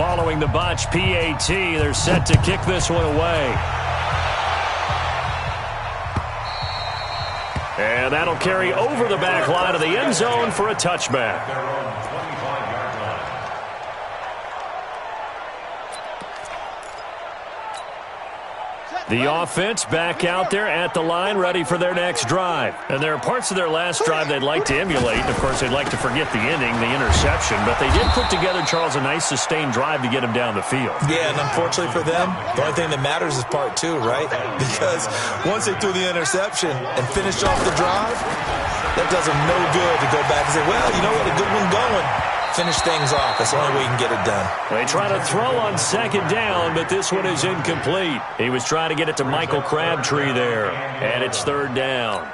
Following the botch PAT, they're set to kick this one away. And that'll carry over the back line of the end zone for a touchback. The offense back out there at the line, ready for their next drive. And there are parts of their last drive they'd like to emulate. Of course, they'd like to forget the ending, the interception. But they did put together, Charles, a nice sustained drive to get them down the field. Yeah, and unfortunately for them, the only thing that matters is part two, right? Because once they threw the interception and finished off the drive, that does them no good to go back and say, well, you know what, a good one going. Finish things off. That's the only way you can get it done. They try to throw on second down, but this one is incomplete. He was trying to get it to Michael Crabtree there, and it's third down.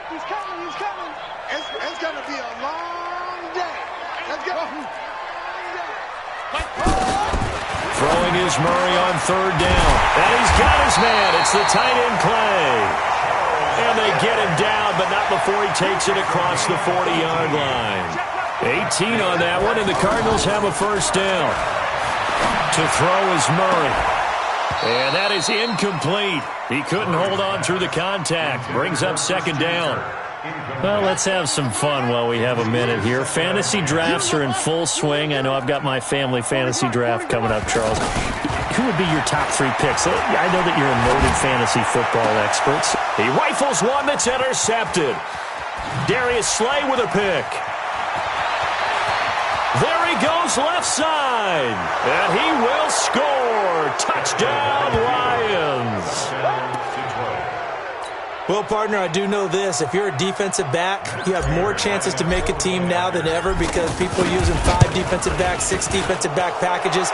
He's coming. It's going to be a long day. Let's go. Throwing is Murray on third down. And he's got his man. It's the tight end play. And they get him down, but not before he takes it across the 40-yard line. 18 on that one, and the Cardinals have a first down. To throw is Murray. And that is incomplete. He couldn't hold on through the contact. Brings up second down. Well, let's have some fun while we have a minute here. Fantasy drafts are in full swing. I know I've got my family fantasy draft coming up, Charles. Who would be your top three picks? I know that you're a noted fantasy football expert. He rifles one that's intercepted. Darius Slay with a pick. There he goes left side. And he will score. Touchdown, Lions. Well, partner, I do know this. If you're a defensive back, you have more chances to make a team now than ever because people are using 5 defensive backs, 6 defensive back packages.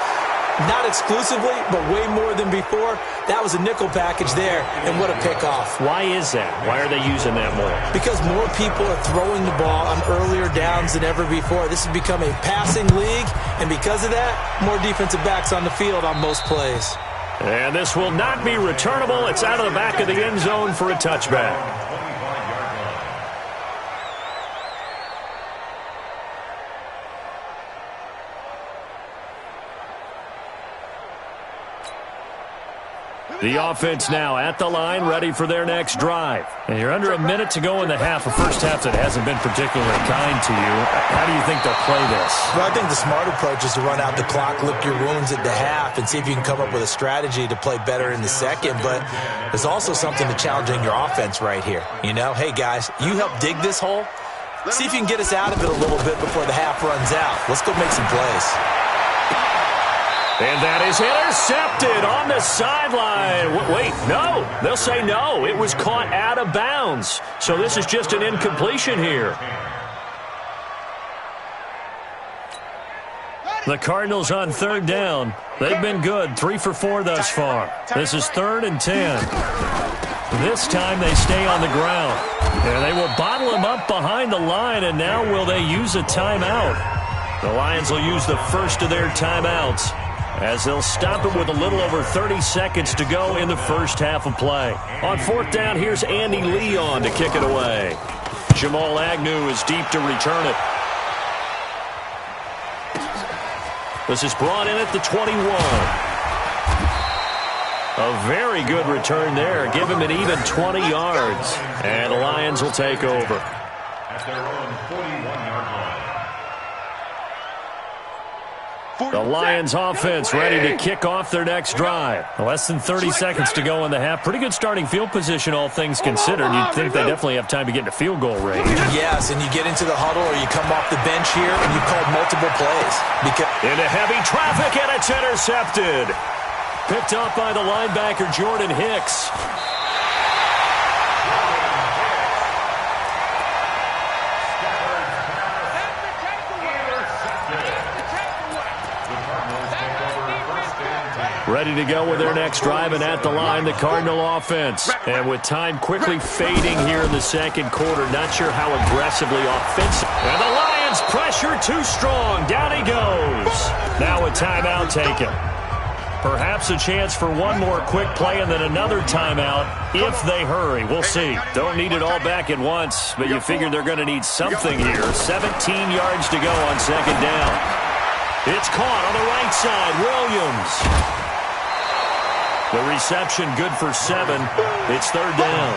Not exclusively, but way more than before. That was a nickel package there, and what a pickoff. Why is that? Why are they using that more? Because more people are throwing the ball on earlier downs than ever before. This has become a passing league, and because of that, more defensive backs on the field on most plays. And this will not be returnable. It's out of the back of the end zone for a touchback. The offense now at the line, ready for their next drive. And you're under a minute to go in the half, a first half that hasn't been particularly kind to you. How do you think they'll play this? Well, I think the smart approach is to run out the clock, lick your wounds at the half, and see if you can come up with a strategy to play better in the second. But there's also something to challenging your offense right here. You know, hey, guys, you help dig this hole. See if you can get us out of it a little bit before the half runs out. Let's go make some plays. And that is intercepted on the sideline. Wait, no. They'll say no. It was caught out of bounds. So this is just an incompletion here. The Cardinals on third down. They've been good. 3 for 4 thus far. This is 3rd and 10. This time they stay on the ground. And they will bottle him up behind the line. And now will they use a timeout? The Lions will use the first of their timeouts, as they'll stop it with a little over 30 seconds to go in the first half of play. On 4th down, here's Andy Leon to kick it away. Jamal Agnew is deep to return it. This is brought in at the 21. A very good return there. Give him an even 20 yards. And the Lions will take over. At their own 41-yard line. The Lions offense ready to kick off their next drive. Less than 30 seconds to go in the half. Pretty good starting field position, all things considered. You'd think they definitely have time to get into field goal range. Yes, and you get into the huddle or you come off the bench here and you call multiple plays. Into heavy traffic, and it's intercepted. Picked up by the linebacker, Jordan Hicks. Ready to go with their next drive, and at the line, the Cardinal offense. And with time quickly fading here in the second quarter, not sure how aggressively offensive. And the Lions pressure too strong. Down he goes. Now a timeout taken. Perhaps a chance for one more quick play and then another timeout if they hurry. We'll see. Don't need it all back at once, but you figure they're going to need something here. 17 yards to go on second down. It's caught on the right side. Williams. The reception good for 7. It's third down.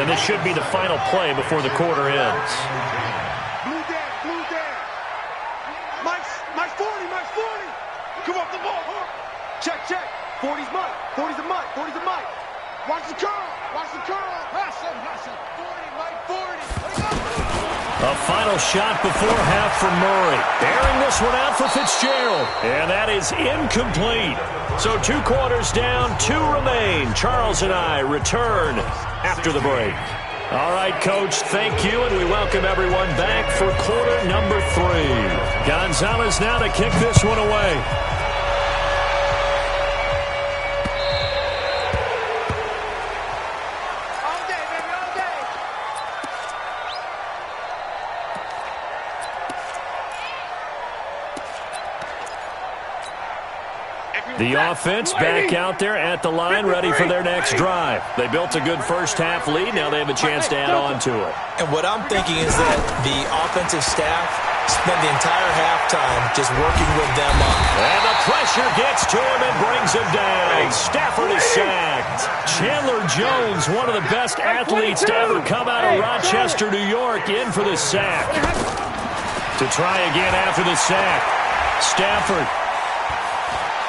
And this should be the final play before the quarter ends. Blue there. Mike's 40, Mike's 40. Come off the ball. Check. 40's Mike. 40's a Mike. 40's a Mike. Watch the curl. Pass him. 40, Mike, 40. A final shot before half from Murray. Airing this one out for Fitzgerald. And that is incomplete. So 2 quarters down, 2 remain. Charles and I return after the break. All right, Coach, thank you, and we welcome everyone back for quarter number 3. Gonzalez now to kick this one away. The offense back out there at the line, ready for their next drive. They built a good first-half lead. Now they have a chance to add on to it. And what I'm thinking is that the offensive staff spent the entire halftime just working with them up. And the pressure gets to him and brings him down. Stafford is sacked. Chandler Jones, one of the best athletes to ever come out of Rochester, New York, in for the sack. To try again after the sack. Stafford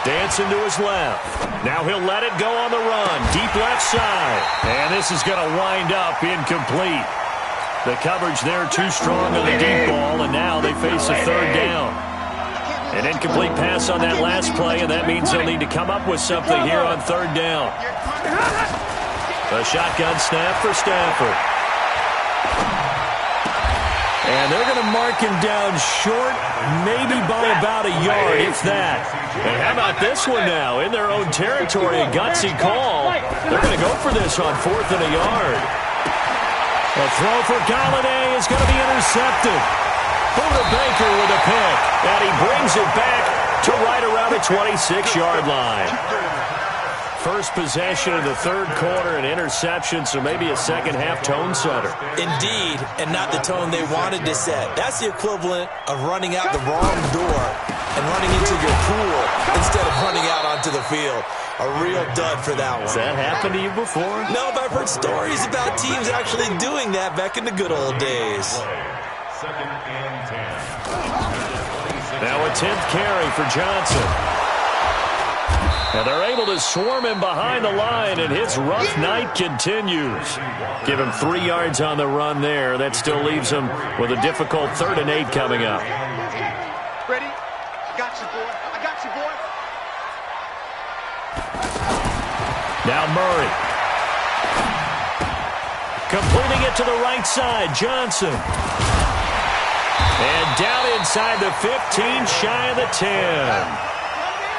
dancing to his left. Now he'll let it go on the run. Deep left side. And this is going to wind up incomplete. The coverage there too strong on the deep ball, and now they face a third down. An incomplete pass on that last play, and that means they'll need to come up with something here on third down. A shotgun snap for Stafford. And they're going to mark him down short, maybe by about a yard, if that. And how about this one now? In their own territory, a gutsy call. They're going to go for this on 4th and a yard. A throw for Galladay is going to be intercepted. Buda Baker with a pick. And he brings it back to right around the 26-yard line. First possession of the third quarter, an interception, so maybe a second-half tone setter. Indeed, and not the tone they wanted to set. That's the equivalent of running out the wrong door and running into your pool instead of running out onto the field. A real dud for that one. Has that happened to you before? No, but I've heard stories about teams actually doing that back in the good old days. Now a 10th carry for Johnson. And they're able to swarm him behind the line, and his rough night continues. Give him 3 yards on the run there. That still leaves him with a difficult 3rd and 8 coming up. Ready? I got you, boy. Now Murray. Completing it to the right side, Johnson. And down inside the 15, shy of the 10.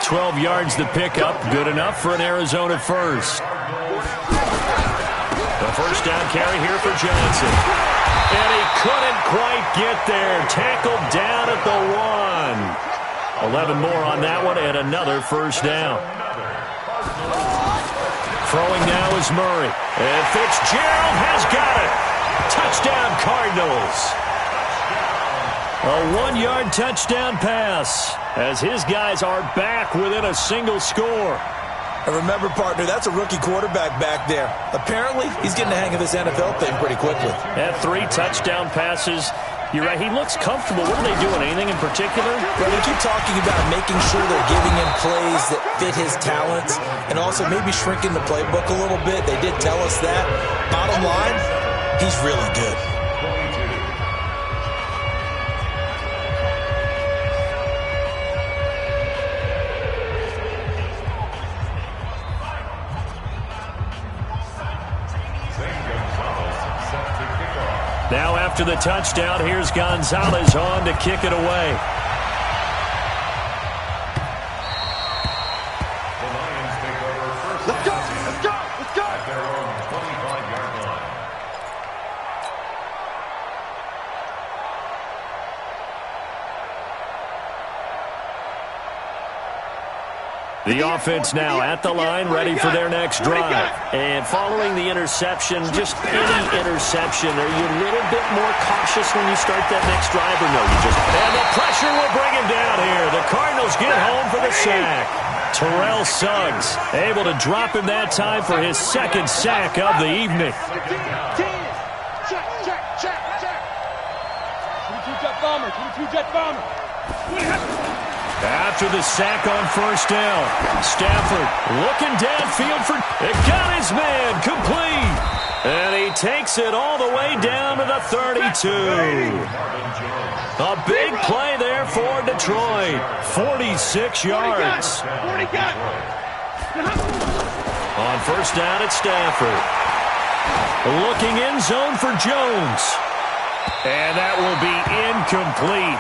12 yards to pick up, good enough for an Arizona first. The first down carry here for Johnson. And he couldn't quite get there. Tackled down at the 1. 11 more on that one and another first down. Throwing now is Murray. And Fitzgerald has got it. Touchdown Cardinals. A 1-yard touchdown pass as his guys are back within a single score. And remember, partner, that's a rookie quarterback back there. Apparently, he's getting the hang of this NFL thing pretty quickly. Had 3 touchdown passes. You're right, he looks comfortable. What are they doing? Anything in particular? Well, they keep talking about making sure they're giving him plays that fit his talents and also maybe shrinking the playbook a little bit. They did tell us that. Bottom line, he's really good. Now after the touchdown, here's Gonzalez on to kick it away. Let's go. At their own 25-yard line. The offense now at the line, ready for their next drive. And following the interception, just any interception, are you a little bit more cautious when you start that next drive, or no? And the pressure will bring him down here. The Cardinals get home for the sack. Terrell Suggs able to drop him that time for his second sack of the evening. After the sack on first down, Stafford looking downfield for... It got his man complete. And he takes it all the way down to the 32. A big play there for Detroit. 46 yards. On first down, it's Stafford. Looking end zone for Jones. And that will be incomplete.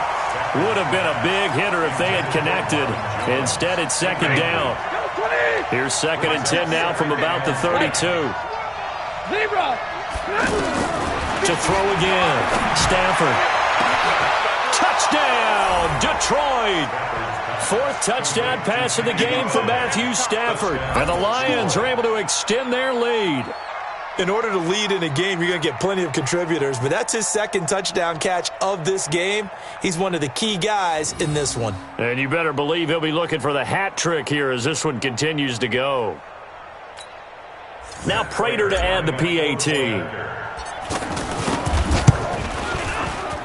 Would have been a big hitter if they had connected. Instead, it's second down. Here's second and 10 now from about the 32. To throw again. Stafford. Touchdown, Detroit. Fourth touchdown pass of the game for Matthew Stafford. And the Lions are able to extend their lead. In order to lead in a game, you're going to get plenty of contributors, but that's his second touchdown catch of this game. He's one of the key guys in this one. And you better believe he'll be looking for the hat trick here as this one continues to go. Now Prater to add the PAT.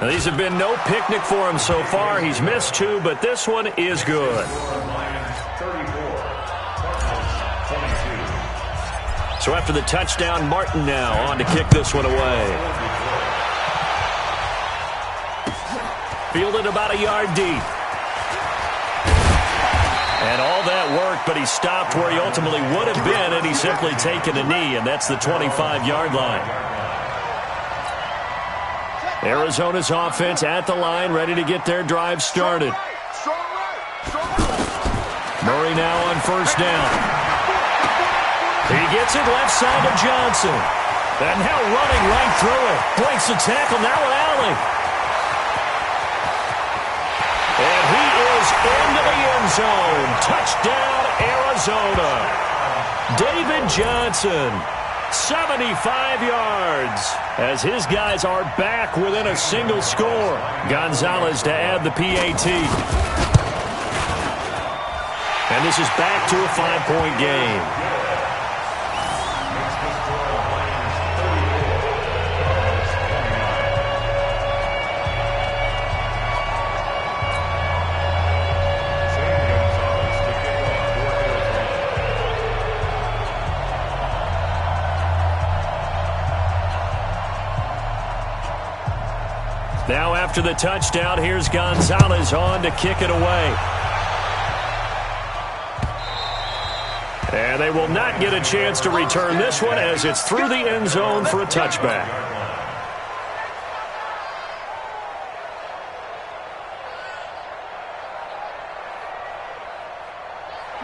Now, these have been no picnic for him so far. He's missed two, but this one is good. So after the touchdown, Martin now on to kick this one away. Fielded about a yard deep. And all that work, but he stopped where he ultimately would have been, and he's simply taken a knee, and that's the 25-yard line. Arizona's offense at the line, ready to get their drive started. Murray now on first down. He gets it left side to Johnson. And now running right through it. Breaks the tackle, now an alley. And he is into the end zone. Touchdown, Arizona. David Johnson, 75 yards. As his guys are back within a single score. Gonzalez to add the PAT. And this is back to a 5-point game. Now after the touchdown, here's Gonzalez on to kick it away. And they will not get a chance to return this one as it's through the end zone for a touchback.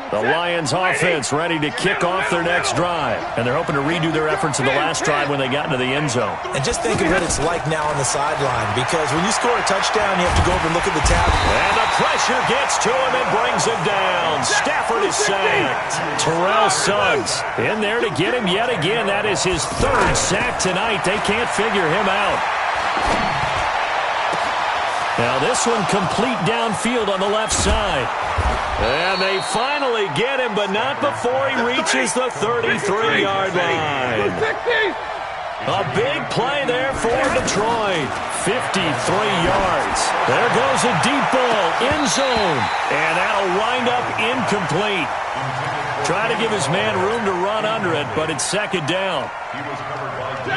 The Lions offense ready to kick off their next drive. And they're hoping to redo their efforts in the last drive when they got into the end zone. And just think of what it's like now on the sideline, because when you score a touchdown, you have to go over and look at the tablet. And the pressure gets to him and brings him down. Stafford is sacked. Terrell Suggs in there to get him yet again. That is his third sack tonight. They can't figure him out. Now this one complete downfield on the left side. And they finally get him, but not before he reaches the 33-yard line. A big play there for Detroit. 53 yards. There goes a deep ball, end zone. And that'll wind up incomplete. Try to give his man room to run under it, but it's second down.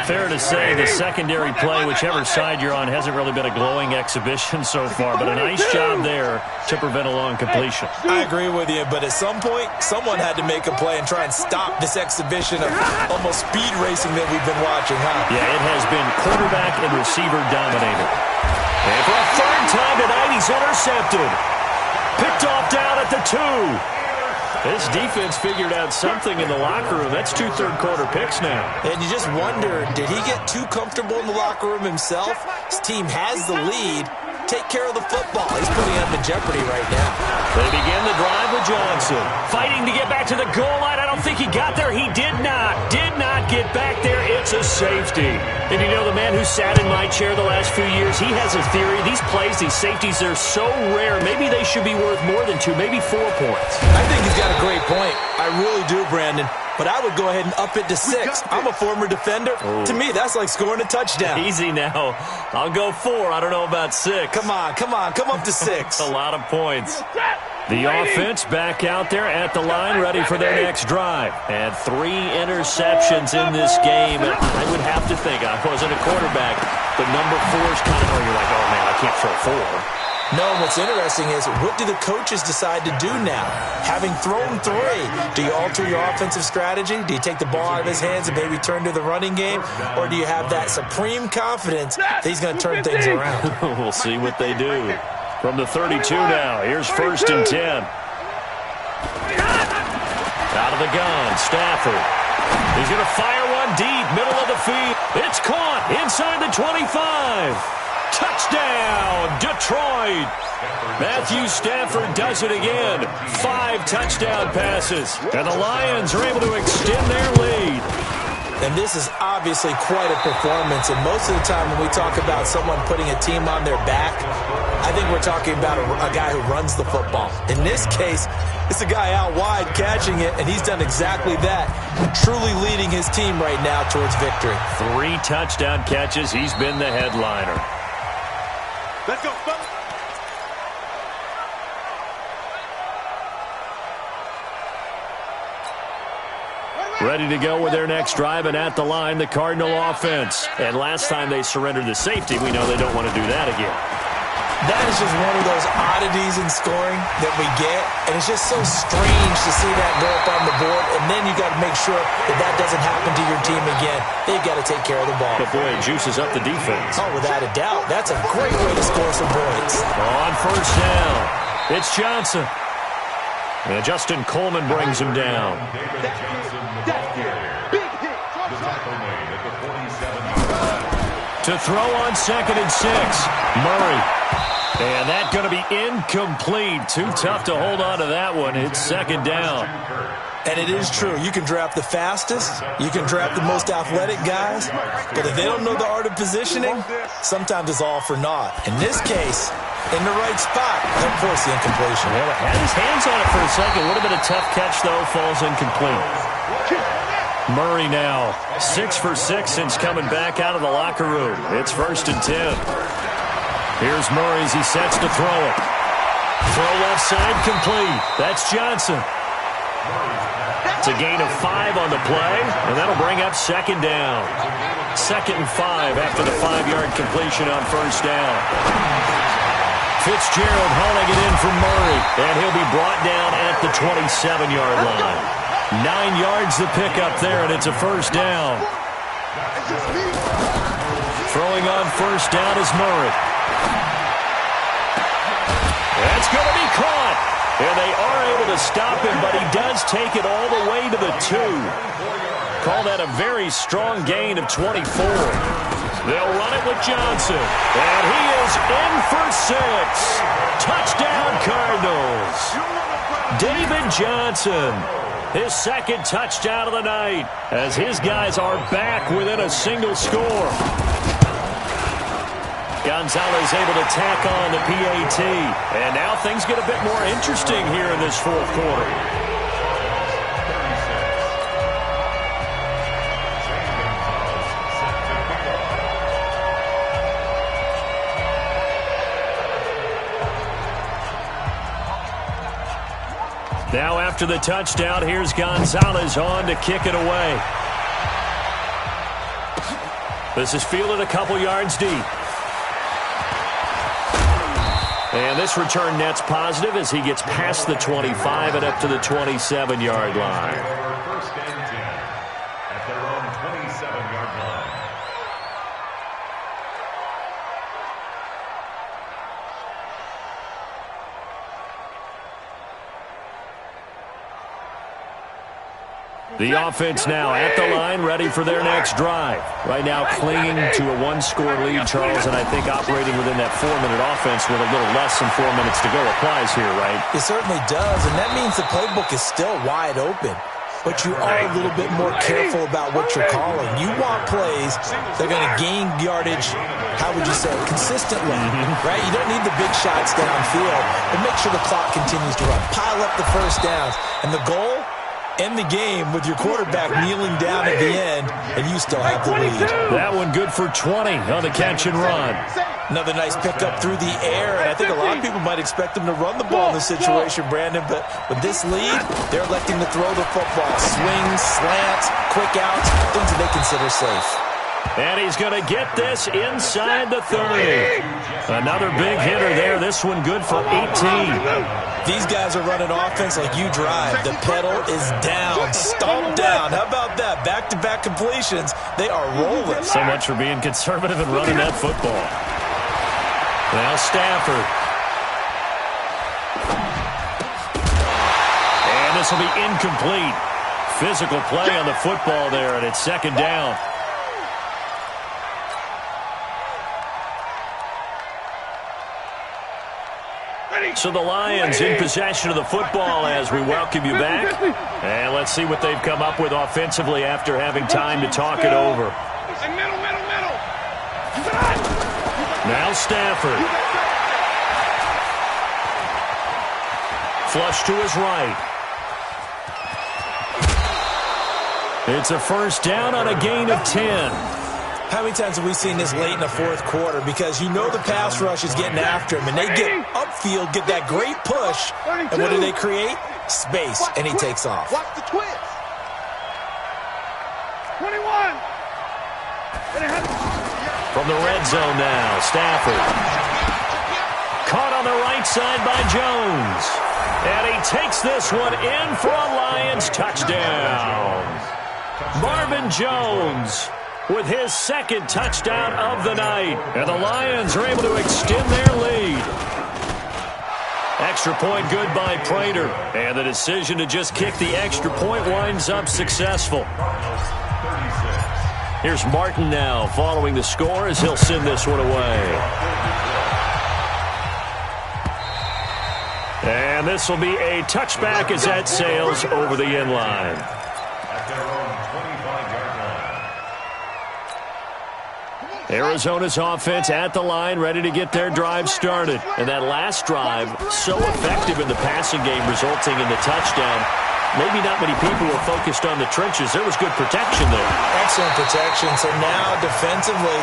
Fair to say the secondary play, whichever side you're on, hasn't really been a glowing exhibition so far, but a nice job there to prevent a long completion. I agree with you, but at some point, someone had to make a play and try and stop this exhibition of almost speed racing that we've been watching, huh? Yeah, it has been quarterback and receiver dominated. And for a third time tonight, he's intercepted. Picked off down at the 2. This defense figured out something in the locker room. That's 2 third-quarter picks now. And you just wonder, did he get too comfortable in the locker room himself? His team has the lead. take care of the football. He's putting him in jeopardy right now. They begin the drive with Johnson. Fighting to get back to the goal line. I don't think he got there. He did not. Did not get back there. It's a safety. And you know, the man who sat in my chair the last few years, he has a theory. These plays, these safeties, they're so rare. Maybe they should be worth more than 2, maybe 4 points. I think he's got a great point. I really do, Brandon. But I would go ahead and up it to 6. I'm a former defender. Ooh. To me, that's like scoring a touchdown. Easy now. I'll go 4. I don't know about 6. Come on. Come up to 6. A lot of points. The offense back out there at the line, ready for their next drive. And 3 interceptions in this game. I would have to think, I wasn't a quarterback, but number 4 is kind of where you're like, oh, man, I can't throw 4. No, what's interesting is, what do the coaches decide to do now? Having thrown 3, do you alter your offensive strategy? Do you take the ball out of his hands and maybe turn to the running game? Or do you have that supreme confidence that he's going to turn things around? We'll see what they do. From the 32 now, here's 1st and 10. Out of the gun, Stafford. He's going to fire one deep, middle of the field. It's caught inside the 25. Touchdown, Detroit. Matthew Stafford does it again. 5 touchdown passes. And the Lions are able to extend their lead. And this is obviously quite a performance. And most of the time when we talk about someone putting a team on their back, I think we're talking about a guy who runs the football. In this case, it's a guy out wide catching it, and he's done exactly that. Truly leading his team right now towards victory. 3 touchdown catches. He's been the headliner. Let's go, fellas. Ready to go with their next drive, and at the line, the Cardinal offense. And last time they surrendered the safety, we know they don't want to do that again. That is just one of those oddities in scoring that we get, and it's just so strange to see that go up on the board, and then you got to make sure that that doesn't happen to your team again. They've got to take care of the ball. But boy, it juices up the defense. Oh, without a doubt. That's a great way to score some points. On 1st down, it's Johnson. And Justin Coleman brings him down. To throw on 2nd and 6, Murray. And that's going to be incomplete. Too tough to hold on to that one. It's 2nd down. And it is true. You can draft the fastest. You can draft the most athletic guys. But if they don't know the art of positioning, sometimes it's all for naught. In this case, in the right spot, they'll force the incompletion. Well, had his hands on it for a second. Would have been a tough catch, though. Falls incomplete. Murray now, 6 for 6 since coming back out of the locker room. It's 1st and 10. Here's Murray as he sets to throw it. Throw left side complete. That's Johnson. It's a gain of 5 on the play, and that'll bring up 2nd down. 2nd and 5 after the 5-yard completion on 1st down. Fitzgerald hauling it in for Murray, and he'll be brought down at the 27-yard line. 9 yards the pickup there, and it's a 1st down. Throwing on 1st down is Murray. That's going to be caught. And they are able to stop him, but he does take it all the way to the 2. Call that a very strong gain of 24. They'll run it with Johnson. And he is in for 6. Touchdown, Cardinals. David Johnson. His 2nd touchdown of the night as his guys are back within a single score. Gonzalez able to tack on the PAT. And now things get a bit more interesting here in this 4th quarter. Now after the touchdown, here's Gonzalez on to kick it away. This is fielded a couple yards deep. And this return net's positive as he gets past the 25 and up to the 27-yard line. 1st and 10 at their own 27-yard line. The offense now at the line, ready for their next drive. Right now clinging to a one-score lead, Charles, and I think operating within that 4-minute offense with a little less than 4 minutes to go applies here, right? It certainly does, and that means the playbook is still wide open. But you are a little bit more careful about what you're calling. You want plays that are going to gain yardage, how would you say, consistently, right? You don't need the big shots downfield, but make sure the clock continues to run. Pile up the first downs. And the goal, end the game with your quarterback kneeling down at the end, and you still have the lead. That one good for 20 on the catch and run. Another nice pickup through the air, and I think a lot of people might expect them to run the ball in this situation, Brandon, but with this lead, they're electing to throw the football. Swings, slants, quick outs, things that they consider safe. And he's going to get this inside the 30. Another big hitter there. This one good for 18. These guys are running offense like you drive. The pedal is down, stomped down. How about that? Back-to-back completions. They are rolling. So much for being conservative and running that football. Now Stafford. And this will be incomplete. Physical play on the football there, and it's second down. So the Lions in possession of the football as we welcome you back. And let's see what they've come up with offensively after having time to talk it over. Now Stafford. Flush to his right. It's a first down on a gain of 10. How many times have we seen this late in the fourth quarter? Because you know the pass rush is getting after him, and they get upfield, get that great push, and what do they create? Space, and he takes off. Watch the twist. 21. From the red zone now, Stafford. Caught on the right side by Jones. And he takes this one in for a Lions touchdown. Marvin Jones with his second touchdown of the night. And the Lions are able to extend their lead. Extra point good by Prater. And the decision to just kick the extra point winds up successful. Here's Martin now following the score as he'll send this one away. And this will be a touchback as that sails over the end line. Arizona's offense at the line, ready to get their drive started. And that last drive, so effective in the passing game, resulting in the touchdown. Maybe not many people were focused on the trenches. There was good protection there. Excellent protection. So now, defensively,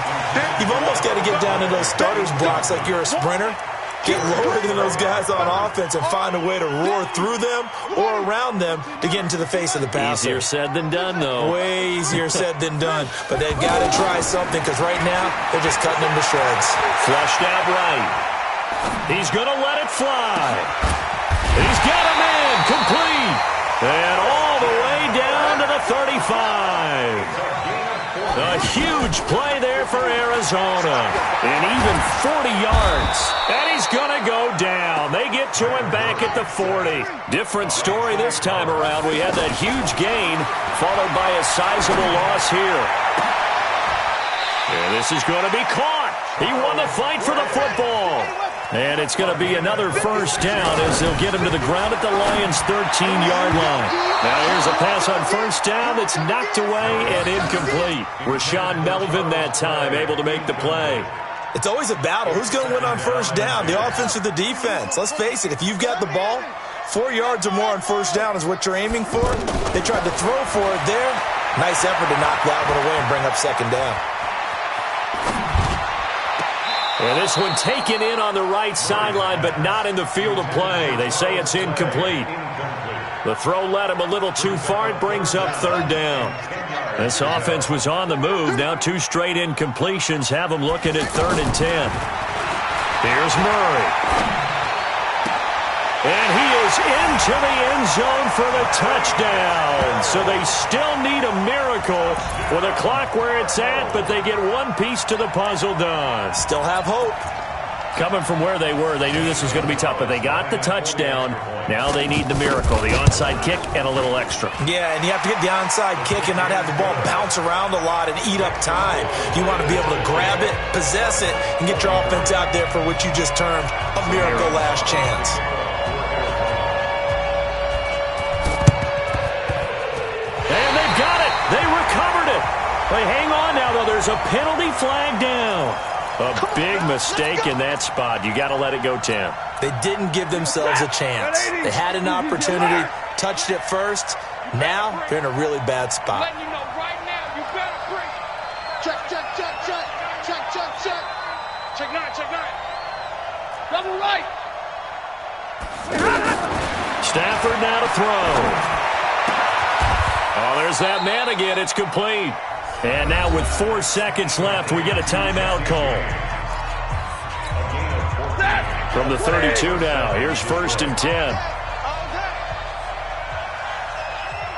you've almost got to get down to those starters blocks like you're a sprinter. Get lower than those guys on offense and find a way to roar through them or around them to get into the face of the passer. Easier said than done, though. Way easier said than done. But they've got to try something because right now they're just cutting them to shreds. Flushed out right. He's going to let it fly. He's got a man complete. And all the way down to the 35. A huge play there for Arizona. And even 40 yards. And he's going to go down. They get to him back at the 40. Different story this time around. We had that huge gain followed by a sizable loss here. And this is going to be caught. He won the fight for the football. And it's going to be another first down as they'll get him to the ground at the Lions' 13-yard line. Now here's a pass on first down that's knocked away and incomplete. Rashawn Melvin that time able to make the play. It's always a battle. Who's going to win on first down, the offense or the defense? Let's face it, if you've got the ball, 4 yards or more on first down is what you're aiming for. They tried to throw for it there. Nice effort to knock that one away and bring up second down. And this one taken in on the right sideline, but not in the field of play. They say it's incomplete. The throw led him a little too far. It brings up third down. This offense was on the move. Now 2 straight incompletions have them looking at 3rd and 10. Here's Murray. And he is into the end zone for the touchdown. So they still need a miracle with a clock where it's at, but they get one piece to the puzzle done. Still have hope. Coming from where they were, they knew this was going to be tough, but they got the touchdown. Now they need the miracle, the onside kick and a little extra. Yeah, and you have to get the onside kick and not have the ball bounce around a lot and eat up time. You want to be able to grab it, possess it, and get your offense out there for what you just termed a miracle last chance. And they've got it. They recovered it. They hang on now, though. There's a penalty flag down. A big mistake in that spot. You got to let it go, Tim. They didn't give themselves a chance. They had an opportunity, touched it first. Now they're in a really bad spot. Letting you know right now, you better break. Check, check, check, check. Check, check, check. Check nine, check nine. Double right. Stafford now to throw. Oh, there's that man again. It's complete. And now with 4 seconds left, we get a timeout call. From the 32 now. Here's 1st and 10.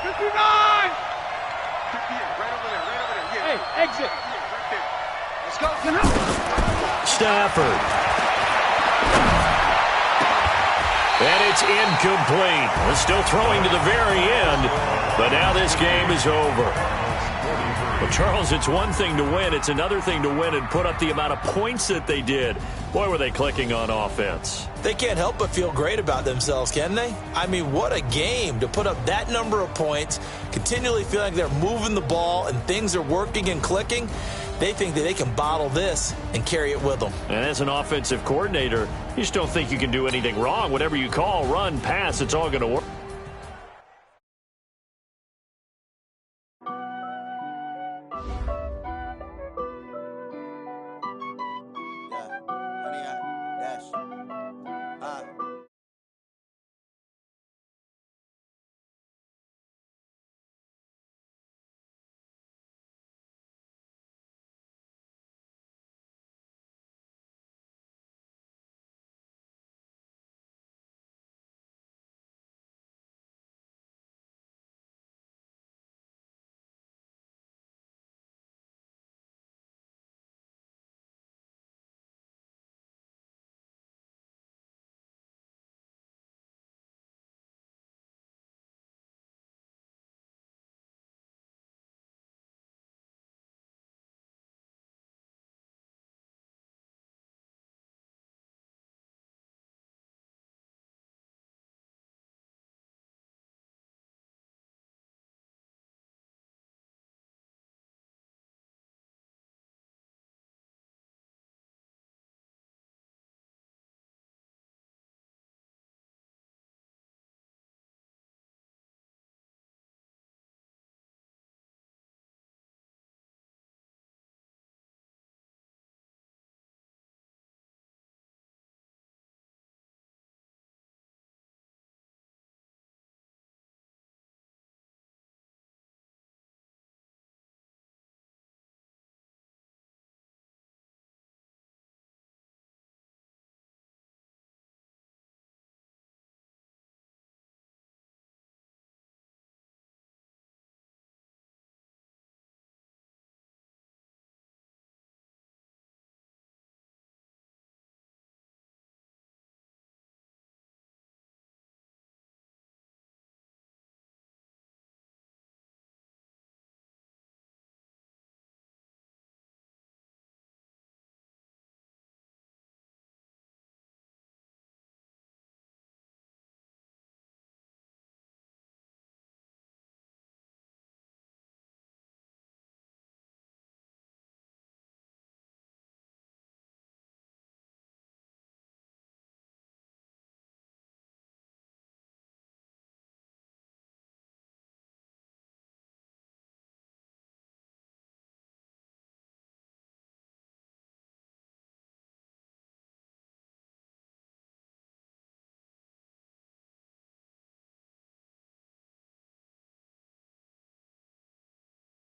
59. Right over there. Yeah. Hey, exit. Right there. Let's go. Stafford. And it's incomplete. We're still throwing to the very end, but now this game is over. Well, Charles, it's one thing to win. It's another thing to win and put up the amount of points that they did. Boy, were they clicking on offense. They can't help but feel great about themselves, can they? I mean, what a game to put up that number of points, continually feel like they're moving the ball and things are working and clicking. They think that they can bottle this and carry it with them. And as an offensive coordinator, you just don't think you can do anything wrong. Whatever you call, run, pass, it's all going to work.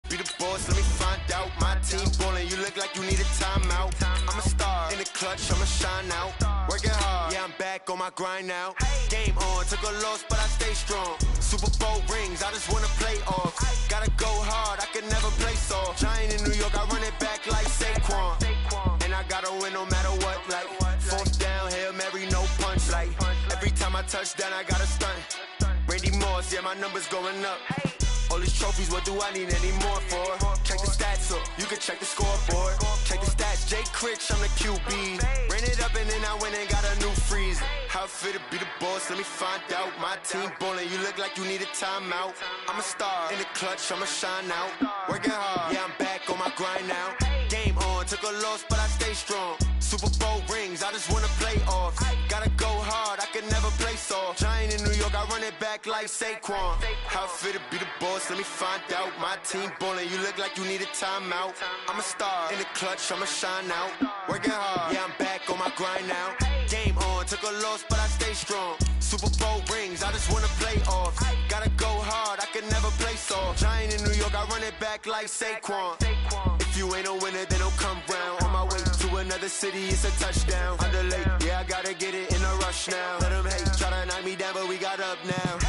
Be the boss, let me find out. My team ballin', you look like you need a timeout. I'm a star in the clutch, I'ma shine out. Working hard, yeah, I'm back on my grind now. Game on, took a loss, but I stay strong. Super Bowl rings, I just wanna play off. Gotta go hard, I can never play soft. Giant in New York, I run it back like Saquon. And I gotta win no matter what, like fourth down, Hail Mary, no punch. Like, every time I touch down, I got a stunt. Randy Moss, yeah, my numbers going up. All these trophies, what do I need any more for? Check the stats up, you can check the scoreboard. Check the stats, Jay Critch, I'm the QB. Ran it up and then I went and got a new freezer. How it fit to be the boss, let me find out. My team ballin', you look like you need a timeout. I'm a star, in the clutch, I'ma shine out. Working hard, yeah, I'm back on my grind now. Game on, took a loss, but I stay strong. Super Bowl rings, I just wanna play off. Gotta go hard, I can never play soft. Giant in New York, I run it back like Saquon. How it fit to be the boss, let me find out. My team ballin', you look like you need a timeout. I'm a star, in the clutch, I'ma shine out. Working hard, yeah, I'm back on my grind now. Game on, took a loss, but I stay strong. Super Bowl rings, I just wanna play off. Gotta go hard, I can never play soft. Giant in New York, I run it back like Saquon. If you ain't a winner, then don't come round. On my way to another city, it's a touchdown. Underlay, yeah, I gotta get it in a rush now. Let them hate, try to knock me down, but we got up now.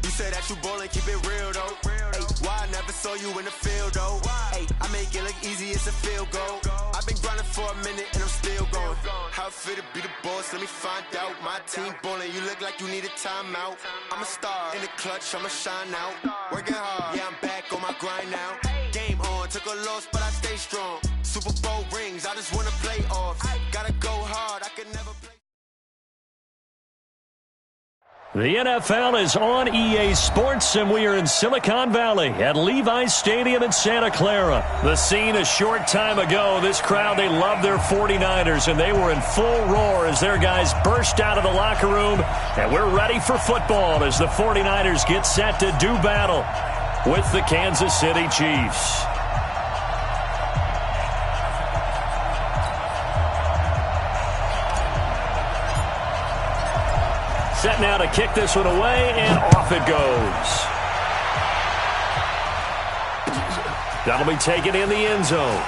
You said that you ballin', keep it real though. Hey, why I never saw you in the field though? Hey, I make it look easy, it's a field goal. I've been grinding for a minute and I'm still going. How it fit to be the boss, let me find out. My team ballin', you look like you need a timeout. I'm a star, in the clutch, I'ma shine out. Working hard, yeah, I'm back on my grind now. Game on, took a loss, but I stay strong. Super Bowl rings, I just wanna play off. Gotta go hard, I can never play. The NFL is on EA Sports, and we are in Silicon Valley at Levi's Stadium in Santa Clara. The scene a short time ago, this crowd, they love their 49ers, and they were in full roar as their guys burst out of the locker room. And we're ready for football as the 49ers get set to do battle with the Kansas City Chiefs. Set now to kick this one away, and off it goes. That'll be taken in the end zone.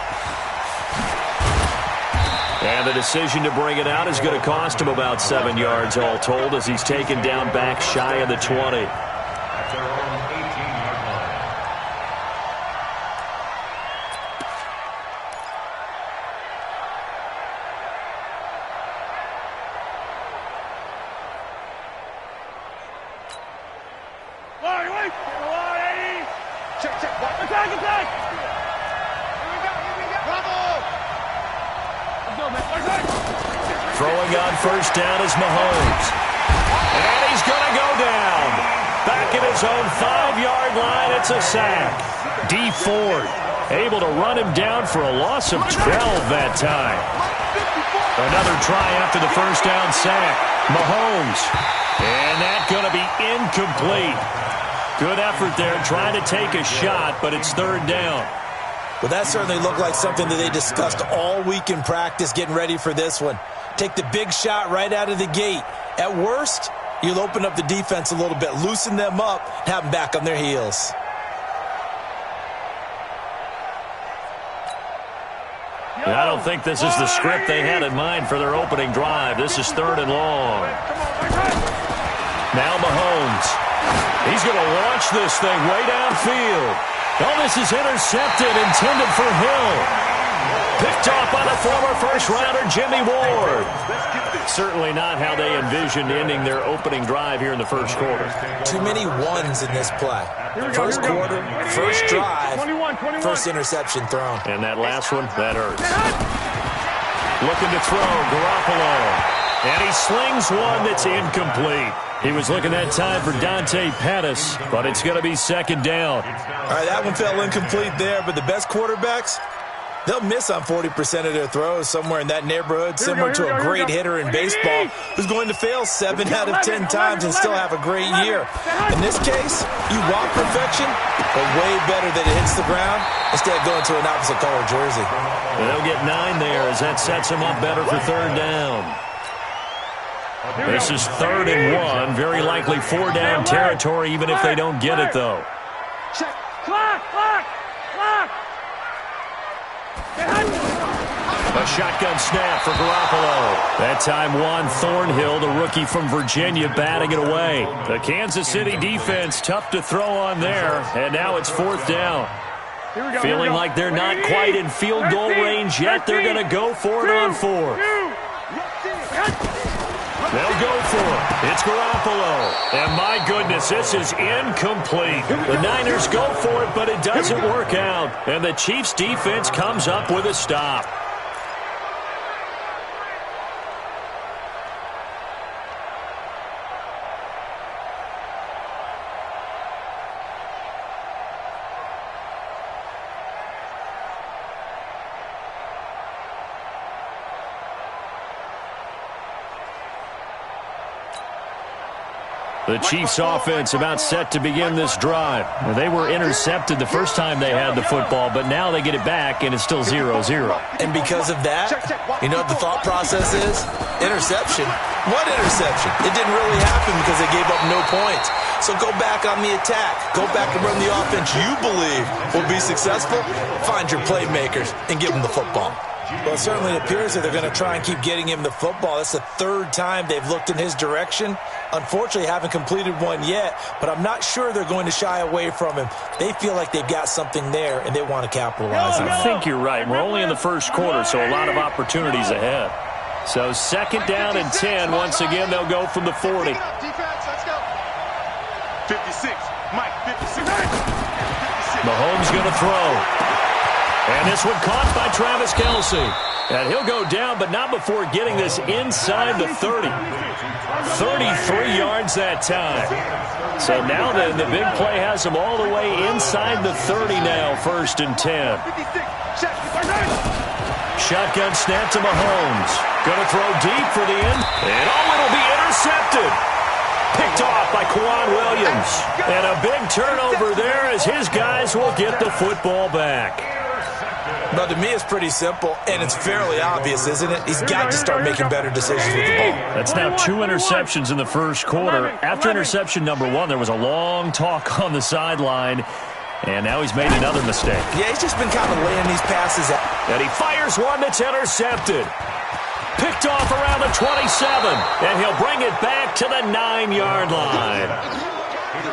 And the decision to bring it out is going to cost him about 7 yards all told as he's taken down back shy of the 20. Throwing on first down is Mahomes. And he's going to go down. Back at his own 5-yard line, it's a sack. D. Ford able to run him down for a loss of 12 that time. Another try after the first down sack. Mahomes. And that's going to be incomplete. Good effort there trying to take a shot, but it's third down. Well, that certainly looked like something that they discussed all week in practice getting ready for this one. Take the big shot right out of the gate. At worst, you'll open up the defense a little bit, loosen them up, and have them back on their heels. I don't think this is the script they had in mind for their opening drive. This is third and long. Now Mahomes. He's going to launch this thing way downfield. Oh, this is intercepted, intended for Hill. Picked off by the former first-rounder Jimmy Ward. Certainly not how they envisioned ending their opening drive here in the first quarter. Too many ones in this play. First quarter, first drive, first interception thrown. And that last one, that hurts. Looking to throw, Garoppolo. And he slings one that's incomplete. He was looking that time for Dante Pettis, but it's going to be second down. All right, that one fell incomplete there, but the best quarterbacks, they'll miss on 40% of their throws, somewhere in that neighborhood, similar to a great hitter in baseball who's going to fail 7 out of 10 times and still have a great year. In this case, you want perfection, but way better that it hits the ground instead of going to an opposite color jersey. They'll get 9 there as that sets them up better for third down. This is 3rd and 1, very likely 4-down territory even if they don't get it, though. Check. Clock. A shotgun snap for Garoppolo. That time Juan Thornhill, the rookie from Virginia, batting it away. The Kansas City defense tough to throw on there, and now it's 4th down. Feeling like they're not quite in field goal range yet, they're going to go for it on 4th. They'll go for it. It's Garoppolo. And my goodness, this is incomplete. The Niners go for it, but it doesn't work out. And the Chiefs' defense comes up with a stop. The Chiefs offense about set to begin this drive. They were intercepted the first time they had the football, but now they get it back, and it's still 0-0. And because of that, you know what the thought process is? Interception. What interception? It didn't really happen because they gave up no points. So go back on the attack. Go back and run the offense you believe will be successful. Find your playmakers and give them the football. Well, it certainly appears that they're going to try and keep getting him the football. That's the third time they've looked in his direction. Unfortunately, haven't completed one yet, but I'm not sure they're going to shy away from him. They feel like they've got something there, and they want to capitalize on it. I think you're right. We're only in the first quarter, so a lot of opportunities ahead. So 2nd down and 10. Once again, they'll go from the 40. 56. Mike, 56. Mahomes going to throw. And this one caught by Travis Kelce. And he'll go down, but not before getting this inside the 30. 33 yards that time. So now then, the big play has him all the way inside the 30 now, 1st and 10. Shotgun snap to Mahomes. Going to throw deep for the end. And it'll be intercepted. Picked off by Kwan Williams. And a big turnover there as his guys will get the football back. But to me, it's pretty simple, and it's fairly obvious, isn't it? He's got to start making better decisions with the ball. That's now 2 interceptions in the first quarter. After interception number 1, there was a long talk on the sideline, and now he's made another mistake. Yeah, he's just been kind of laying these passes out. And he fires one that's intercepted. Picked off around the 27, and he'll bring it back to the 9-yard line.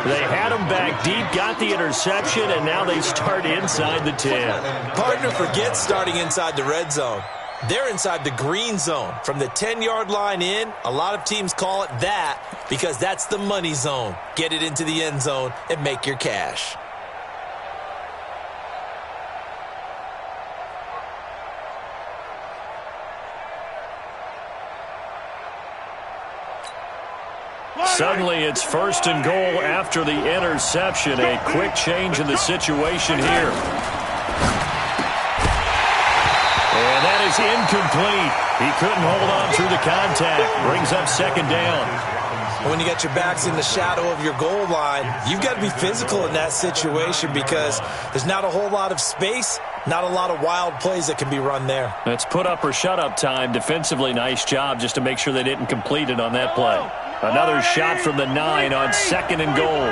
They had him back deep, got the interception, and now they start inside the 10. Partner forgets starting inside the red zone. They're inside the green zone. From the 10-yard line in, a lot of teams call it that because that's the money zone. Get it into the end zone and make your cash. Suddenly, it's 1st and goal after the interception. A quick change in the situation here. And that is incomplete. He couldn't hold on through the contact. Brings up 2nd down. When you got your backs in the shadow of your goal line, you've got to be physical in that situation because there's not a whole lot of space, not a lot of wild plays that can be run there. It's put up or shut up time. Defensively, nice job just to make sure they didn't complete it on that play. Another shot from the 9 on 2nd and goal.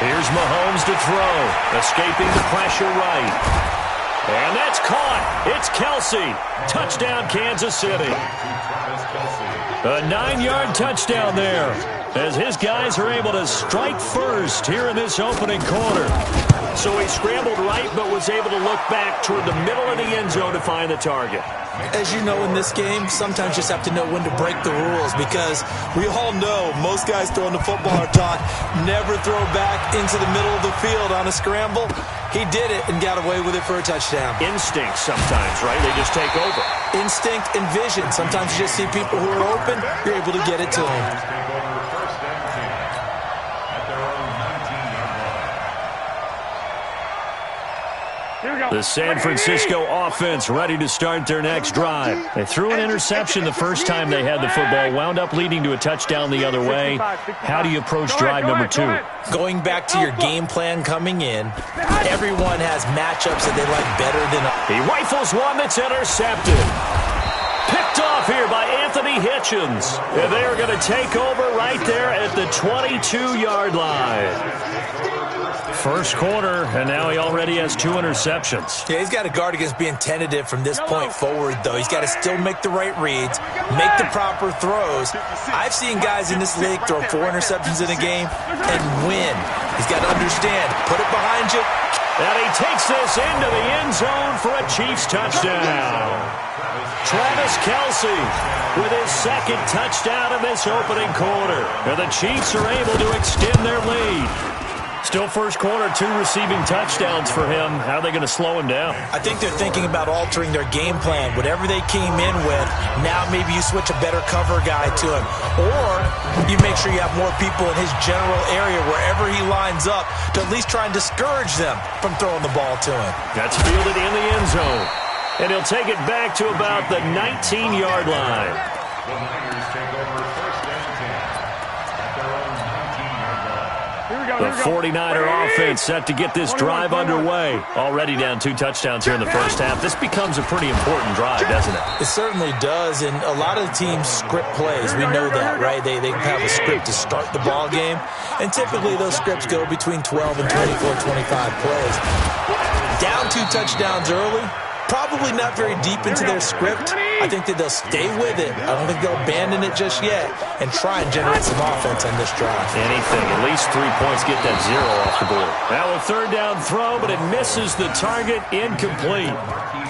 Here's Mahomes to throw. Escaping the pressure right. And that's caught. It's Kelce. Touchdown, Kansas City. A 9-yard touchdown there as his guys are able to strike first here in this opening quarter. So he scrambled right but was able to look back toward the middle of the end zone to find the target. As you know, in this game, sometimes you just have to know when to break the rules because we all know most guys throwing the football are taught never throw back into the middle of the field on a scramble. He did it and got away with it for a touchdown. Instinct sometimes, right? They just take over. Instinct and vision. Sometimes you just see people who are open, you're able to get it to them. The San Francisco offense ready to start their next drive. They threw an interception the first time they had the football, wound up leading to a touchdown the other way. How do you approach drive number 2? Going back to your game plan coming in, everyone has matchups that they like better than others. He rifles one that's intercepted. Picked off here by Anthony Hitchens. And they are going to take over right there at the 22-yard line. First quarter, and now he already has 2 interceptions. Yeah, he's got to guard against being tentative from this point forward, though. He's got to still make the right reads, make the proper throws. I've seen guys in this league throw 4 interceptions in a game and win. He's got to understand, put it behind you, And he takes this into the end zone for a Chiefs touchdown. Travis Kelce with his second touchdown in this opening quarter. And the Chiefs are able to extend their lead. Still first quarter, 2 receiving touchdowns for him. How are they going to slow him down? I think they're thinking about altering their game plan. Whatever they came in with, now maybe you switch a better cover guy to him. Or you make sure you have more people in his general area wherever he lines up to at least try and discourage them from throwing the ball to him. That's fielded in the end zone. And he'll take it back to about the 19-yard line. The Niners take over first and 10 at their own 19-yard line. The 49er offense set to get this drive underway. Already down 2 touchdowns here in the first half. This becomes a pretty important drive, doesn't it? It certainly does, and a lot of the teams script plays. We know that, right? They have a script to start the ball game, and typically those scripts go between 12 and 24, 25 plays. Down 2 touchdowns early, probably not very deep into their script. I think that they'll stay with it. I don't think they'll abandon it just yet and try and generate some offense on this drive. Anything. At least 3 points, get that 0 off the board. Now a third down throw, but it misses the target. Incomplete.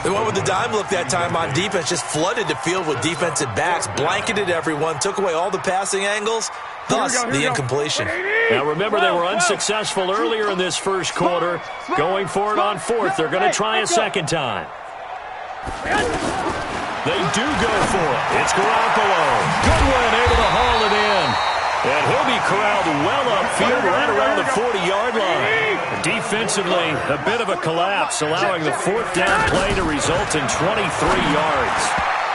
They went with the dime look that time on defense, just flooded the field with defensive backs, blanketed everyone, took away all the passing angles, thus the incompletion. Now remember, they were unsuccessful earlier in this first quarter. Going for it on 4th. They're going to try a second time. They do go for it. It's Garoppolo. Goodwin able to haul it in. And he'll be corralled well upfield right around the 40-yard line. Defensively, a bit of a collapse, allowing the 4th down play to result in 23 yards.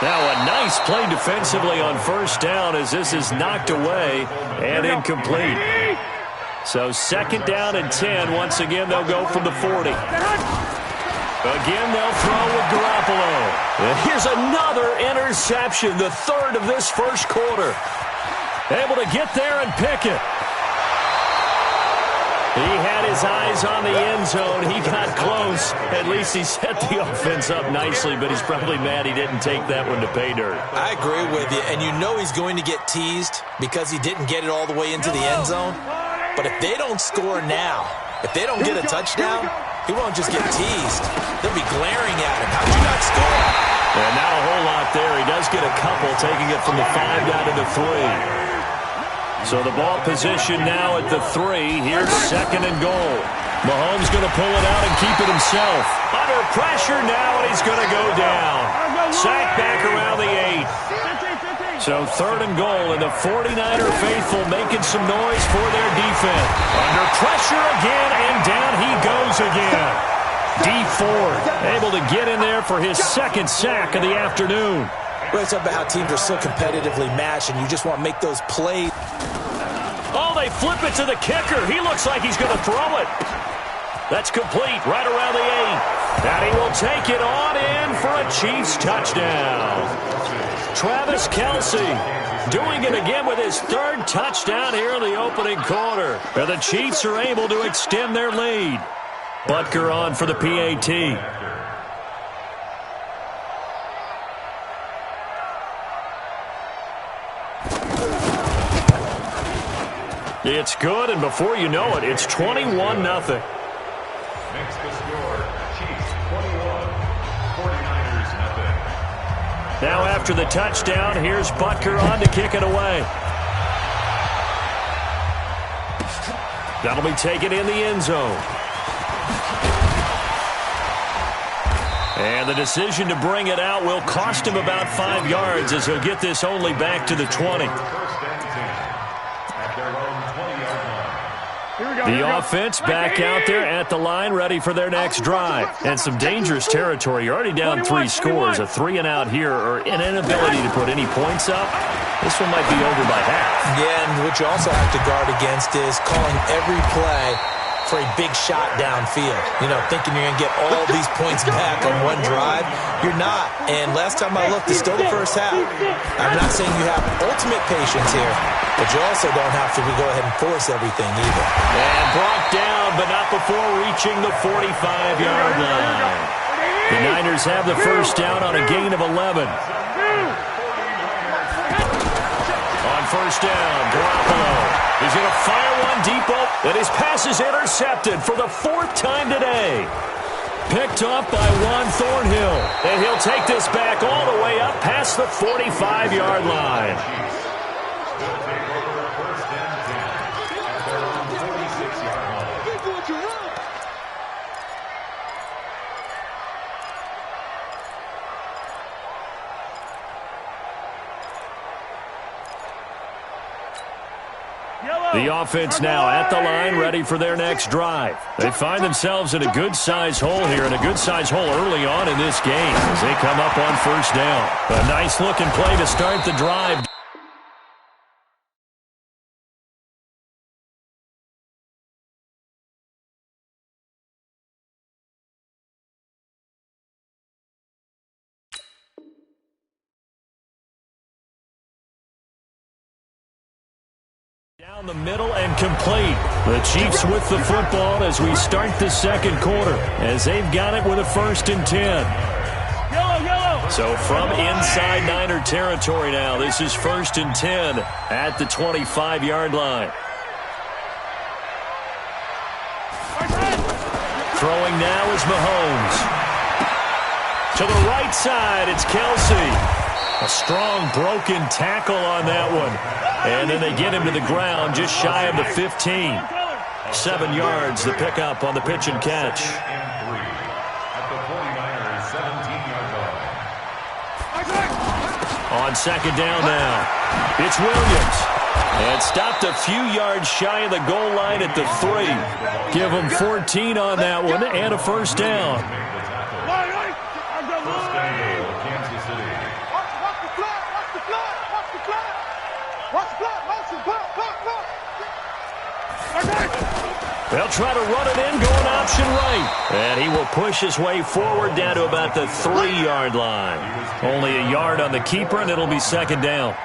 Now a nice play defensively on first down as this is knocked away and incomplete. So 2nd down and 10. Once again, they'll go from the 40. Again, they'll throw with Garoppolo. And here's another interception, the 3rd of this first quarter. Able to get there and pick it. He had his eyes on the end zone. He got close. At least he set the offense up nicely, but he's probably mad he didn't take that one to pay dirt. I agree with you, and you know he's going to get teased because he didn't get it all the way into the end zone. But if they don't score now, if they don't get a touchdown, he won't just get teased. They'll be glaring at him. How'd you not score? And not a whole lot there. He does get a couple, taking it from the 5 down to the 3. So the ball position now at the 3. Here's 2nd and goal. Mahomes going to pull it out and keep it himself. Under pressure now, and he's going to go down. Sacked back around the 8. So 3rd and goal, and the 49er faithful making some noise for their defense. Under pressure again, and down he goes again. Dee Ford able to get in there for his 2nd sack of the afternoon. Well, it's about how teams are so competitively matched, and you just want to make those plays. Oh, they flip it to the kicker. He looks like he's going to throw it. That's complete right around the 8. And he will take it on in for a Chiefs touchdown. Travis Kelce doing it again with his 3rd touchdown here in the opening quarter. And the Chiefs are able to extend their lead. Butker on for the PAT. It's good, and before you know it, it's 21-0. Makes the score Chiefs 21, 49ers nothing. Now after the touchdown, here's Butker on to kick it away. That'll be taken in the end zone. And the decision to bring it out will cost him about 5 yards as he'll get this only back to the 20. The offense back out there at the line, ready for their next drive. And some dangerous territory. You're already down 3 scores. A 3-and-out here, or an inability to put any points up. This one might be over by half. Yeah, and what you also have to guard against is calling every play for a big shot downfield. You know, thinking you're going to get all these points back on one drive. You're not. And last time I looked, it's still the first half. I'm not saying you have ultimate patience here, but you also don't have to go ahead and force everything either. And brought down, but not before reaching the 45-yard line. The Niners have the first down on a gain of 11. On first down. Garoppolo. He's going to fire one deep open, and his pass is intercepted for the 4th time today. Picked off by Juan Thornhill, and he'll take this back all the way up past the 45-yard line. The offense now at the line, ready for their next drive. They find themselves in a good-sized hole here, and a good-sized hole early on in this game as they come up on first down. A nice-looking play to start the drive. Down the middle and complete. The Chiefs with the football as we start the second quarter, as they've got it with a 1st and 10. So from inside Niner territory now, this is 1st and 10 at the 25-yard line. Throwing now is Mahomes. To the right side, it's Kelsey. A strong broken tackle on that one. And then they get him to the ground just shy of the 15. 7 yards, the pickup on the pitch and catch. On second down now, it's Williams. And stopped a few yards shy of the goal line at the 3. Give him 14 on that one and a first down. They'll try to run it in, going option right. And he will push his way forward down to about the 3-yard line. Only a yard on the keeper, and it'll be second down.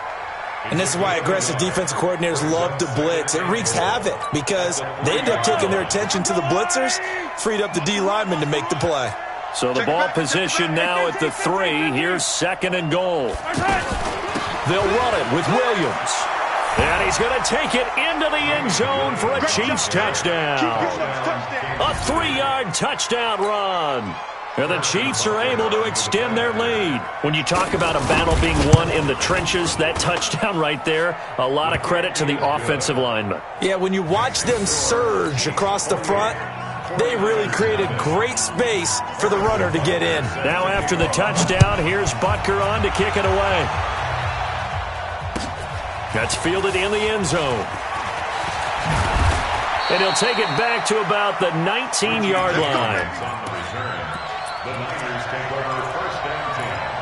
And this is why aggressive defensive coordinators love to blitz. It wreaks havoc because they end up taking their attention to the blitzers, freed up the D lineman to make the play. So the ball position now at the 3. Here's second and goal. They'll run it with Williams. And he's going to take it into the end zone for a Chiefs touchdown. A 3-yard touchdown run. And the Chiefs are able to extend their lead. When you talk about a battle being won in the trenches, that touchdown right there, a lot of credit to the offensive linemen. Yeah, when you watch them surge across the front, they really created great space for the runner to get in. Now after the touchdown, here's Butker on to kick it away. That's fielded in the end zone. And he'll take it back to about the 19-yard line. The Niners take over first and 10.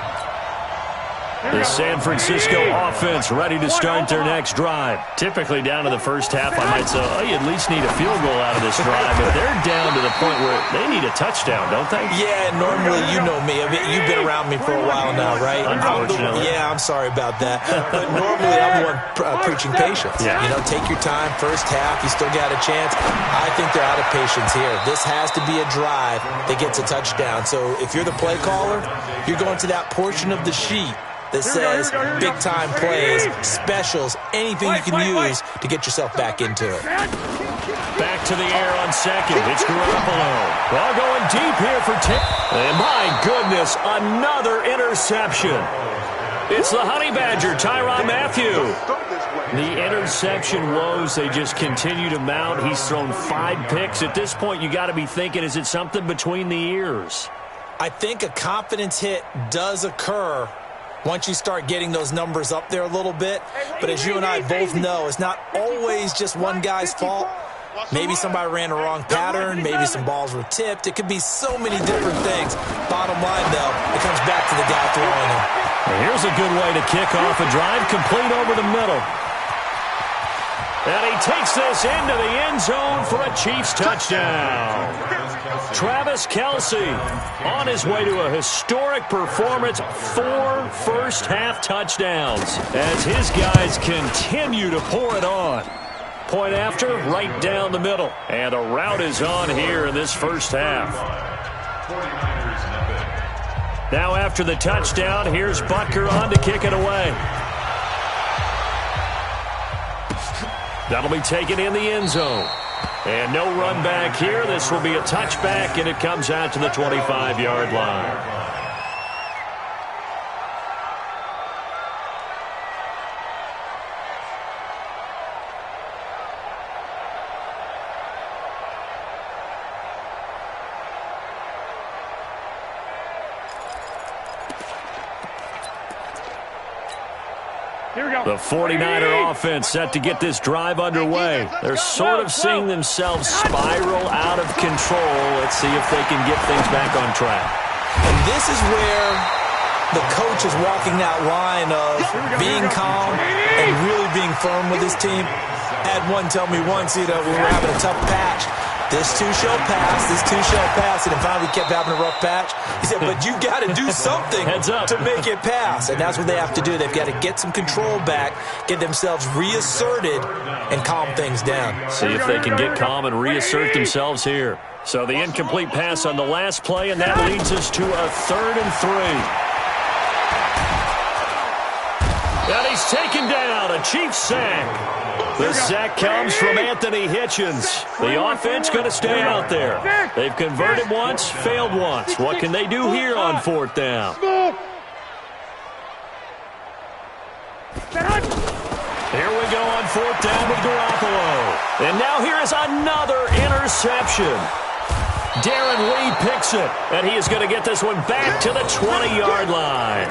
The San Francisco offense ready to start their next drive. Typically down to the first half, I might say, oh, you at least need a field goal out of this drive. But they're down to the point where they need a touchdown, don't they? Yeah, normally you know me. I mean, you've been around me for a while now, right? Unfortunately. I'm sorry about that. But normally I'm the one preaching patience. Yeah. You know, take your time. First half, you still got a chance. I think they're out of patience here. This has to be a drive that gets a touchdown. So if you're the play caller, you're going to that portion of the sheet that says big-time plays, specials, anything you can use to get yourself back into it. Back to the air on second. It's Garoppolo. Ball going deep here for 10. And my goodness, another interception. It's the Honey Badger, Tyrann Mathieu. The interception woes, they just continue to mount. He's thrown 5 picks. At this point, you got to be thinking, is it something between the ears? I think a confidence hit does occur once you start getting those numbers up there a little bit. But as you and I both know, it's not always just one guy's fault. Maybe somebody ran a wrong pattern. Maybe some balls were tipped. It could be so many different things. Bottom line, though, it comes back to the guy throwing them. Well, here's a good way to kick off a drive, complete over the middle. And he takes this into the end zone for a Chiefs touchdown. Travis Kelce on his way to a historic performance, 4 first-half touchdowns as his guys continue to pour it on. Point after, right down the middle. And a route is on here in this first half. Now after the touchdown, here's Butker on to kick it away. That'll be taken in the end zone. And no run back here. This will be a touchback, and it comes out to the 25-yard line. The 49er offense set to get this drive underway. They're sort of seeing themselves spiral out of control. Let's see if they can get things back on track. And this is where the coach is walking that line of being calm and really being firm with his team. I had one tell me once, when we were having a tough patch, this too shall pass, this too shall pass, and finally we kept having a rough patch. He said, but you got to do something to make it pass, and that's what they have to do. They've got to get some control back, get themselves reasserted, and calm things down. See if they can get calm and reassert themselves here. So the incomplete pass on the last play, and that leads us to a 3rd and 3. And he's taken down, a Chiefs sack. The sack comes from Anthony Hitchens. The offense going to stay out there. They've converted once, failed once. What can they do here on 4th down? Here we go on 4th down with Garoppolo. And now here is another interception. Darren Lee picks it, and he is going to get this one back to the 20-yard line.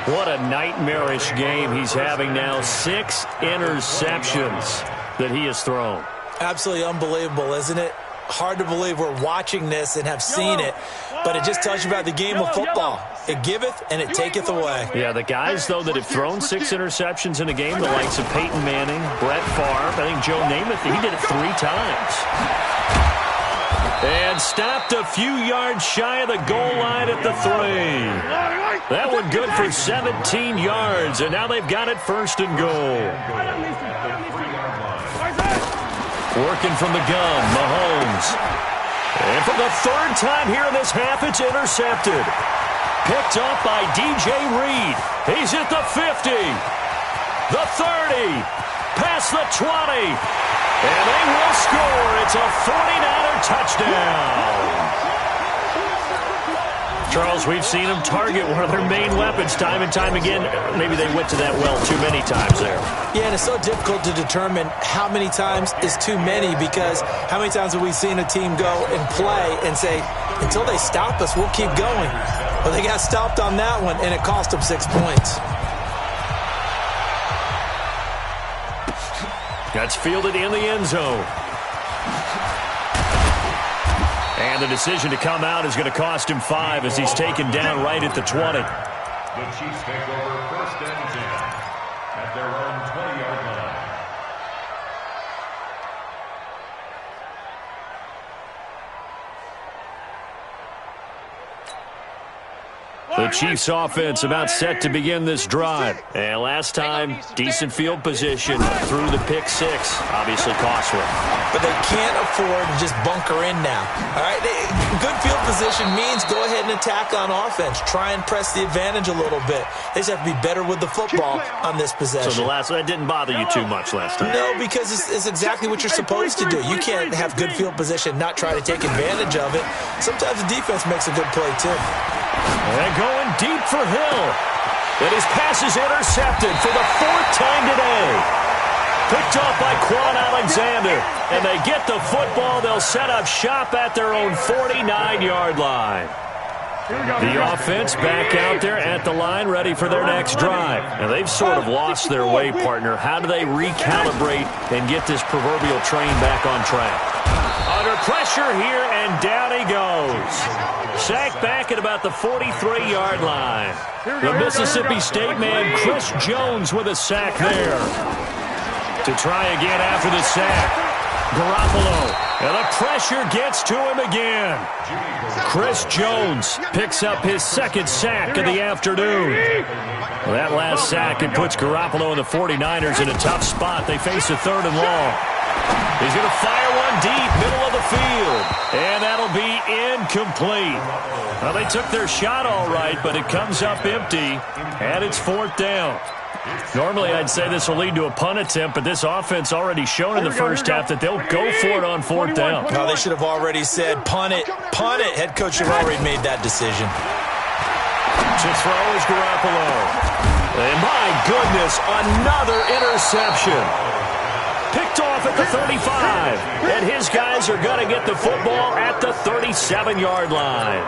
What a nightmarish game he's having now. 6 interceptions that he has thrown. Absolutely unbelievable, isn't it? Hard to believe we're watching this and have seen it, but it just tells you about the game of football. It giveth and it taketh away. Yeah, the guys, though, that have thrown 6 interceptions in a game, the likes of Peyton Manning, Brett Favre, I think Joe Namath, he did it 3 times. And stopped a few yards shy of the goal line at the 3. That one good for 17 yards, and now they've got it 1st and goal. Working from the gun, Mahomes. And for the 3rd time here in this half, it's intercepted. Picked up by DJ Reed. He's at the 50, the 30, past the 20. And they will score. It's a 49er touchdown. Charles, we've seen them target one of their main weapons time and time again. Maybe they went to that well too many times there. Yeah, and it's so difficult to determine how many times is too many, because how many times have we seen a team go and play and say, until they stop us, we'll keep going. Well, they got stopped on that one, and it cost them 6 points. That's fielded in the end zone. And the decision to come out is going to cost him 5 as he's taken down right at the 20. The Chiefs take over 1st and 10 at their own 20-yard line. The Chiefs offense about set to begin this drive. And last time, decent field position through the pick 6. Obviously costly. But they can't afford to just bunker in now. All right, good field position means go ahead and attack on offense. Try and press the advantage a little bit. They just have to be better with the football on this possession. So that didn't bother you too much last time? No, because it's exactly what you're supposed to do. You can't have good field position, not try to take advantage of it. Sometimes the defense makes a good play, too. And going deep for Hill. And his pass is intercepted for the 4th time today. Picked off by Quan Alexander. And they get the football. They'll set up shop at their own 49-yard line. The offense back out there at the line, ready for their next drive. And they've sort of lost their way, partner. How do they recalibrate and get this proverbial train back on track? Under pressure here, and down he goes. Sacked back at about the 43-yard line. The Mississippi State man, Chris Jones, with a sack there. To try again after the sack. Garoppolo, and the pressure gets to him again. Chris Jones picks up his 2nd sack of the afternoon. Well, that last sack, it puts Garoppolo and the 49ers in a tough spot. They face a 3rd and long. He's going to fire one deep, middle of the field, and that'll be incomplete. Well, they took their shot all right, but it comes up empty, and it's 4th down. Normally, I'd say this will lead to a punt attempt, but this offense already shown in the first half that they'll go for it on fourth down. No, they should have already said, punt it, punt it. Head coach should have already made that decision. To throw is Garoppolo. And my goodness, another interception. Picked off at the 35. And his guys are going to get the football at the 37-yard line.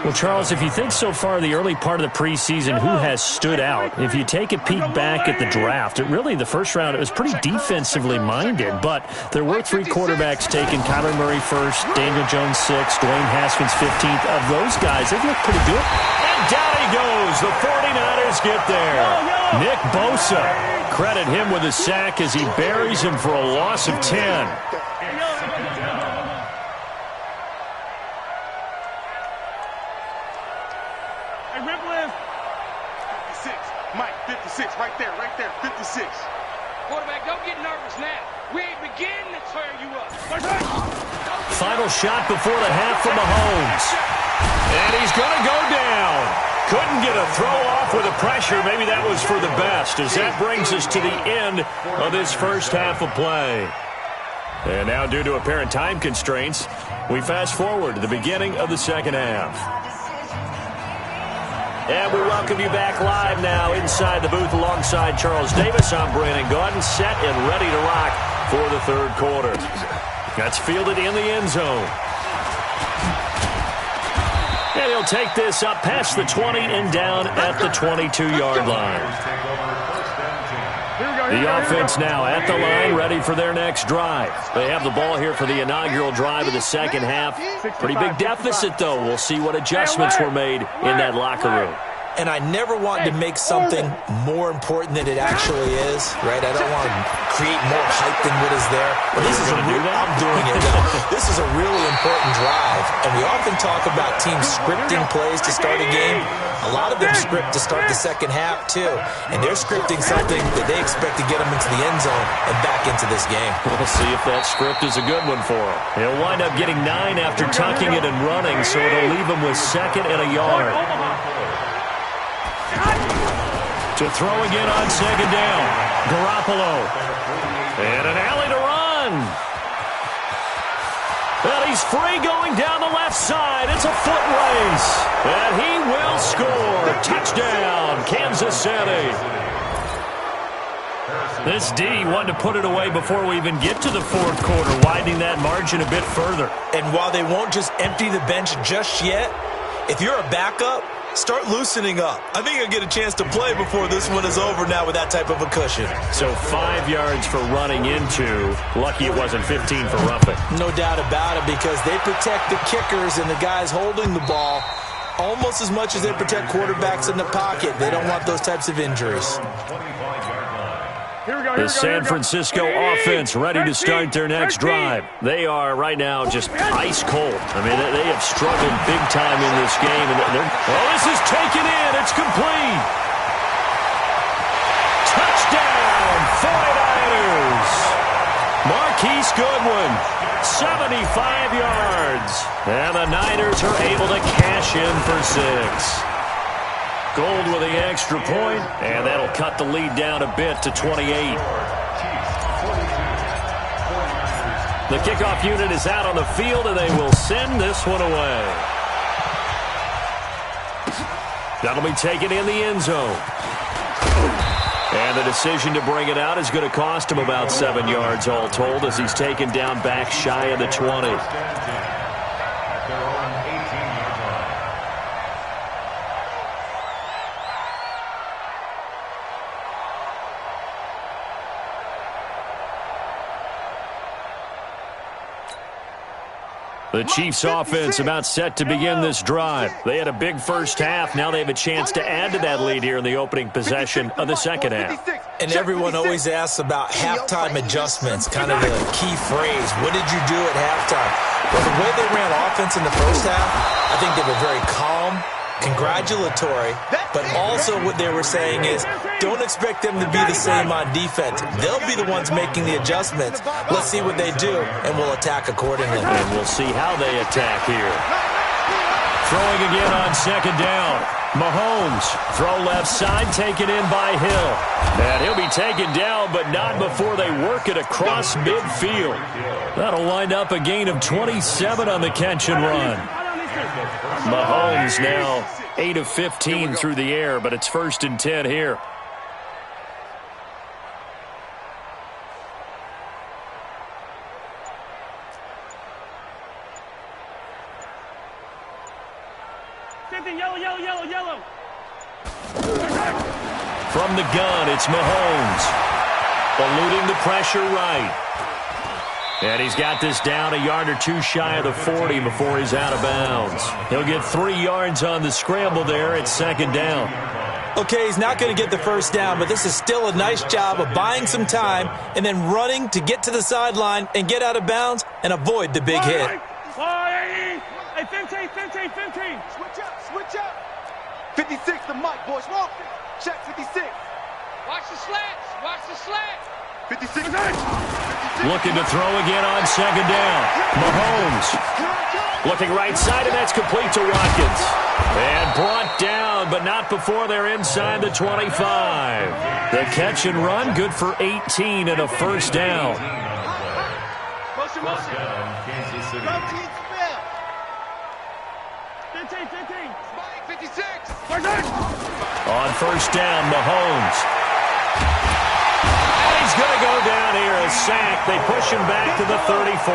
Well, Charles, if you think so far the early part of the preseason, who has stood out? If you take a peek back at the draft, the first round, it was pretty defensively minded, but there were 3 quarterbacks taken. Kyler Murray first, Daniel Jones 6th, Dwayne Haskins 15th. Of those guys, they've looked pretty good. And down he goes. The 49ers get there. Nick Bosa, credit him with a sack as he buries him for a loss of 10. Right there, 56. Quarterback, don't get nervous now. We ain't beginning to tear you up. Final shot before the half from Mahomes. And he's going to go down. Couldn't get a throw off with the pressure. Maybe that was for the best, as that brings us to the end of this first half of play. And now, due to apparent time constraints, we fast forward to the beginning of the second half. And we welcome you back live now inside the booth alongside Charles Davis. I'm Brandon Gaudin, set and ready to rock for the third quarter. That's fielded in the end zone. And he'll take this up past the 20 and down at the 22-yard line. The offense now at the line, ready for their next drive. They have the ball here for the inaugural drive of the second half. Pretty big deficit, though. We'll see what adjustments were made in that locker room. And I never want to make something more important than it actually is, right? I don't want to create more hype than what is there. But this is I'm doing it now. This is a really important drive. And we often talk about teams scripting plays to start a game. A lot of them script to start the second half, too. And they're scripting something that they expect to get them into the end zone and back into this game. We'll see if that script is a good one for him. He'll wind up getting 9 after tucking it and running, so it'll leave him with 2nd and a yard. To throw again on 2nd down. Garoppolo. And an alley to run. And he's free going down the left side. It's a foot race. And he will score. Touchdown, Kansas City. This D wanted to put it away before we even get to the fourth quarter, widening that margin a bit further. And while they won't just empty the bench just yet, if you're a backup, start loosening up. I think you'll get a chance to play before this one is over now with that type of a cushion. So 5 yards for running into. Lucky it wasn't 15 for roughing. No doubt about it, because they protect the kickers and the guys holding the ball almost as much as they protect quarterbacks in the pocket. They don't want those types of injuries. The San Francisco offense ready to start their next drive. They are right now just ice cold. I mean, they have struggled big time in this game. And this is taken in. It's complete. Touchdown, 49ers. Marquise Goodwin, 75 yards. And the Niners are able to cash in for 6. Gold with the extra point, and that'll cut the lead down a bit to 28. The kickoff unit is out on the field, and they will send this one away. That'll be taken in the end zone. And the decision to bring it out is going to cost him about 7 yards all told, as he's taken down back shy of the 20. The Chiefs offense about set to begin this drive. They had a big first half. Now they have a chance to add to that lead here in the opening possession of the second half. And everyone always asks about halftime adjustments, kind of the key phrase. What did you do at halftime? Well, the way they ran offense in the first half, I think they were very calm, congratulatory, but also what they were saying is, don't expect them to be the same on defense. They'll be the ones making the adjustments. Let's see what they do, and we'll attack accordingly. And we'll see how they attack here. Throwing again on 2nd down. Mahomes, throw left side, taken in by Hill. And he'll be taken down, but not before they work it across midfield. That'll wind up a gain of 27 on the catch and run. Mahomes now 8 of 15 through the air, but it's 1st and 10 here. Yellow. From the gun, it's Mahomes. Eluding the pressure right. And he's got this down a yard or two shy of the 40 before he's out of bounds. He'll get 3 yards on the scramble there at 2nd down. Okay, he's not going to get the 1st down, but this is still a nice job of buying some time and then running to get to the sideline and get out of bounds and avoid the big hit. Hey, 15. Switch up. 56, the mic, boys. Whoa. Check 56. Watch the slats. 56. Looking to throw again on 2nd down. Mahomes looking right side, and that's complete to Watkins. And brought down, but not before they're inside the 25. The catch and run, good for 18 and a 1st down. Motion. Kansas City. 15. Spike 56. On 1st down, Mahomes. And he's going to go down here, a sack. They push him back to the 34.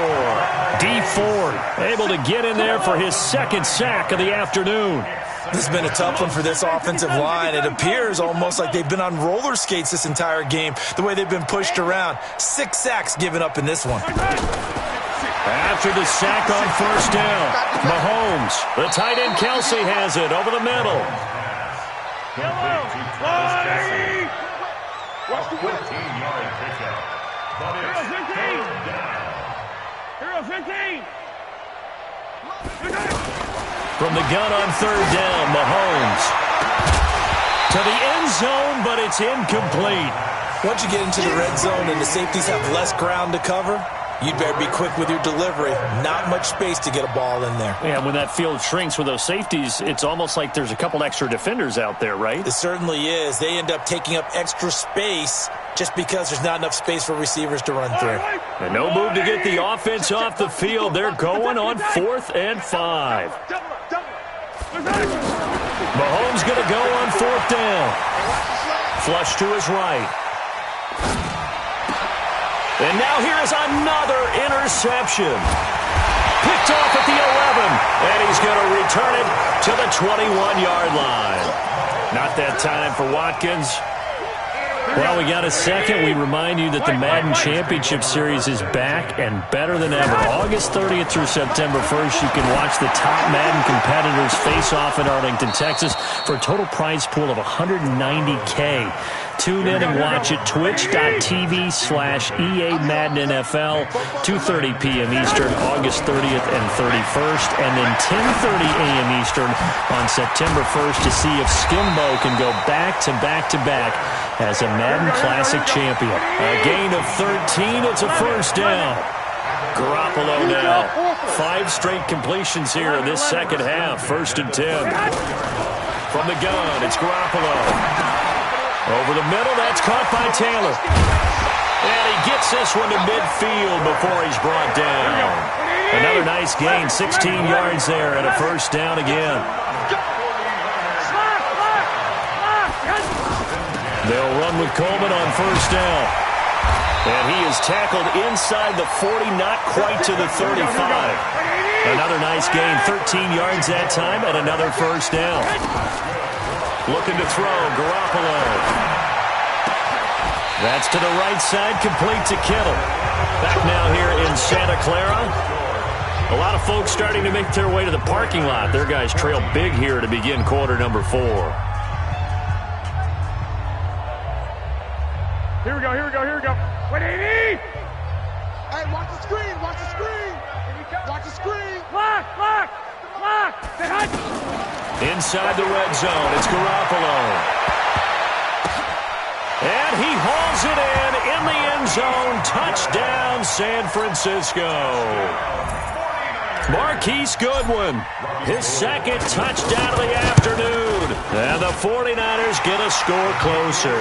D Ford able to get in there for his 2nd sack of the afternoon. This has been a tough one for this offensive line. It appears almost like they've been on roller skates this entire game, the way they've been pushed around. 6 sacks given up in this one. After the sack on 1st down, Mahomes, the tight end Kelsey has it over the middle. Watch the 14-yard pickup. But it's 3rd down. Hero 15. From the gun on 3rd down, Mahomes. To the end zone, but it's incomplete. Once you get into the red zone and the safeties have less ground to cover, you'd better be quick with your delivery. Not much space to get a ball in there. Yeah, when that field shrinks with those safeties, it's almost like there's a couple extra defenders out there, right? It certainly is. They end up taking up extra space just because there's not enough space for receivers to run through. And no move to get the offense off the field. They're going on 4th and 5. Mahomes going to go on 4th down. Flush to his right. And now here's another interception. Picked off at the 11. And he's going to return it to the 21-yard line. Not that time for Watkins. Well, we got a second. We remind you that the Madden Championship Series is back and better than ever. August 30th through September 1st, you can watch the top Madden competitors face off in Arlington, Texas for a total prize pool of $190K. Tune in and watch it, twitch.tv/EA Madden NFL, 2:30 p.m. Eastern, August 30th and 31st, and then 10:30 a.m. Eastern on September 1st to see if Skimbo can go back-to-back-to-back as a Madden Classic champion. A gain of 13, it's a 1st down. Garoppolo now. 5 straight completions here in this 2nd half, 1st and 10. From the gun, it's Garoppolo. Over the middle, that's caught by Taylor. And he gets this one to midfield before he's brought down. Another nice gain, 16 yards there and a 1st down again. They'll run with Coleman on 1st down. And he is tackled inside the 40, not quite to the 35. Another nice gain, 13 yards that time and another 1st down. Looking to throw, Garoppolo. That's to the right side, complete to Kittle. Back now here in Santa Clara. A lot of folks starting to make their way to the parking lot. Their guys trail big here to begin quarter number 4. Here we go. What do you need? Hey, watch the screen. Watch the screen. Lock. Say hot. Inside the red zone, it's Garoppolo. And he hauls it in the end zone. Touchdown, San Francisco. Marquise Goodwin, his 2nd touchdown of the afternoon. the 49ers get a score closer.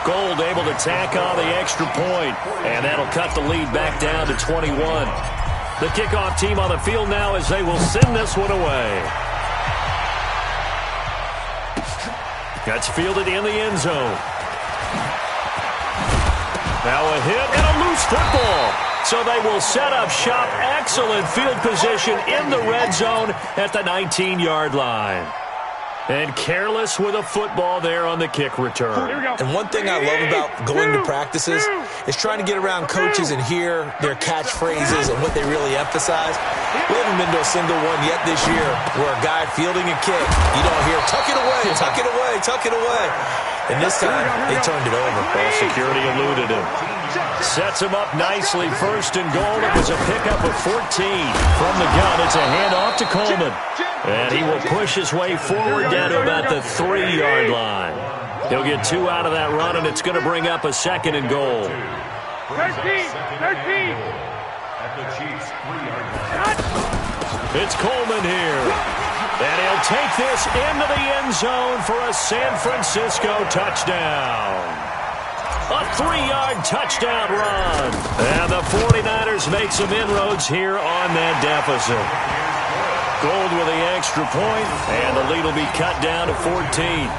Gold able to tack on the extra point, and that'll cut the lead back down to 21. The kickoff team on the field now as they will send this one away. That's fielded in the end zone. Now a hit and a loose football. So they will set up shop. Excellent field position in the red zone at the 19-yard line. And careless with a football there on the kick return. And one thing I love about going to practices is trying to get around coaches and hear their catchphrases and what they really emphasize. We haven't been to a single one yet this year where a guy fielding a kick, you don't hear, tuck it away, tuck it away, tuck it away. And this time, they turned it over. Well, security eluded him. Sets him up nicely. First and goal. It was a pickup of 14. From the gun, it's a handoff to Coleman. And he will push his way forward down to about the 3-yard line. He'll get 2 out of that run, and it's going to bring up a second and goal. 13. At the Chiefs' 3-yard line. It's Coleman here. And he'll take this into the end zone for a San Francisco touchdown. A 3-yard touchdown run. And the 49ers make some inroads here on that deficit. Gold with the extra point, and the lead will be cut down to 14.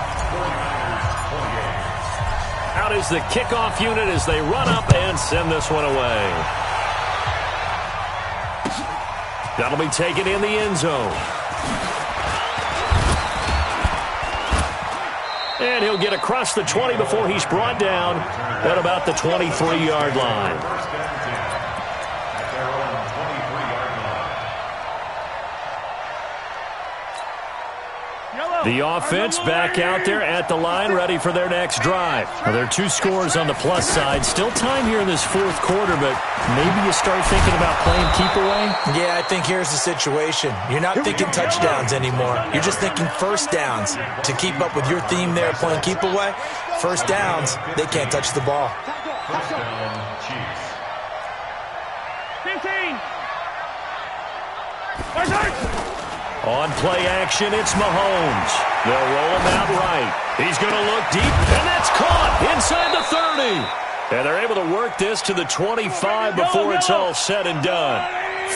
Out is the kickoff unit as they run up and send this one away. That'll be taken in the end zone. And he'll get across the 20 before he's brought down at about the 23-yard line. The offense back out there at the line, ready for their next drive. Well, there are 2 scores on the plus side. Still time here in this 4th quarter, but maybe you start thinking about playing keep away? Yeah, I think here's the situation. You're not thinking touchdowns anymore. You're just thinking first downs. To keep up with your theme there, playing keep away, first downs, they can't touch the ball. First down, Chiefs. 15. On play action, it's Mahomes. They'll roll him out right. He's going to look deep, and that's caught inside the 30. And they're able to work this to the 25 before it's all said and done.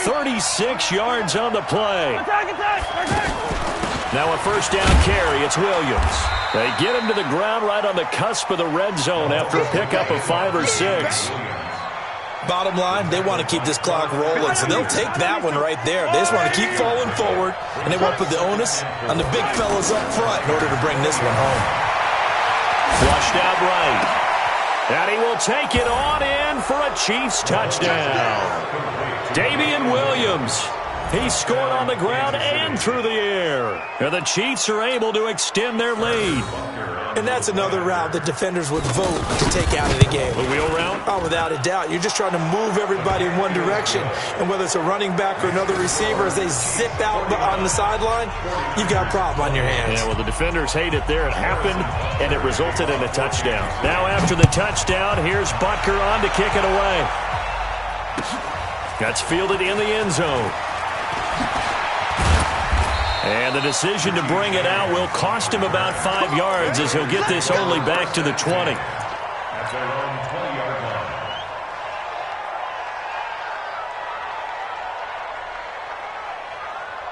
36 yards on the play. Now a first down carry, it's Williams. They get him to the ground right on the cusp of the red zone after a pickup of 5 or 6. Bottom line, they want to keep this clock rolling, so they'll take that one right there. They just want to keep falling forward, and they want to put the onus on the big fellas up front in order to bring this one home. Flushed out right. And he will take it on in for a Chiefs touchdown. Damian Williams. He scored on the ground and through the air. And the Chiefs are able to extend their lead. And that's another route that defenders would vote to take out of the game. The wheel route? Oh, without a doubt. You're just trying to move everybody in one direction. And whether it's a running back or another receiver, as they zip out on the sideline, you've got a problem on your hands. Yeah, well, the defenders hate it there. It happened, and it resulted in a touchdown. Now after the touchdown, here's Butker on to kick it away. That's fielded in the end zone. And the decision to bring it out will cost him about 5 yards as he'll get this only back to the 20. That's their own 20-yard line.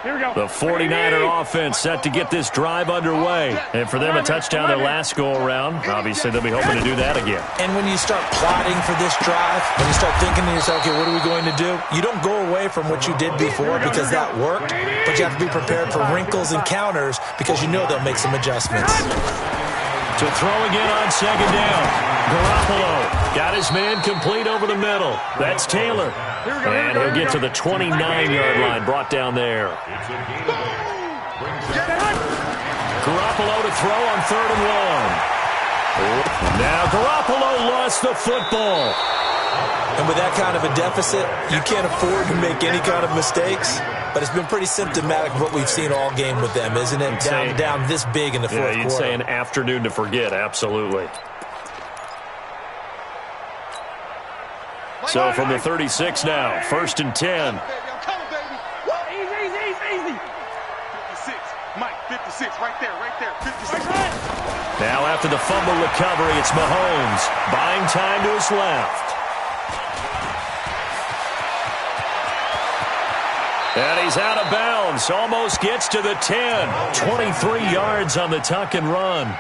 Here we go. The 49er offense set to get this drive underway. And for them, a touchdown their last go-around. Obviously, they'll be hoping to do that again. And when you start plotting for this drive, when you start thinking to yourself, okay, what are we going to do? You don't go away from what you did before because that worked, but you have to be prepared for wrinkles and counters because you know they'll make some adjustments. To throw again on second down. Garoppolo got his man complete over the middle. That's Taylor. And he'll get to the 29-yard line, brought down there. Garoppolo to throw on 3rd and 1. Now Garoppolo lost the football. And with that kind of a deficit, you can't afford to make any kind of mistakes. But it's been pretty symptomatic of what we've seen all game with them, isn't it? Down this big in the fourth quarter. You'd say an afternoon to forget, absolutely. So from the 36 now, 1st and 10. Easy. 56. Mike, 56. 56, right there, 56. Now after the fumble recovery, it's Mahomes buying time to his left. And he's out of bounds. Almost gets to the 10. 23 yards on the tuck and run.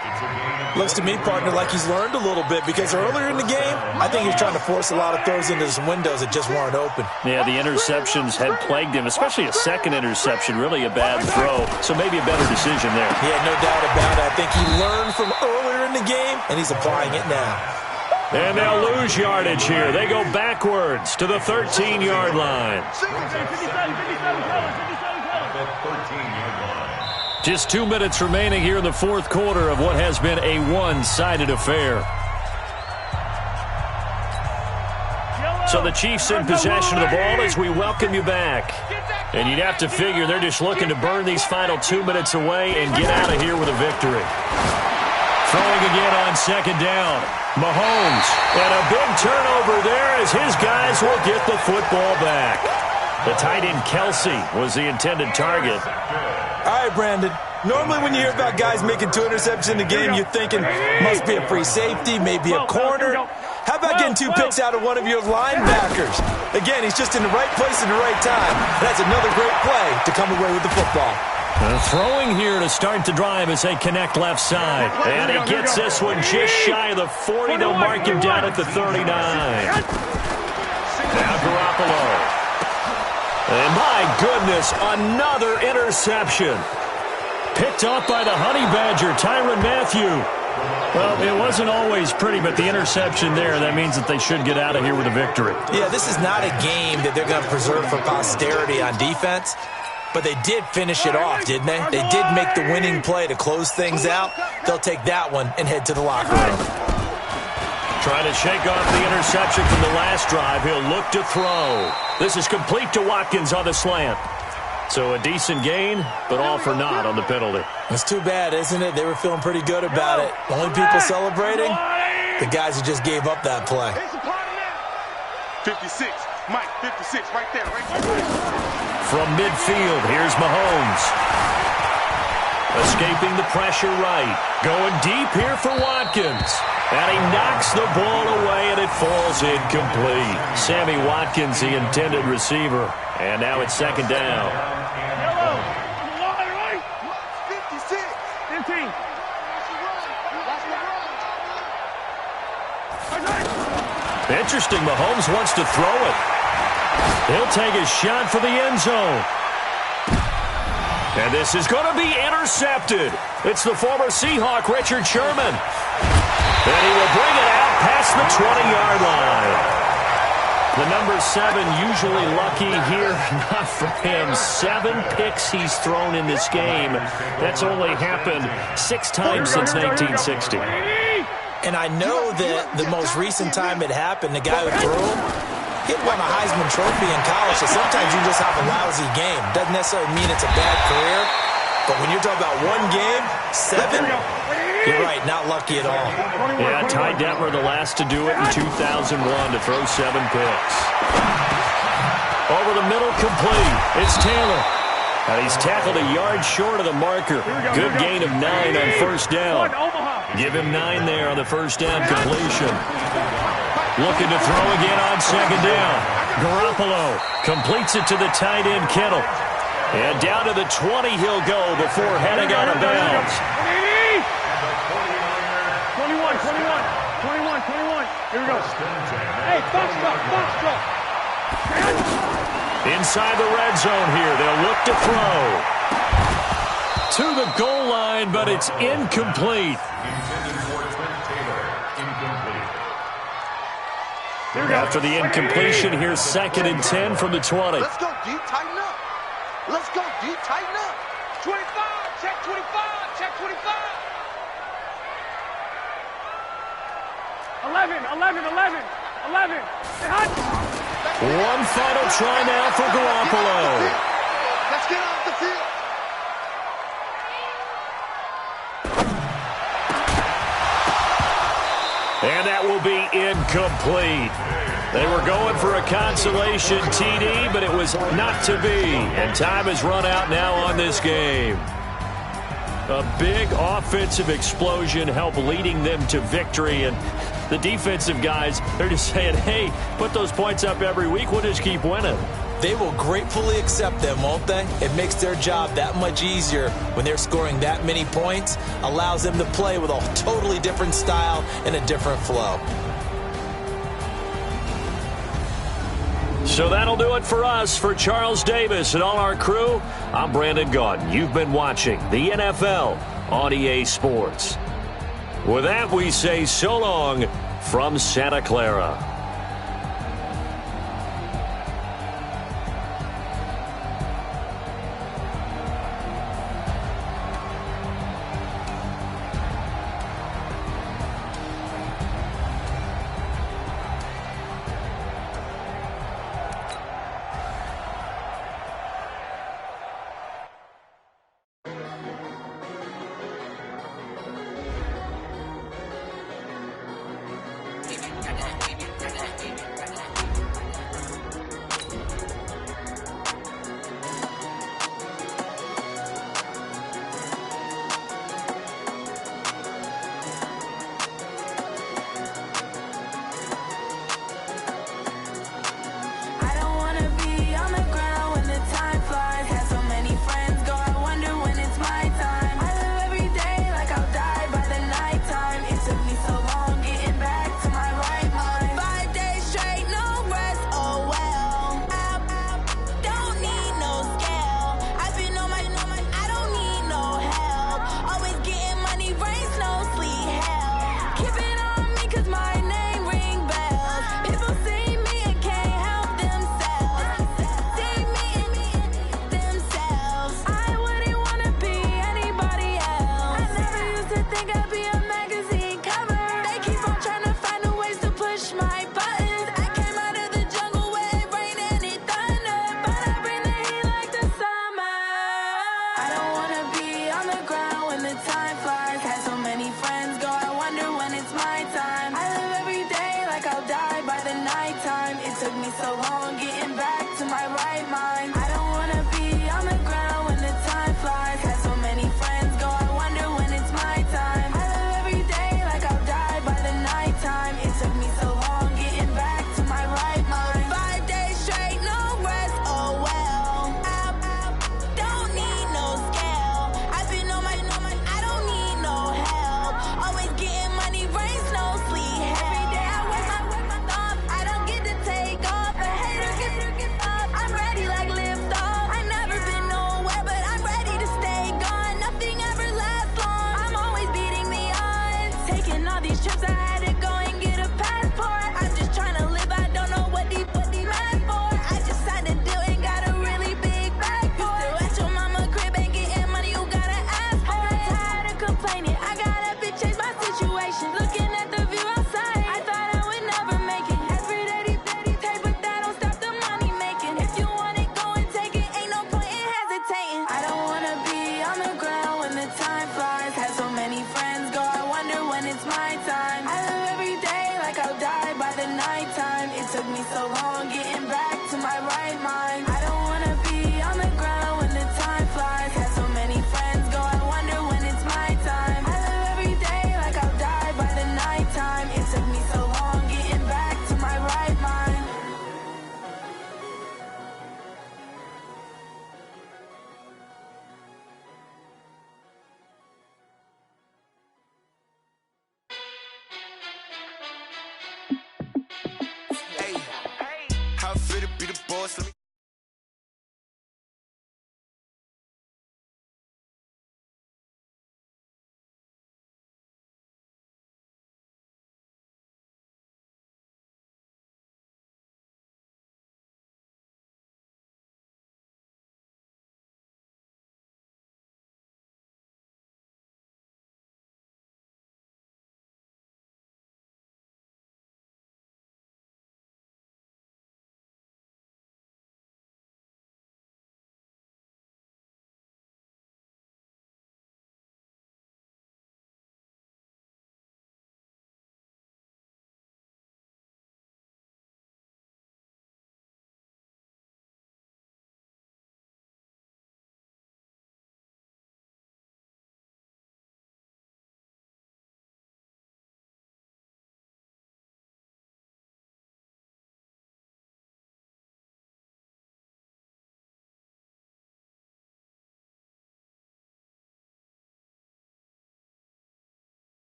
Looks to me, partner, like he's learned a little bit because earlier in the game, I think he was trying to force a lot of throws into some windows that just weren't open. Yeah, the interceptions had plagued him, especially a second interception, really a bad throw. So maybe a better decision there. Yeah, no doubt about it. I think he learned from earlier in the game, and he's applying it now. And they'll lose yardage here. They go backwards to the 13-yard line. Just 2 minutes remaining here in the fourth quarter of what has been a one-sided affair. So the Chiefs in possession of the ball as we welcome you back. And you'd have to figure they're just looking to burn these final 2 minutes away and get out of here with a victory. Throwing again on second down. Mahomes. And a big turnover there as his guys will get the football back. The tight end Kelsey was the intended target. All right, Brandon. Normally when you hear about guys making 2 interceptions in the game, you're thinking must be a free safety, maybe a corner. How about getting 2 picks out of one of your linebackers? Again, he's just in the right place at the right time. That's another great play to come away with the football. Throwing here to start the drive as they connect left side. And he gets this one just shy of the 40. They'll mark him down at the 39. Now Garoppolo. And my goodness, another interception. Picked off by the Honey Badger, Tyrann Mathieu. Well, it wasn't always pretty, but the interception there, that means that they should get out of here with a victory. Yeah, this is not a game that they're going to preserve for posterity on defense. But they did finish it off, didn't they? They did make the winning play to close things out. They'll take that one and head to the locker room. Trying to shake off the interception from the last drive. He'll look to throw. This is complete to Watkins on the slant. So a decent gain, but all for naught on the penalty. It's too bad, isn't it? They were feeling pretty good about it. The only people celebrating, the guys who just gave up that play. 56, Mike, 56, right there. From midfield, here's Mahomes. Escaping the pressure right. Going deep here for Watkins. And he knocks the ball away, and it falls incomplete. Sammy Watkins, the intended receiver. And now it's second down. 56. 15. Interesting, Mahomes wants to throw it. He'll take a shot for the end zone. And this is going to be intercepted. It's the former Seahawk, Richard Sherman. And he will bring it out past the 20-yard line. The number 7 usually lucky here. Not for him. 7 picks he's thrown in this game. That's only happened 6 times since 1960. And I know that the most recent time it happened, the guy who threw him, he won a Heisman Trophy in college, so sometimes you just have a lousy game. Doesn't necessarily mean it's a bad career, but when you're talking about one game, 7, you're right, not lucky at all. Yeah, Ty Detmer, the last to do it in 2001 to throw 7 picks. Over the middle, complete. It's Taylor. And he's tackled a yard short of the marker. Good gain of 9 on first down. Give him 9 there on the first down completion. Looking to throw again on second down. Garoppolo completes it to the tight end, Kittle. And down to the 20 he'll go before heading out of bounds. 21. Here we go. Hey, box truck. Inside the red zone here. They'll look to throw. To the goal line, but it's incomplete. After the incompletion, here's 2nd and 10 from the 20. Let's go deep, tighten up. Let's go deep, tighten up. 25, check 25, check 25. 11. One final try now for Garoppolo. Let's get off the field. And that will be incomplete. They were going for a consolation TD, but it was not to be. And time has run out now on this game. A big offensive explosion helped leading them to victory. And the defensive guys, they're just saying, hey, put those points up every week. We'll just keep winning. They will gratefully accept them, won't they? It makes their job that much easier when they're scoring that many points. Allows them to play with a totally different style and a different flow. So that'll do it for us. For Charles Davis and all our crew, I'm Brandon Gaudin. You've been watching the NFL on EA Sports. With that, we say so long from Santa Clara.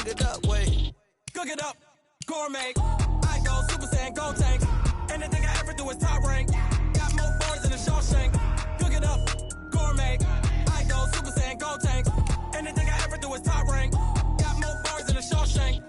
cook it up, wait. Cook it up, gourmet. I go Super Saiyan, go tank. Anything I ever do is top rank. Got more bars than a Shawshank. Cook it up, gourmet. I go Super Saiyan, go tank. Anything I ever do is top rank. Got more bars than a Shawshank.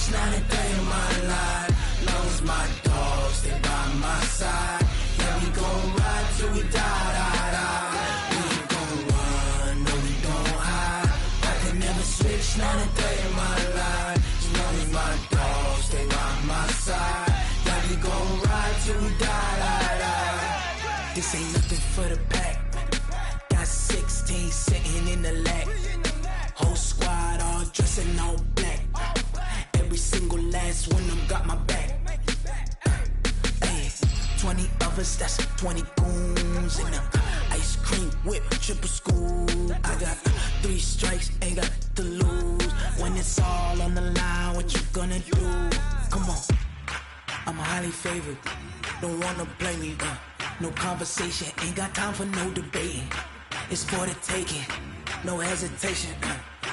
Not a day in my life. Long as my dogs, they by my side. Yeah, we gon' ride till we die, die, die. We ain't gon' run, no, we don't hide. I can never switch, not a day in my life. As long as my dogs, they by my side. Yeah, we gon' ride till we die, die, die. This ain't nothing for the pack. Got 16 sitting in the lap. Whole squad all dressed in all black. Every single last one of them got my back. Hey, 20 of us, that's 20 goons in the ice cream whip, triple school. I got 3 strikes, ain't got to lose. When it's all on the line, what you gonna do? Come on, I'm highly favored. Don't wanna blame me, no conversation, ain't got time for no debating. It's for the taking, no hesitation.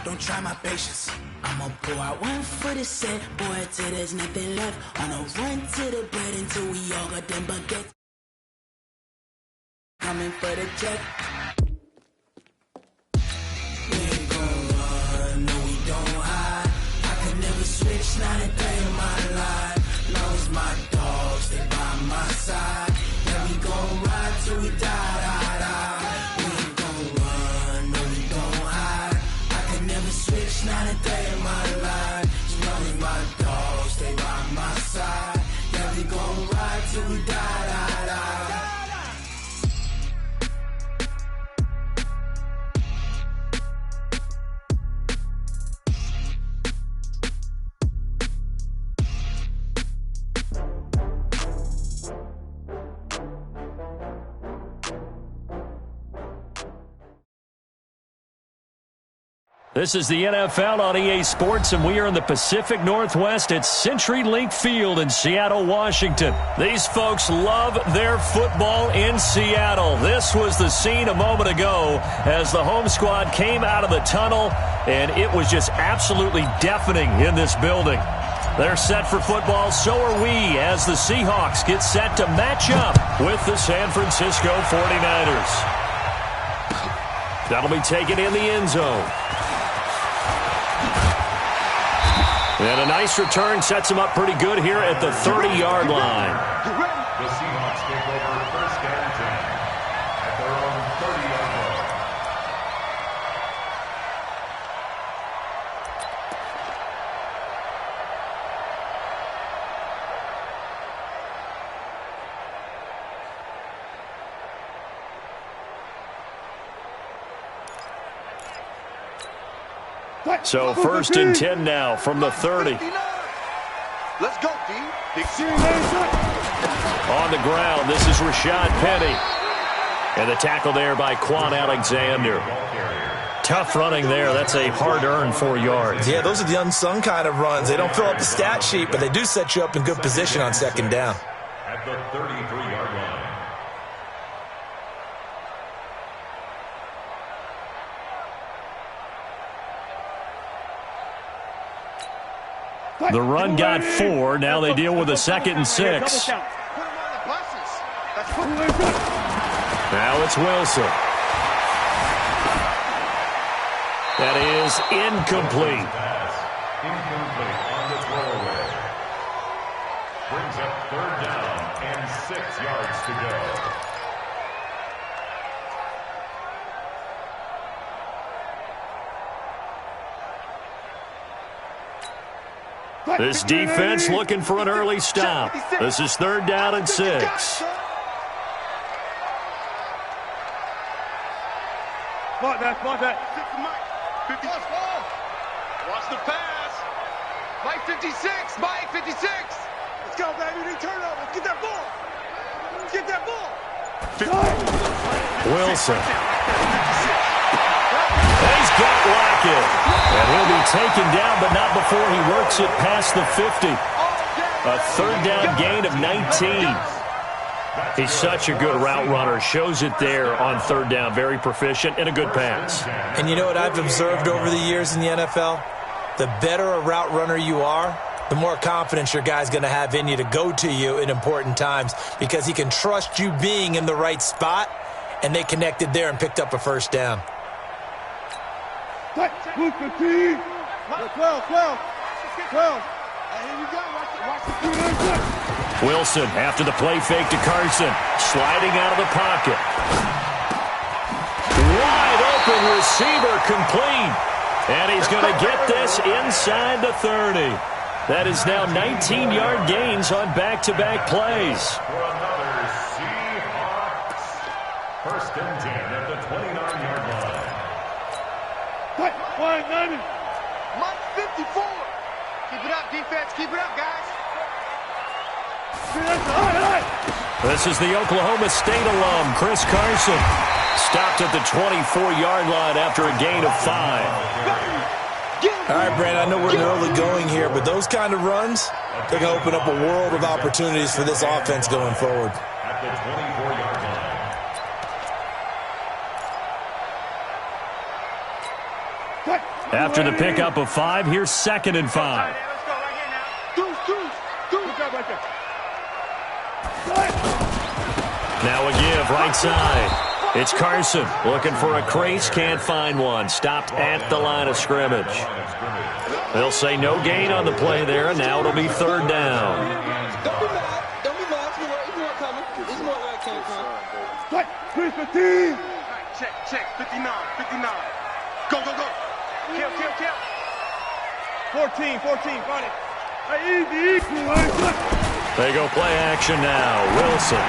Don't try my patience. I'ma pour out one for the set, boy, till there's nothing left. On a run to the bread until we all got them baguettes. Coming for the check. We ain't gon' run, no, we don't hide. I can never switch, not a day in my life. Long as my dogs, they by my side. Yeah, we gon' ride till we die, die, die. We ain't gon' run, no, we don't hide. I can never switch, not a day in my life. As long as my dogs, stay by my side. Yeah, we gon' ride till we die, die, die. This is the NFL on EA Sports, and we are in the Pacific Northwest at CenturyLink Field in Seattle, Washington. These folks love their football in Seattle. This was the scene a moment ago as the home squad came out of the tunnel, and it was just absolutely deafening in this building. They're set for football, so are we, as the Seahawks get set to match up with the San Francisco 49ers. That'll be taken in the end zone. And a nice return sets him up pretty good here at the 30-yard line. The Seahawks take over first and 10 at their own 30-yard line. So first and 10 now from the 30. Let's go, D. On the ground, this is Rashad Penny. And the tackle there by Quan Alexander. Tough running there. That's a hard-earned 4 yards. Yeah, those are the unsung kind of runs. They don't fill up the stat sheet, but they do set you up in good position on second down. At the 33-yard line. The run got 4. Now they deal with a 2nd and 6. Now it's Wilson. That is incomplete. Incomplete on the throwaway. Brings up 3rd down and 6 yards to go. This defense looking for an early stop. This is 3rd down and 6. Watch the pass. Mike 56. Mike 56. Let's go, baby. Turn over. Get that ball. Get that ball. Wilson. He's got Lockett. And he'll be taken down, but not before he works it past the 50. A third down gain of 19. He's such a good route runner. Shows it there on third down. Very proficient and a good pass. And you know what I've observed over the years in the NFL? The better a route runner you are, the more confidence your guy's going to have in you to go to you in important times because he can trust you being in the right spot, and they connected there and picked up a first down. 12. Here we go. Watch the Wilson after the play fake to Carson. Sliding out of the pocket. Wide open receiver complete. And he's going to get this inside the 30. That is now 19-yard gains on back-to-back plays. For another Seahawks. First and 10 at the 29-yard line. Mike 54. Keep it up, defense. Keep it up, guys. This is the Oklahoma State alum, Chris Carson. Stopped at the 24-yard line after a gain of 5. All right, Brandon, I know we're in the early going here, but those kind of runs, they're going to open up a world of opportunities for this offense going forward. At the 24-yard line. After the pickup of 5, here's 2nd and 5. Now a give, right side. It's Carson looking for a crease, can't find one. Stopped at the line of scrimmage. They'll say no gain on the play there, and now it'll be third down. Don't be mad. Don't be mad. It's more coming. It's more where it came from. Check. 59. Go. Kill. 14. Got it. They go play action now. Wilson.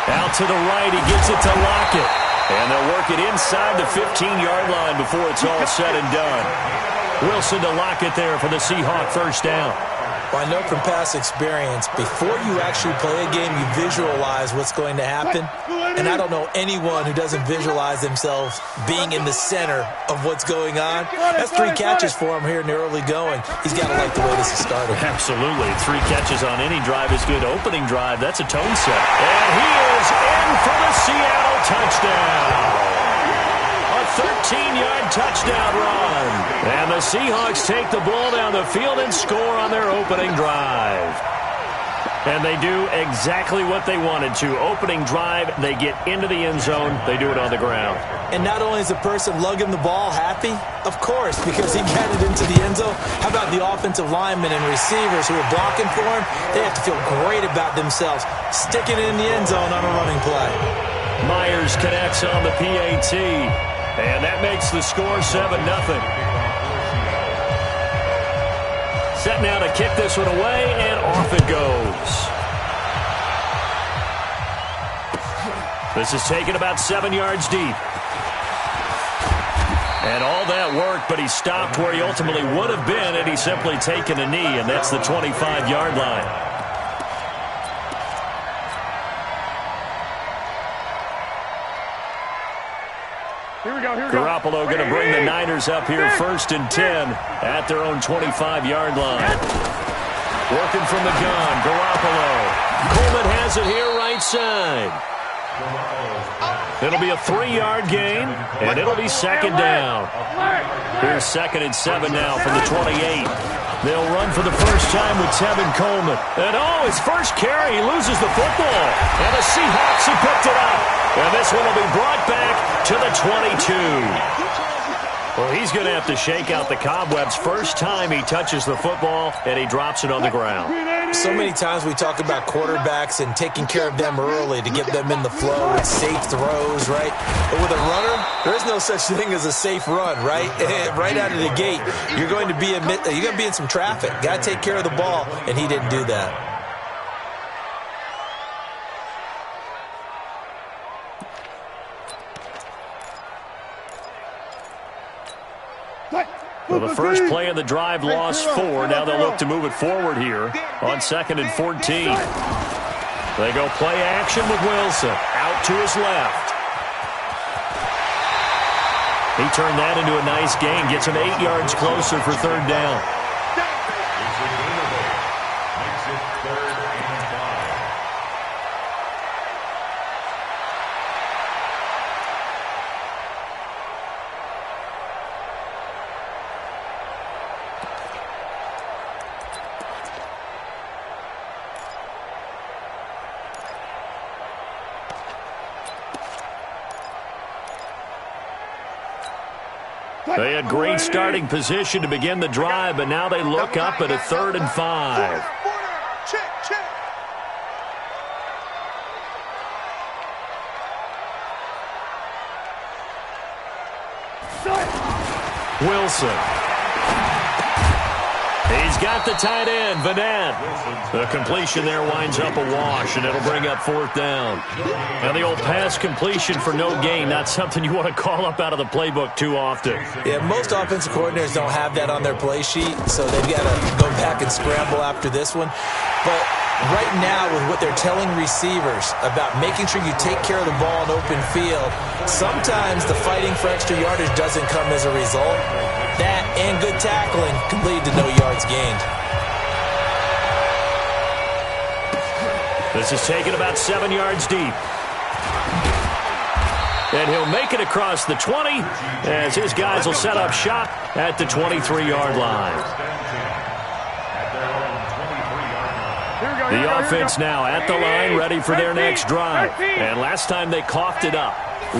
Out to the right, he gets it to Lockett. And they'll work it inside the 15-yard line before it's all said and done. Wilson to Lockett there for the Seahawk first down. Well, I know from past experience, before you actually play a game, you visualize what's going to happen. And I don't know anyone who doesn't visualize themselves being in the center of what's going on. That's 3 catches for him here in the early going. He's got to like the way this is started. Absolutely. 3 catches on any drive is good. Opening drive, that's a tone set. And he is in for the Seattle touchdown. A 13-yard touchdown run. And the Seahawks take the ball down the field and score on their opening drive. And they do exactly what they wanted to. Opening drive, they get into the end zone. They do it on the ground. And not only is the person lugging the ball happy, of course, because he got it into the end zone. How about the offensive linemen and receivers who are blocking for him? They have to feel great about themselves, sticking it in the end zone on a running play. Myers connects on the PAT. And that makes the score 7-0. Set now to kick this one away, and off it goes. This is taken about 7 yards deep. And all that work, but he stopped where he ultimately would have been had he simply taken a knee, and that's the 25-yard line. Garoppolo going to bring the Niners up here first and 10 at their own 25-yard line. Working from the gun, Garoppolo. Coleman has it here right side. It'll be a 3-yard gain, and it'll be second down. Here's 2nd and 7 now from the 28. They'll run for the first time with Tevin Coleman. And his first carry, he loses the football. And the Seahawks have picked it up. And this one will be brought back to the 22. Well, he's going to have to shake out the cobwebs first time he touches the football, and he drops it on the ground. So many times we talk about quarterbacks and taking care of them early to get them in the flow with safe throws, right? But with a runner, there is no such thing as a safe run, right? Right out of the gate, you're going to be in some traffic. Got to take care of the ball, and he didn't do that. Well, the first play of the drive lost 4. Now they'll look to move it forward here on 2nd and 14. They go play action with Wilson. Out to his left. He turned that into a nice gain. Gets him 8 yards closer for third down. It's a gain of 8. Makes it 3rd and 5. They had great starting position to begin the drive, but now they look up at a 3rd and 5. Check, check. Wilson. He's got the tight end, Vanette. The completion there winds up a wash, and it'll bring up 4th down. And the old pass completion for no gain, not something you want to call up out of the playbook too often. Yeah, most offensive coordinators don't have that on their play sheet, so they've got to go back and scramble after this one. But right now, with what they're telling receivers about making sure you take care of the ball in open field, sometimes the fighting for extra yardage doesn't come as a result. That and good tackling can lead to no yards gained. This is taken about 7 yards deep. And he'll make it across the 20 as his guys will set up shop at the 23-yard line. The offense now at the line, ready for their next drive. And last time they coughed it up,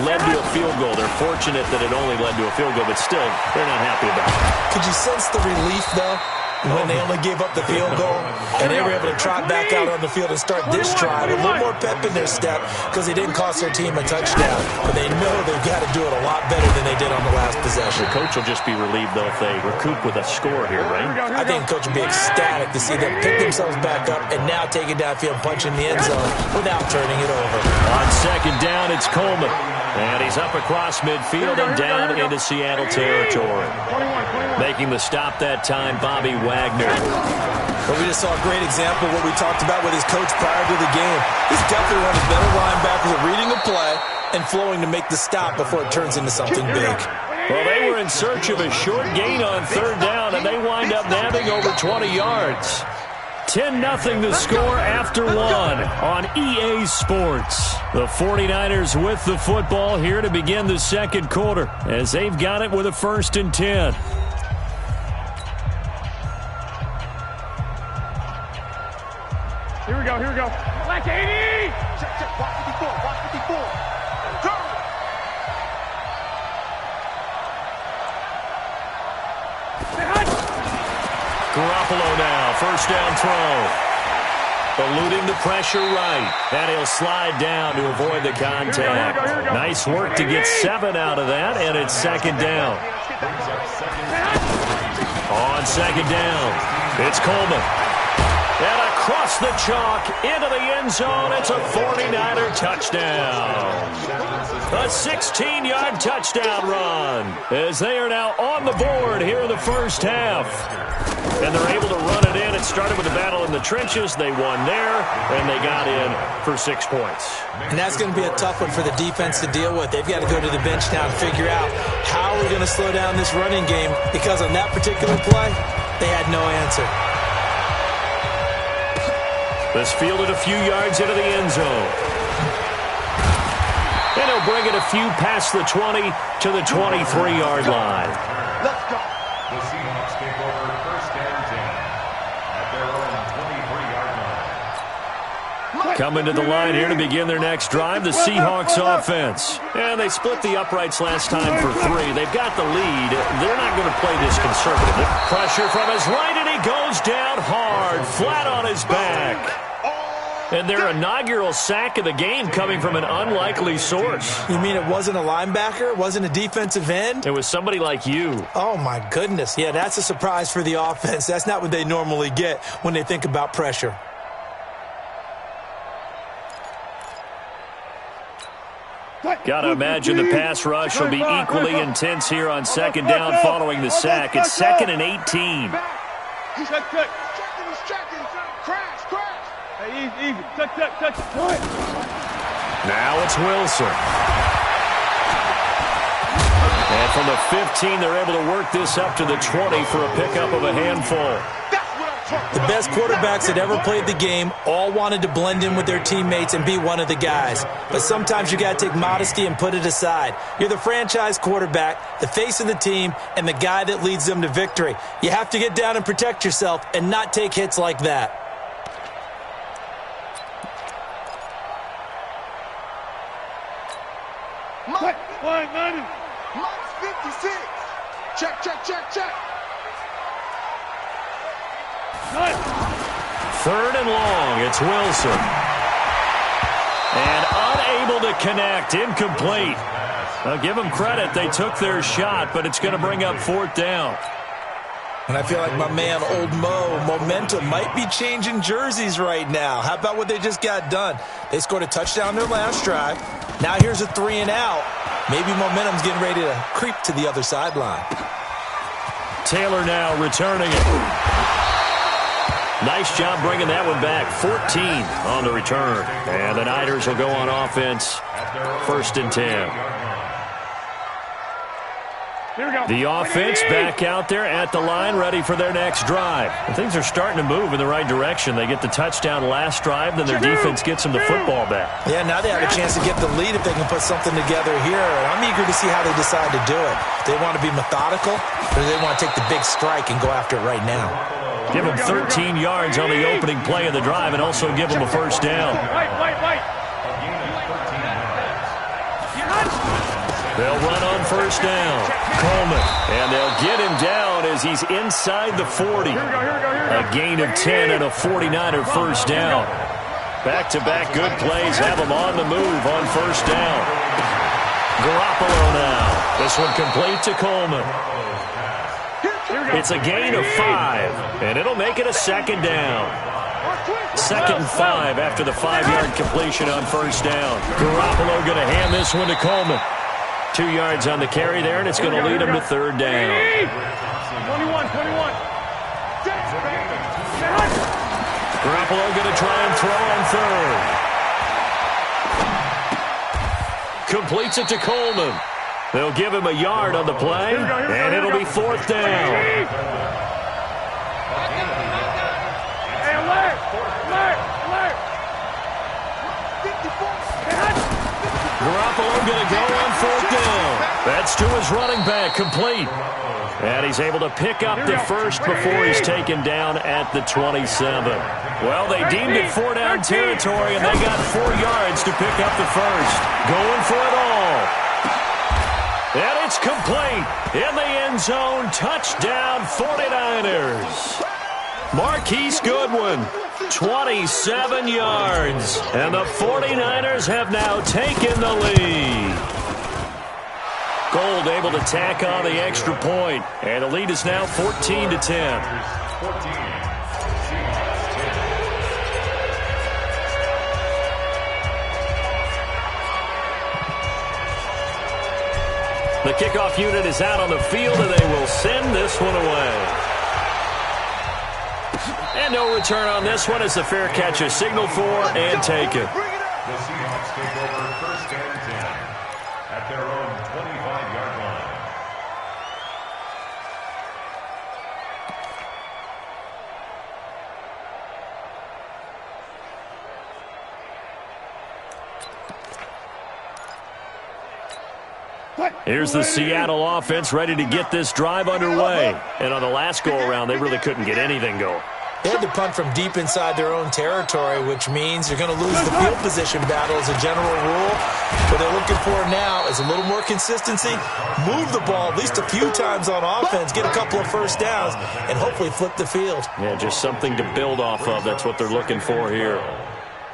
led to a field goal. They're fortunate that it only led to a field goal, but still, they're not happy about it. Could you sense the relief, though, when they only gave up the field goal and they were able to trot back out on the field and start this drive with a little more pep in their step because they didn't cost their team a touchdown, but they know they've got to do it a lot better than they did on the last possession. The coach will just be relieved, though, if they recoup with a score here, right? I think the coach will be ecstatic to see them pick themselves back up and now take it downfield and punch in the end zone without turning it over. On 2nd down, it's Coleman. And he's up across midfield and down into Seattle territory. Making the stop that time, Bobby Wagner. But we just saw a great example of what we talked about with his coach prior to the game. He's definitely one of the better linebackers at reading a play and flowing to make the stop before it turns into something big. Well, they were in search of a short gain on 3rd down, and they wind up nabbing over 20 yards. 10-0 the score after 1 on EA Sports. The 49ers with the football here to begin the 2nd quarter as they've got it with a 1st and 10. Here we go, here we go. Like 80! Check, check. Watch 54, watch 54. Turn. Garoppolo now, 1st down throw. Eluding the pressure right. And he'll slide down to avoid the contact. Nice work to get 7 out of that, and it's 2nd down. On 2nd down, it's Coleman. And across the chalk into the end zone, it's a 49er touchdown. A 16-yard touchdown run as they are now on the board here in the 1st half. And they're able to run it in. It started with a battle in the trenches. They won there, and they got in for 6 points. And that's going to be a tough one for the defense to deal with. They've got to go to the bench now and figure out how we're going to slow down this running game, because on that particular play, they had no answer. This fielded a few yards into the end zone. And he'll bring it a few past the 20 to the 23-yard line. Let's go. The Seahawks take over 1st and 10 at their own 23-yard line. Coming to the line here to begin their next drive, the Seahawks offense. And they split the uprights last time for 3. They've got the lead. They're not going to play this conservative. Pressure from his right, and he goes down hard, flat on his back. And their inaugural sack of the game coming from an unlikely source. You mean it wasn't a linebacker? It wasn't a defensive end? It was somebody like you. Oh, my goodness. Yeah, that's a surprise for the offense. That's not what they normally get when they think about pressure. Got to imagine the pass rush will be equally intense here on 2nd down following the sack. It's 2nd and 18. He's checking. Crash. Hey, Easy. Touch. Now it's Wilson. And from the 15, they're able to work this up to the 20 for a pickup of a handful. The best quarterbacks that ever played the game all wanted to blend in with their teammates and be one of the guys. But sometimes you got to take modesty and put it aside. You're the franchise quarterback, the face of the team, and the guy that leads them to victory. You have to get down and protect yourself and not take hits like that. Mike's 56. Check. Third and long, it's Wilson. And unable to connect, incomplete. I'll give them credit, they took their shot, but it's going to bring up fourth down. And I feel like my man, Old Mo, momentum might be changing jerseys right now. How about what they just got done? They scored a touchdown their last drive. Now here's a 3 and out. Maybe momentum's getting ready to creep to the other sideline. Taylor now returning it. Nice job bringing that one back. 14 on the return. And the Niners will go on offense. 1st and 10. The offense back out there at the line, ready for their next drive. And things are starting to move in the right direction. They get the touchdown last drive, then their defense gets them the football back. Yeah, now they have a chance to get the lead if they can put something together here. And I'm eager to see how they decide to do it. They want to be methodical, or they want to take the big strike and go after it right now. Give them 13 yards on the opening play of the drive and also give them a first down. They'll run on first down. Coleman. And they'll get him down as he's inside the 40. A gain of 10 and a 49er first down. Back-to-back good plays have him on the move on first down. Garoppolo now. This one complete to Coleman. It's a gain of 5, and it'll make it a second down. 2nd and 5 after the 5-yard completion on first down. Garoppolo going to hand this one to Coleman. 2 yards on the carry there, and it's going to lead him to 3rd down. 21. Garoppolo going to try and throw on 3rd. Completes it to Coleman. They'll give him a yard on the play, and it'll be 4th down. Garoppolo going to go on 4th down. That's to his running back, complete. And he's able to pick up the first before he's taken down at the 27. Well, they deemed it 4-down territory, and they got 4 yards to pick up the first. Going for it all. And it's complete. In the end zone, touchdown 49ers. Marquise Goodwin, 27 yards. And the 49ers have now taken the lead. Gold able to tack on the extra point. And the lead is now 14-10. The kickoff unit is out on the field, and they will send this one away. And no return on this one as the fair catch is signaled for and taken. The Seahawks take over 1st and 10 at their own 25-yard line. Here's the Seattle offense ready to get this drive underway. And on the last go-around, they really couldn't get anything going. They had to punt from deep inside their own territory, which means you're going to lose the field position battle as a general rule. What they're looking for now is a little more consistency, move the ball at least a few times on offense, get a couple of first downs, and hopefully flip the field. Yeah, just something to build off of. That's what they're looking for here.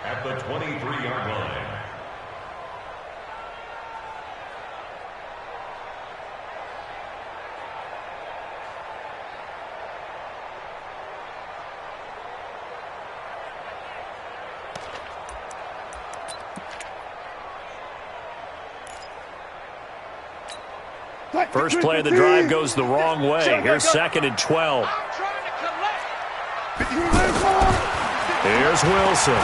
At the 23-yard line. First play of the drive goes the wrong way. Here's 2nd and 12. Here's Wilson.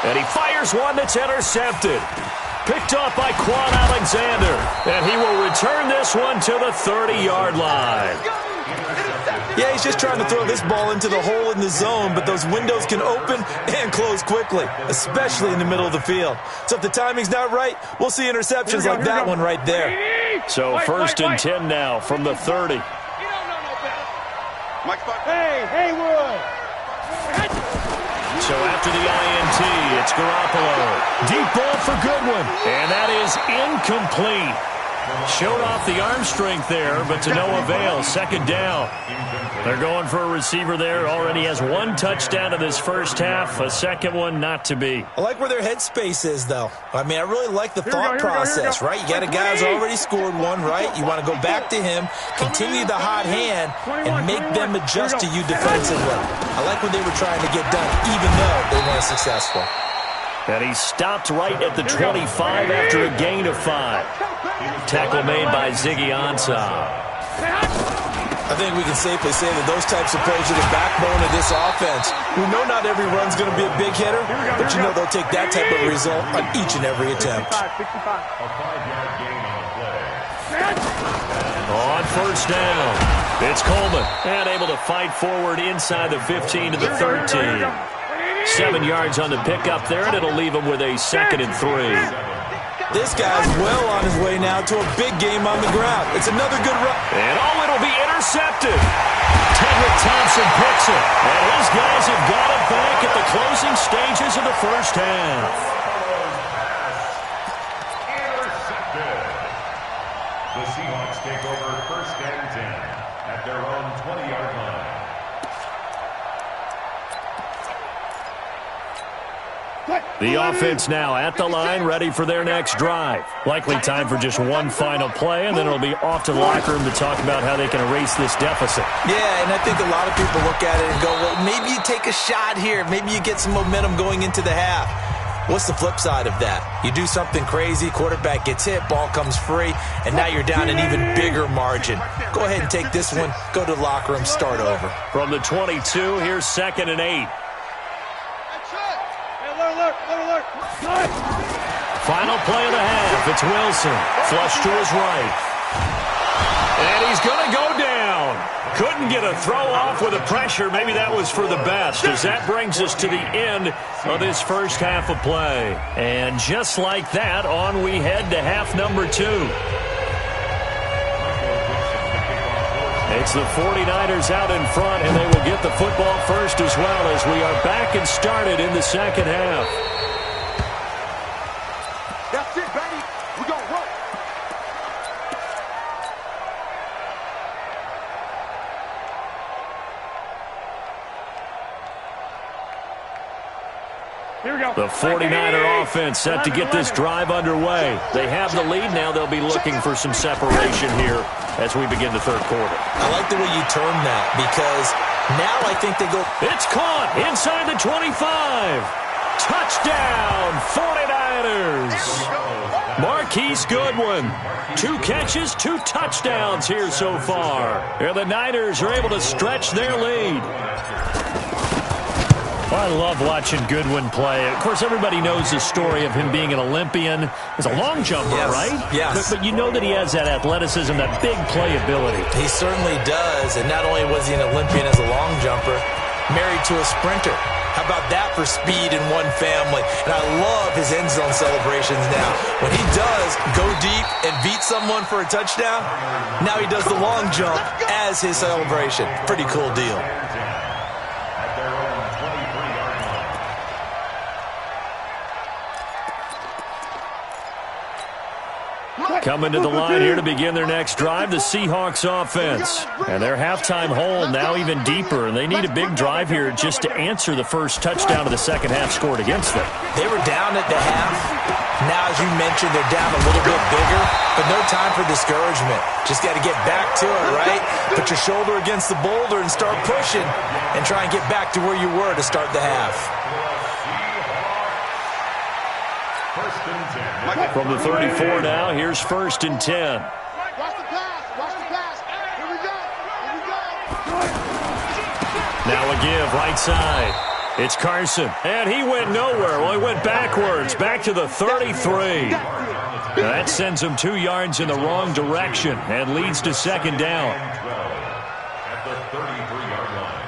And he fires one that's intercepted. Picked off by Quan Alexander. And he will return this one to the 30-yard line. Yeah, he's just trying to throw this ball into the hole in the zone, but those windows can open and close quickly, especially in the middle of the field. So if the timing's not right, we'll see interceptions like that one right there. So first and 10 now from the 30. Hey, Wood. So after the INT, it's Garoppolo. Deep ball for Goodwin. And that is incomplete. Showed off the arm strength there, but to no avail. Second down. They're going for a receiver there. Already has one touchdown in this first half. A second one not to be. I like where their headspace is, though. I mean, I really like the thought process, right? You got a guy who's already scored one, right? You want to go back to him, continue the hot hand, and make them adjust to you defensively. I like what they were trying to get done, even though they weren't successful. And he stopped right at the 25 after a gain of 5. Tackle made by Ziggy Ansah. I think we can safely say that those types of plays are the backbone of this offense. We know not every run's going to be a big hitter, but you know they'll take that type of result on each and every attempt. A 5-yard gain on the play. On first down, it's Coleman. And able to fight forward inside the 15 to the 13. 7 yards on the pickup there, and it'll leave him with a 2nd and 3. This guy's well on his way now to a big game on the ground. It's another good run. And it'll be intercepted. Tedrick Thompson picks it. And his guys have got it back at the closing stages of the first half. Intercepted. The Seahawks take over first and 10 at their own 20-yard line. The offense now at the line, ready for their next drive. Likely time for just one final play, and then it'll be off to the locker room to talk about how they can erase this deficit. Yeah, and I think a lot of people look at it and go, well, maybe you take a shot here. Maybe you get some momentum going into the half. What's the flip side of that? You do something crazy, quarterback gets hit, ball comes free, and now you're down an even bigger margin. Go ahead and take this one, go to the locker room, start over. From the 22, here's 2nd and 8. Final play of the half. It's Wilson. Flush to his right. And he's going to go down. Couldn't get a throw off with the pressure. Maybe that was for the best, as that brings us to the end of this first half of play. And just like that, on we head to half number 2. It's the 49ers out in front, and they will get the football first as well, as we are back and started in the second half. That's it, baby. We're going to work. Here we go. The 49er offense set to get this drive underway. They have the lead now. They'll be looking for some separation here as we begin the third quarter. I like the way you term that, because now I think they go. It's caught inside the 25. Touchdown, 49ers. Marquise Goodwin. 2 catches, 2 touchdowns here so far. And the Niners are able to stretch their lead. Well, I love watching Goodwin play. Of course, everybody knows the story of him being an Olympian. He's a long jumper, right? Yes. But you know that he has that athleticism, that big playability. He certainly does. And not only was he an Olympian as a long jumper, married to a sprinter. How about that for speed in one family? And I love his end zone celebrations now. When he does go deep and beat someone for a touchdown, now he does the long jump as his celebration. Pretty cool deal. Coming to the line here to begin their next drive, the Seahawks offense. And their halftime hole now even deeper, and they need a big drive here just to answer the first touchdown of the second half scored against them. They were down at the half. Now, as you mentioned, they're down a little bit bigger, but no time for discouragement. Just got to get back to it, right? Put your shoulder against the boulder and start pushing and try and get back to where you were to start the half. From the 34 now, here's 1st and 10. Watch the pass. Watch the pass. Here we go. Here we go. Now a give, right side. It's Carson, and he went nowhere. Well, he went backwards, back to the 33. That sends him 2 yards in the wrong direction and leads to second down. At the 33-yard line.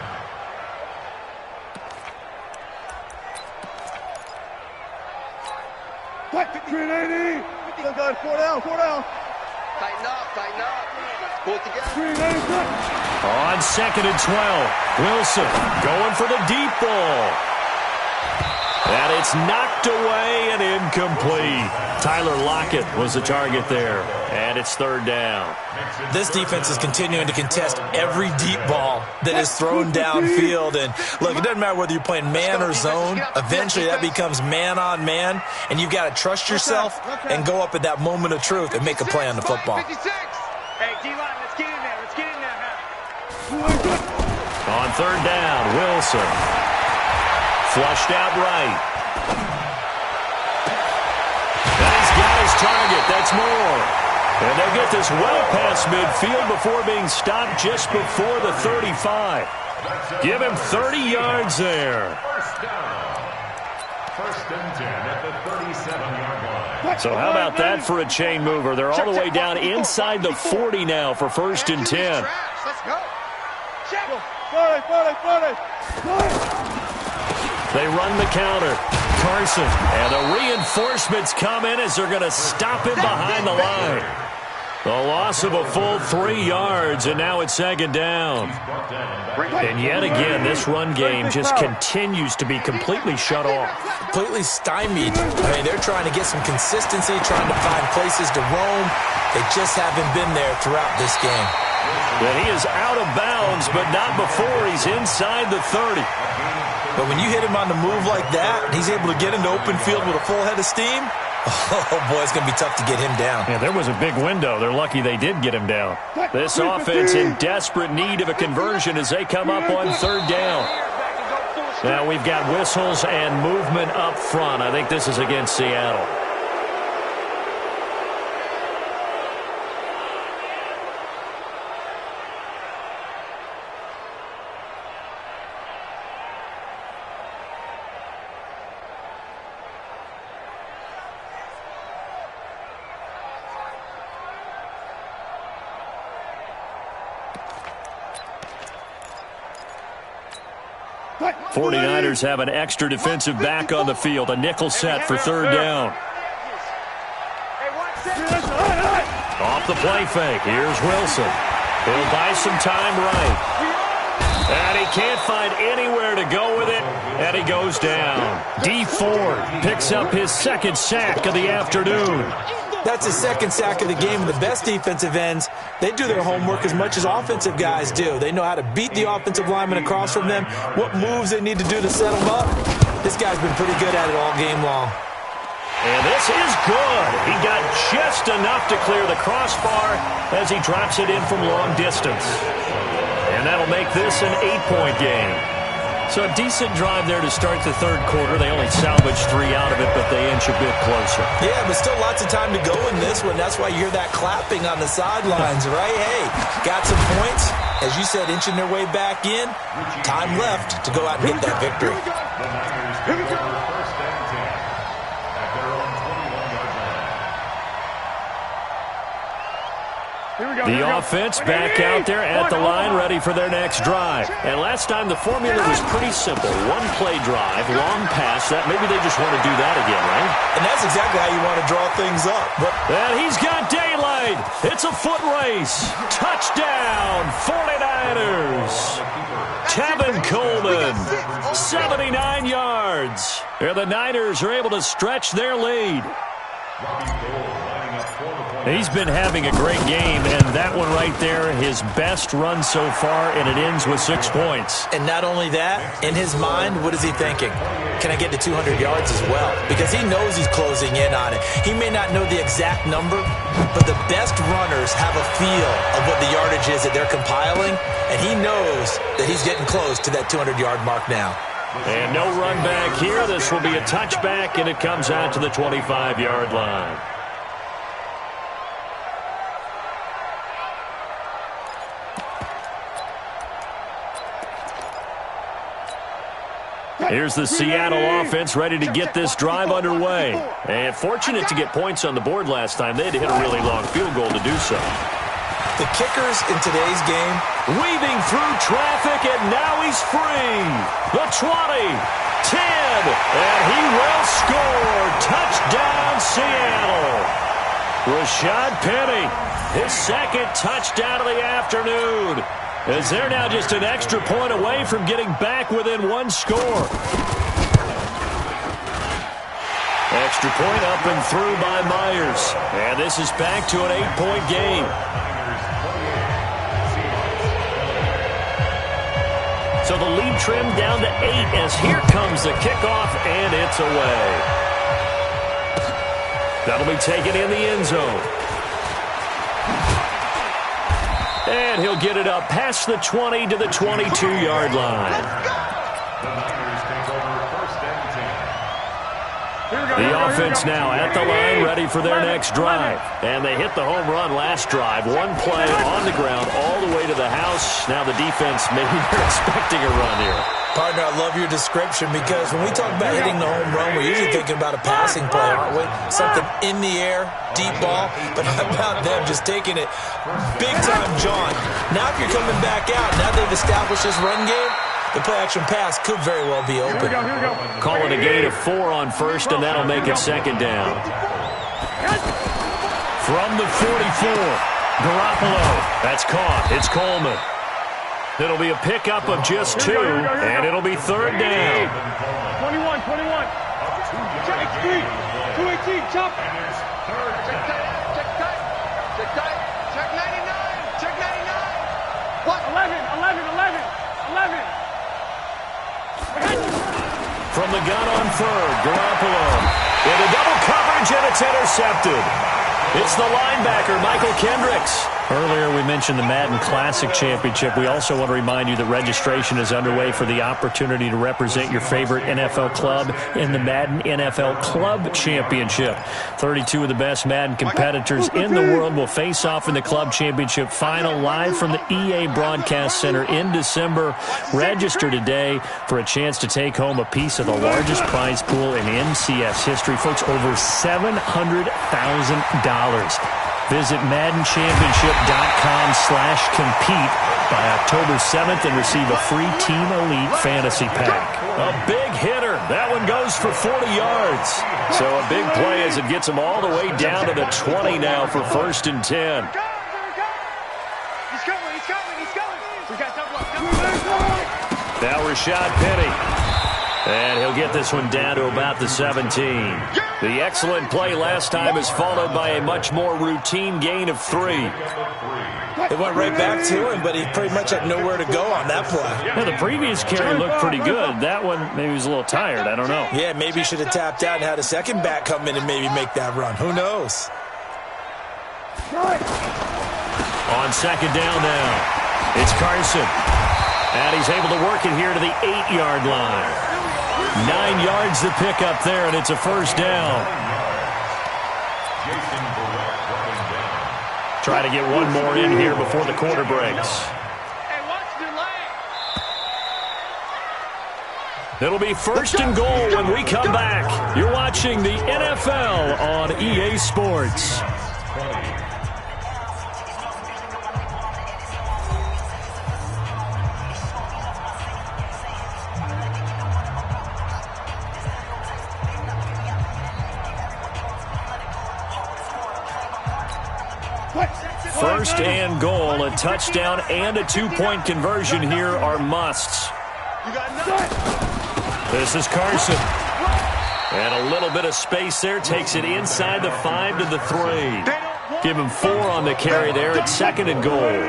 What? 380. Still got 4 down, 4 down. Tighten up, tighten up. Pull it together. 380. On 2nd and 12, Wilson going for the deep ball. And it's knocked away and incomplete. Tyler Lockett was the target there, and it's 3rd down. This defense is continuing to contest every deep ball that is thrown downfield. And, look, it doesn't matter whether you're playing man or zone. Eventually that becomes man on man, and you've got to trust yourself and go up at that moment of truth and make a play on the football. Hey, D-line, let's get in there. Let's get in there, man. On 3rd down, Wilson. Flushed out right. And he's got his target. That's more. And they'll get this well past midfield before being stopped just before the 35. Give him 30 yards there. First down. 1st and 10 at the 37-yard line. So how about that for a chain mover? They're all the way down inside the 40 now for 1st and 10. Let's go. Check. 40. They run the counter. Carson. And the reinforcements come in as they're going to stop him behind the line. The loss of a full 3 yards, and now it's 2nd down. And yet again, this run game just continues to be completely shut off. Completely stymied. I mean, they're trying to get some consistency, trying to find places to roam. They just haven't been there throughout this game. And he is out of bounds, but not before he's inside the 30. But when you hit him on the move like that, and he's able to get into open field with a full head of steam, oh, boy, it's going to be tough to get him down. Yeah, there was a big window. They're lucky they did get him down. This offense in desperate need of a conversion as they come up on 3rd down. Now we've got whistles and movement up front. I think this is against Seattle. What? 49ers have an extra defensive back on the field. A nickel set for 3rd down. Off the play fake. Here's Wilson. He'll buy some time right. And he can't find anywhere to go with it. And he goes down. D Ford picks up his 2nd sack of the afternoon. That's his 2nd sack of the game. And the best defensive ends, they do their homework as much as offensive guys do. They know how to beat the offensive lineman across from them, what moves they need to do to set them up. This guy's been pretty good at it all game long. And this is good. He got just enough to clear the crossbar as he drops it in from long distance. And that'll make this an 8-point game. So a decent drive there to start the 3rd quarter. They only salvaged 3 out of it, but they inch a bit closer. Yeah, but still lots of time to go in this one. That's why you hear that clapping on the sidelines, right? Hey, got some points. As you said, inching their way back in. Time left to go out and get that victory. The Niners take over 1st and 10 at their own 21-yard line. The offense back out there at the line, ready for their next drive. And last time the formula was pretty simple. 1-play drive, long pass. That maybe they just want to do that again, right? And that's exactly how you want to draw things up. And he's got daylight. It's a foot race. Touchdown, 49ers. Tevin Coleman, 79 yards. And the Niners are able to stretch their lead. He's been having a great game, and that one right there, his best run so far, and it ends with 6 points. And not only that, in his mind, what is he thinking? Can I get to 200 yards as well? Because he knows he's closing in on it. He may not know the exact number, but the best runners have a feel of what the yardage is that they're compiling, and he knows that he's getting close to that 200-yard mark now. And no run back here. This will be a touchback, and it comes out to the 25-yard line. Here's the Seattle offense ready to get this drive underway. And fortunate to get points on the board last time. They had to hit a really long field goal to do so. The kickers in today's game, weaving through traffic, and now he's free. The 20, 10, and he will score. Touchdown, Seattle. Rashad Penny, his second touchdown of the afternoon, as they're now just an extra point away from getting back within one score. Extra point up and through by Myers. And this is back to an 8-point game. So the lead trimmed down to 8 as here comes the kickoff, and it's away. That'll be taken in the end zone. And he'll get it up past the 20 to the 22-yard line. The offense now at the line, ready for their next drive. And they hit the home run last drive. One play on the ground all the way to the house. Now the defense, maybe they're expecting a run here. Partner, I love your description because when we talk about hitting the home run, we're usually thinking about a passing play, aren't we? Something in the air, deep ball. But how about them just taking it big-time, John? Now if you're coming back out, now they've established this run game, the play-action pass could very well be open. Here we go. Calling a gain of 4 on first, and that'll make it second down. From the 44, Garoppolo. That's caught. It's Coleman. It'll be a pickup of just 2, and it'll be third down. 21. Check 218, chop. Check 99. What? 11. From the gun on third, Garoppolo. Into double coverage, and it's intercepted. It's the linebacker, Michael Kendricks. Earlier we mentioned the Madden Classic Championship. We also want to remind you that registration is underway for the opportunity to represent your favorite NFL club in the Madden NFL Club Championship. 32 of the best Madden competitors in the world will face off in the Club Championship final live from the EA Broadcast Center in December. Register today for a chance to take home a piece of the largest prize pool in MCS history. Folks, over $700,000. Visit MaddenChampionship.com/compete by October 7th and receive a free Team Elite Fantasy Pack. A big hitter. That one goes for 40 yards. So a big play as it gets him all the way down to the 20 now for first and 10. He's coming. We got double up. Now Rashad Penny. And he'll get this one down to about the 17. The excellent play last time is followed by a much more routine gain of 3. They went right back to him, but he pretty much had nowhere to go on that play. Yeah, the previous carry looked pretty good. That one, maybe he was a little tired. I don't know. Yeah, maybe he should have tapped out and had a second back come in and maybe make that run. Who knows? On second down now, it's Carson. And he's able to work it here to the 8-yard line. 9 yards to pick up there, and it's a first down. Try to get one more in here before the quarter breaks. It'll be first and goal when we come back. You're watching the NFL on EA Sports. First and goal, a touchdown and a 2-point conversion here are musts. This is Carson. And a little bit of space there, takes it inside the 5 to the 3. Give him 4 on the carry there at second and goal.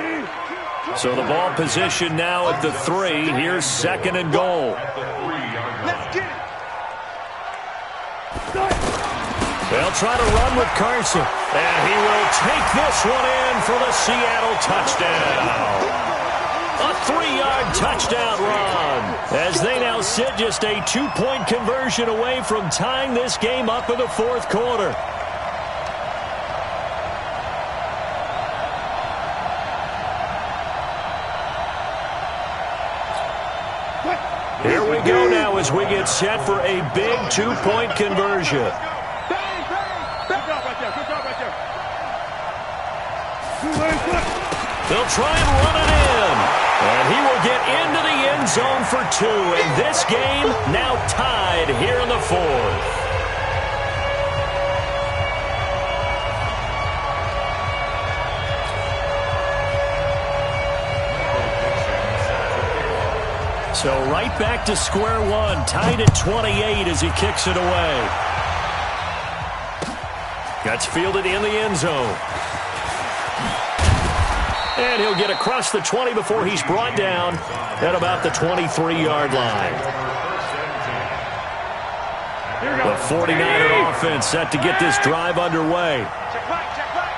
So the ball position now at the 3. Here's second and goal. They'll try to run with Carson. And he will take this one in for the Seattle touchdown. A 3-yard touchdown run. As they now sit just a 2-point conversion away from tying this game up in the fourth quarter. Here we go now as we get set for a big two-point conversion. They'll try and run it in. And he will get into the end zone for 2. And this game now tied here in the 4th. So right back to square one, tied at 28 as he kicks it away. Gets fielded in the end zone. And he'll get across the 20 before he's brought down at about the 23-yard line. The 49er offense set to get this drive underway. Check right, check right.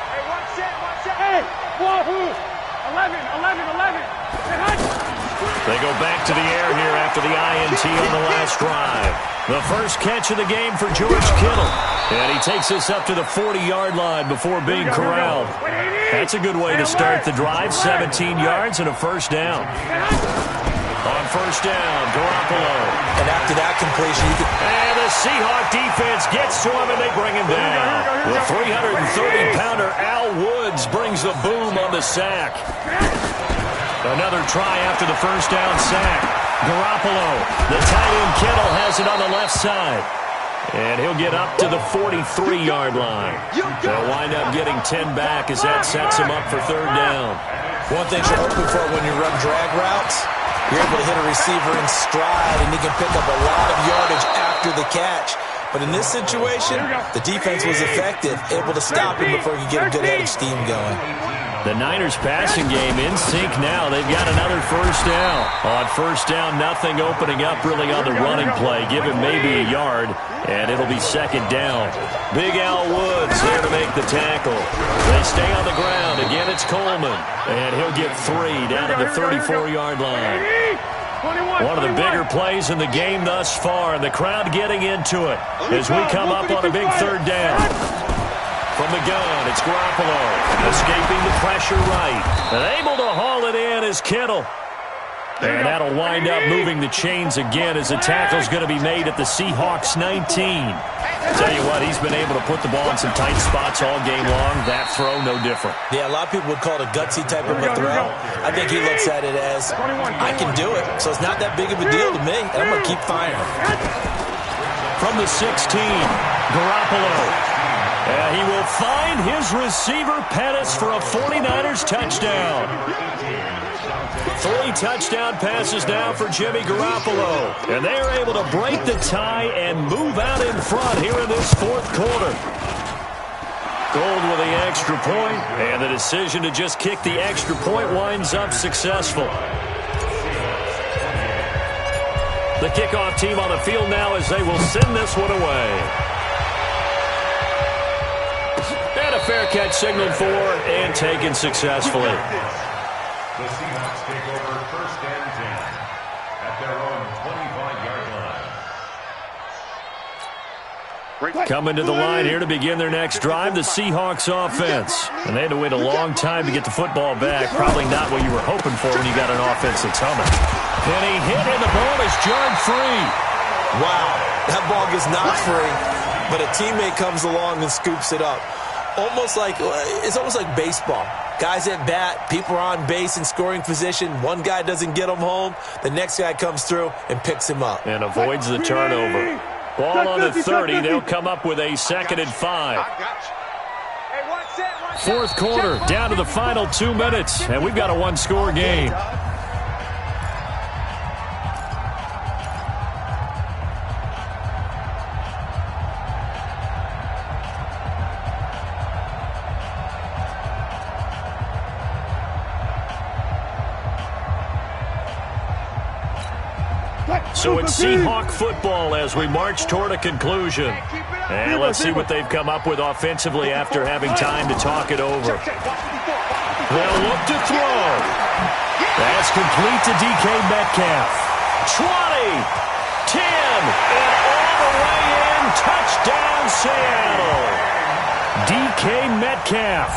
Hey, one set. Hey, wahoo! 11. They go back to the air here after the INT on the last drive. The first catch of the game for George Kittle. And he takes this up to the 40-yard line before being corralled. That's a good way to start the drive. 17 yards and a first down. On first down, Garoppolo. And after that completion, you could... And the Seahawk defense gets to him, and they bring him down. The 330-pounder Al Woods brings the boom on the sack. Another try after the first down sack. Garoppolo, the tight end Kittle has it on the left side. And he'll get up to the 43-yard line. They'll wind up getting 10 back as that sets him up for third down. One thing you're hoping for when you run drag routes, you're able to hit a receiver in stride, and he can pick up a lot of yardage after the catch. But in this situation, the defense was effective, able to stop him before he could get a good head of steam going. The Niners passing game in sync now. They've got another first down. On first down, nothing opening up really on the running play. Give him maybe a yard, and it'll be second down. Big Al Woods there to make the tackle. They stay on the ground. Again, it's Coleman. And he'll get 3 down at the 34-yard line. One of the bigger plays in the game thus far, and the crowd getting into it as we come up on a big third down. From the gun, it's Garoppolo, escaping the pressure right. And able to haul it in is Kittle. And that'll wind up moving the chains again as the tackle's going to be made at the Seahawks 19. Tell you what, he's been able to put the ball in some tight spots all game long. That throw, no different. Yeah, a lot of people would call it a gutsy type of a throw. I think he looks at it as, I can do it, so it's not that big of a deal to me, and I'm going to keep firing. From the 16, Garoppolo. He will find his receiver Pettis for a 49ers touchdown. 3 touchdown passes now for Jimmy Garoppolo. And they are able to break the tie and move out in front here in this fourth quarter. Gold with the extra point, and the decision to just kick the extra point winds up successful. The kickoff team on the field now as they will send this one away. And a fair catch signaled for and taken successfully. The Seahawks take over first and 10 at their own 25-yard line. Coming to the line here to begin their next drive, the Seahawks offense. And they had to wait a long time to get the football back. Probably not what you were hoping for when you got an offense that's humming. And he hit and the ball is jarred free. Wow, that ball gets knocked free, but a teammate comes along and scoops it up. It's almost like baseball. Guys at bat, people are on base in scoring position. One guy doesn't get him home. The next guy comes through and picks him up. And avoids the turnover. Ball on the 30. They'll come up with a 2nd and 5. Fourth quarter, down to the final 2 minutes. And we've got a one-score game. So it's Seahawk football as we march toward a conclusion. And let's see what they've come up with offensively after having time to talk it over. They'll look to throw. That's complete to DK Metcalf. 20, 10, and all the way in. Touchdown, Seattle. DK Metcalf.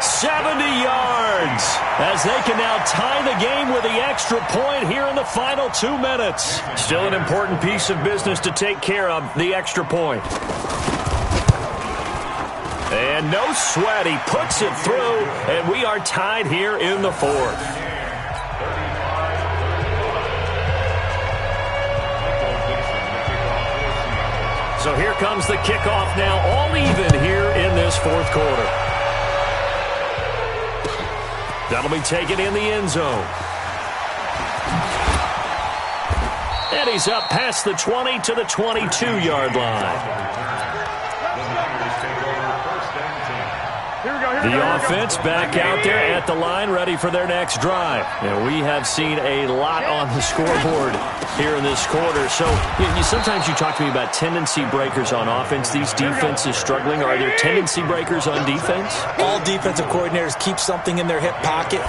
70 yards as they can now tie the game with the extra point here in the final 2 minutes. Still an important piece of business to take care of, the extra point. And no sweat, he puts it through, and we are tied here in the fourth. So here comes the kickoff now, all even here in this fourth quarter. That'll be taken in the end zone. And he's up past the 20 to the 22-yard line. The offense back out there at the line, ready for their next drive. And we have seen a lot on the scoreboard here in this quarter. So sometimes you talk to me about tendency breakers on offense. These defenses struggling. Are there tendency breakers on defense? All defensive coordinators keep something in their hip pocket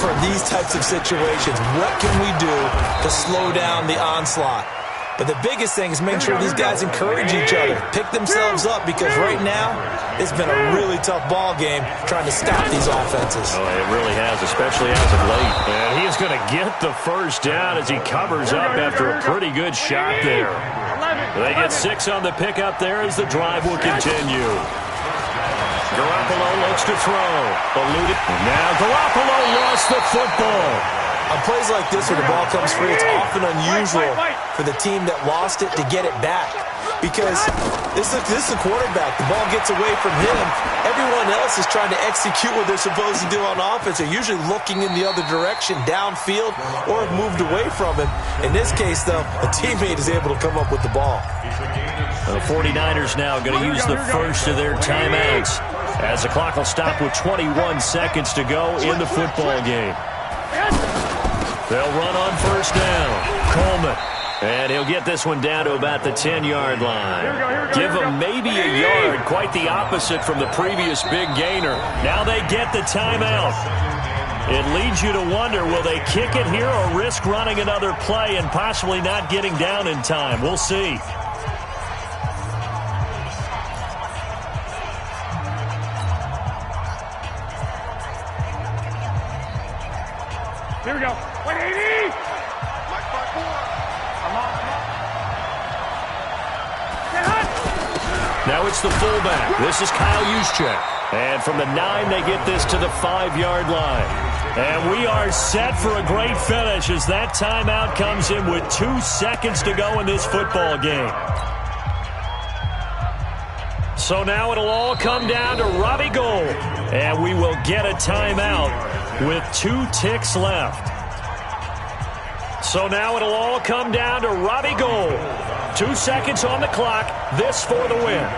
for these types of situations. What can we do to slow down the onslaught? But the biggest thing is make sure these guys encourage each other, pick themselves up, because right now it's been a really tough ball game trying to stop these offenses. Oh, it really has, especially as of late. And he is going to get the first down as he covers up after a pretty good shot there. They get 6 on the pickup there as the drive will continue. Garoppolo looks to throw. Eluded. Now Garoppolo lost the football. On plays like this where the ball comes free, it's often unusual for the team that lost it to get it back. Because this is a quarterback. The ball gets away from him. Everyone else is trying to execute what they're supposed to do on offense. They're usually looking in the other direction, downfield, or have moved away from him. In this case, though, a teammate is able to come up with the ball. The 49ers now going to use the first of their timeouts as the clock will stop with 21 seconds to go in the football game. They'll run on first down. Coleman. And he'll get this one down to about the 10-yard line. Give him maybe a yard, quite the opposite from the previous big gainer. Now they get the timeout. It leads you to wonder, will they kick it here or risk running another play and possibly not getting down in time? We'll see. Here we go. 180! Now it's the fullback. This is Kyle Juszczyk. And from the 9, they get this to the 5-yard line. And we are set for a great finish as that timeout comes in with 2 seconds to go in this football game. So now it'll all come down to Robbie Gould. And we will get a timeout with 2 ticks left. So now it'll all come down to Robbie Gould. 2 seconds on the clock. This for the win.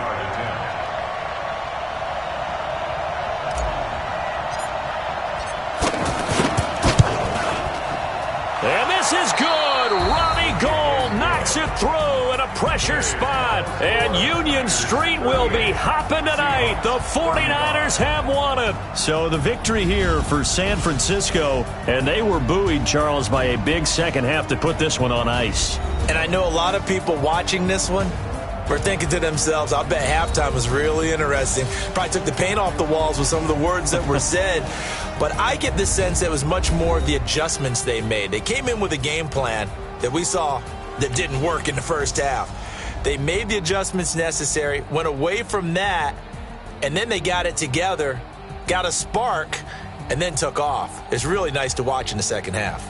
And this is good. Robbie Gould knocks it through in a pressure spot. And Union Street will be hopping tonight. The 49ers have won it. So the victory here for San Francisco. And they were buoyed, Charles, by a big second half to put this one on ice. And I know a lot of people watching this one were thinking to themselves, I bet halftime was really interesting. Probably took the paint off the walls with some of the words that were said. But I get the sense that it was much more of the adjustments they made. They came in with a game plan that we saw that didn't work in the first half. They made the adjustments necessary, went away from that, and then they got it together, got a spark, and then took off. It's really nice to watch in the second half.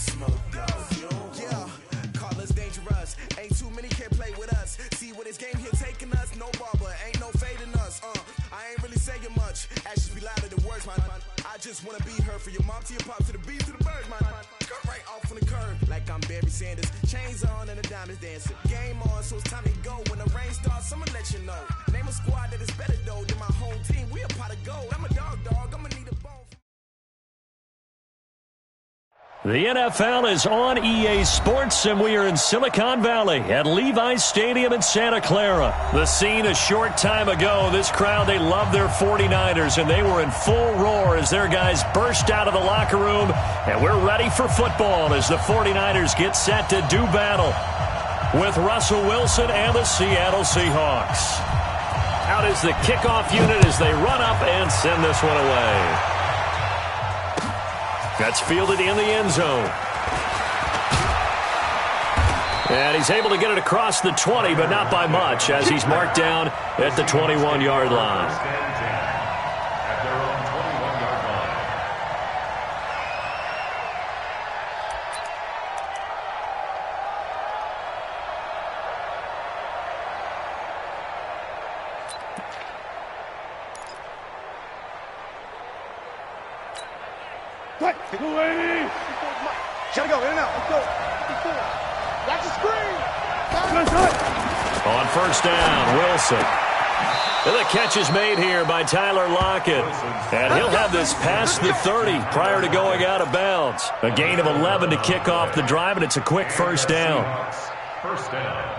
smoke, though. Yeah, call us dangerous. Ain't too many can play with us. See what this game here taking us. No barber, ain't no fading us. I ain't really saying much. Actions be louder than words, man. I just wanna be heard for your mom to your pop to the beat to the birds, man. Cut right off on the curb like I'm Barry Sanders. Chains on and the diamonds dancing. Game on, so it's time to go. When the rain starts, I'ma let you know. Name a squad that is better though than my home team. We a pot of gold. I'm a dog. I'ma need a bone. The NFL is on EA Sports, and we are in Silicon Valley at Levi's Stadium in Santa Clara. The scene a short time ago, this crowd, they love their 49ers, and they were in full roar as their guys burst out of the locker room, and we're ready for football as the 49ers get set to do battle with Russell Wilson and the Seattle Seahawks. Out is the kickoff unit as they run up and send this one away. That's fielded in the end zone. And he's able to get it across the 20, but not by much, as he's marked down at the 21-yard line. At their own 21-yard line. Gotta go, in and out. Let's go. That's a screen. On first down, Wilson. And the catch is made here by Tyler Lockett. And he'll have this past the 30 prior to going out of bounds. A gain of 11 to kick off the drive, and it's a quick first down. First down.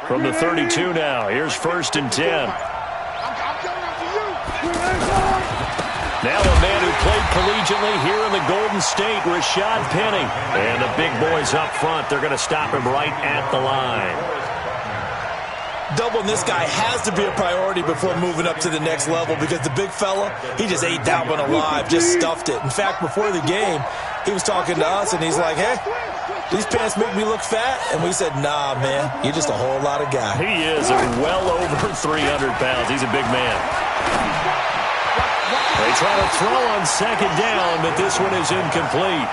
From the 32 now, here's first and 10. I'm coming after you. Now a man who played collegiately here in the Golden State, Rashad Penny. And the big boys up front, they're going to stop him right at the line. Doubling this guy has to be a priority before moving up to the next level because the big fella, he just ate that one alive, just stuffed it. In fact, before the game, he was talking to us, and he's like, hey, these pants make me look fat. And we said, nah, man, you're just a whole lot of guy. He is well over 300 pounds. He's a big man. They try to throw on second down, but this one is incomplete.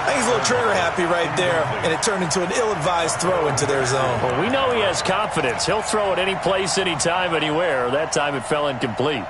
I think he's a little trigger happy right there, and it turned into an ill-advised throw into their zone. Well, we know he has confidence. He'll throw it any place, anytime, anywhere. That time it fell incomplete.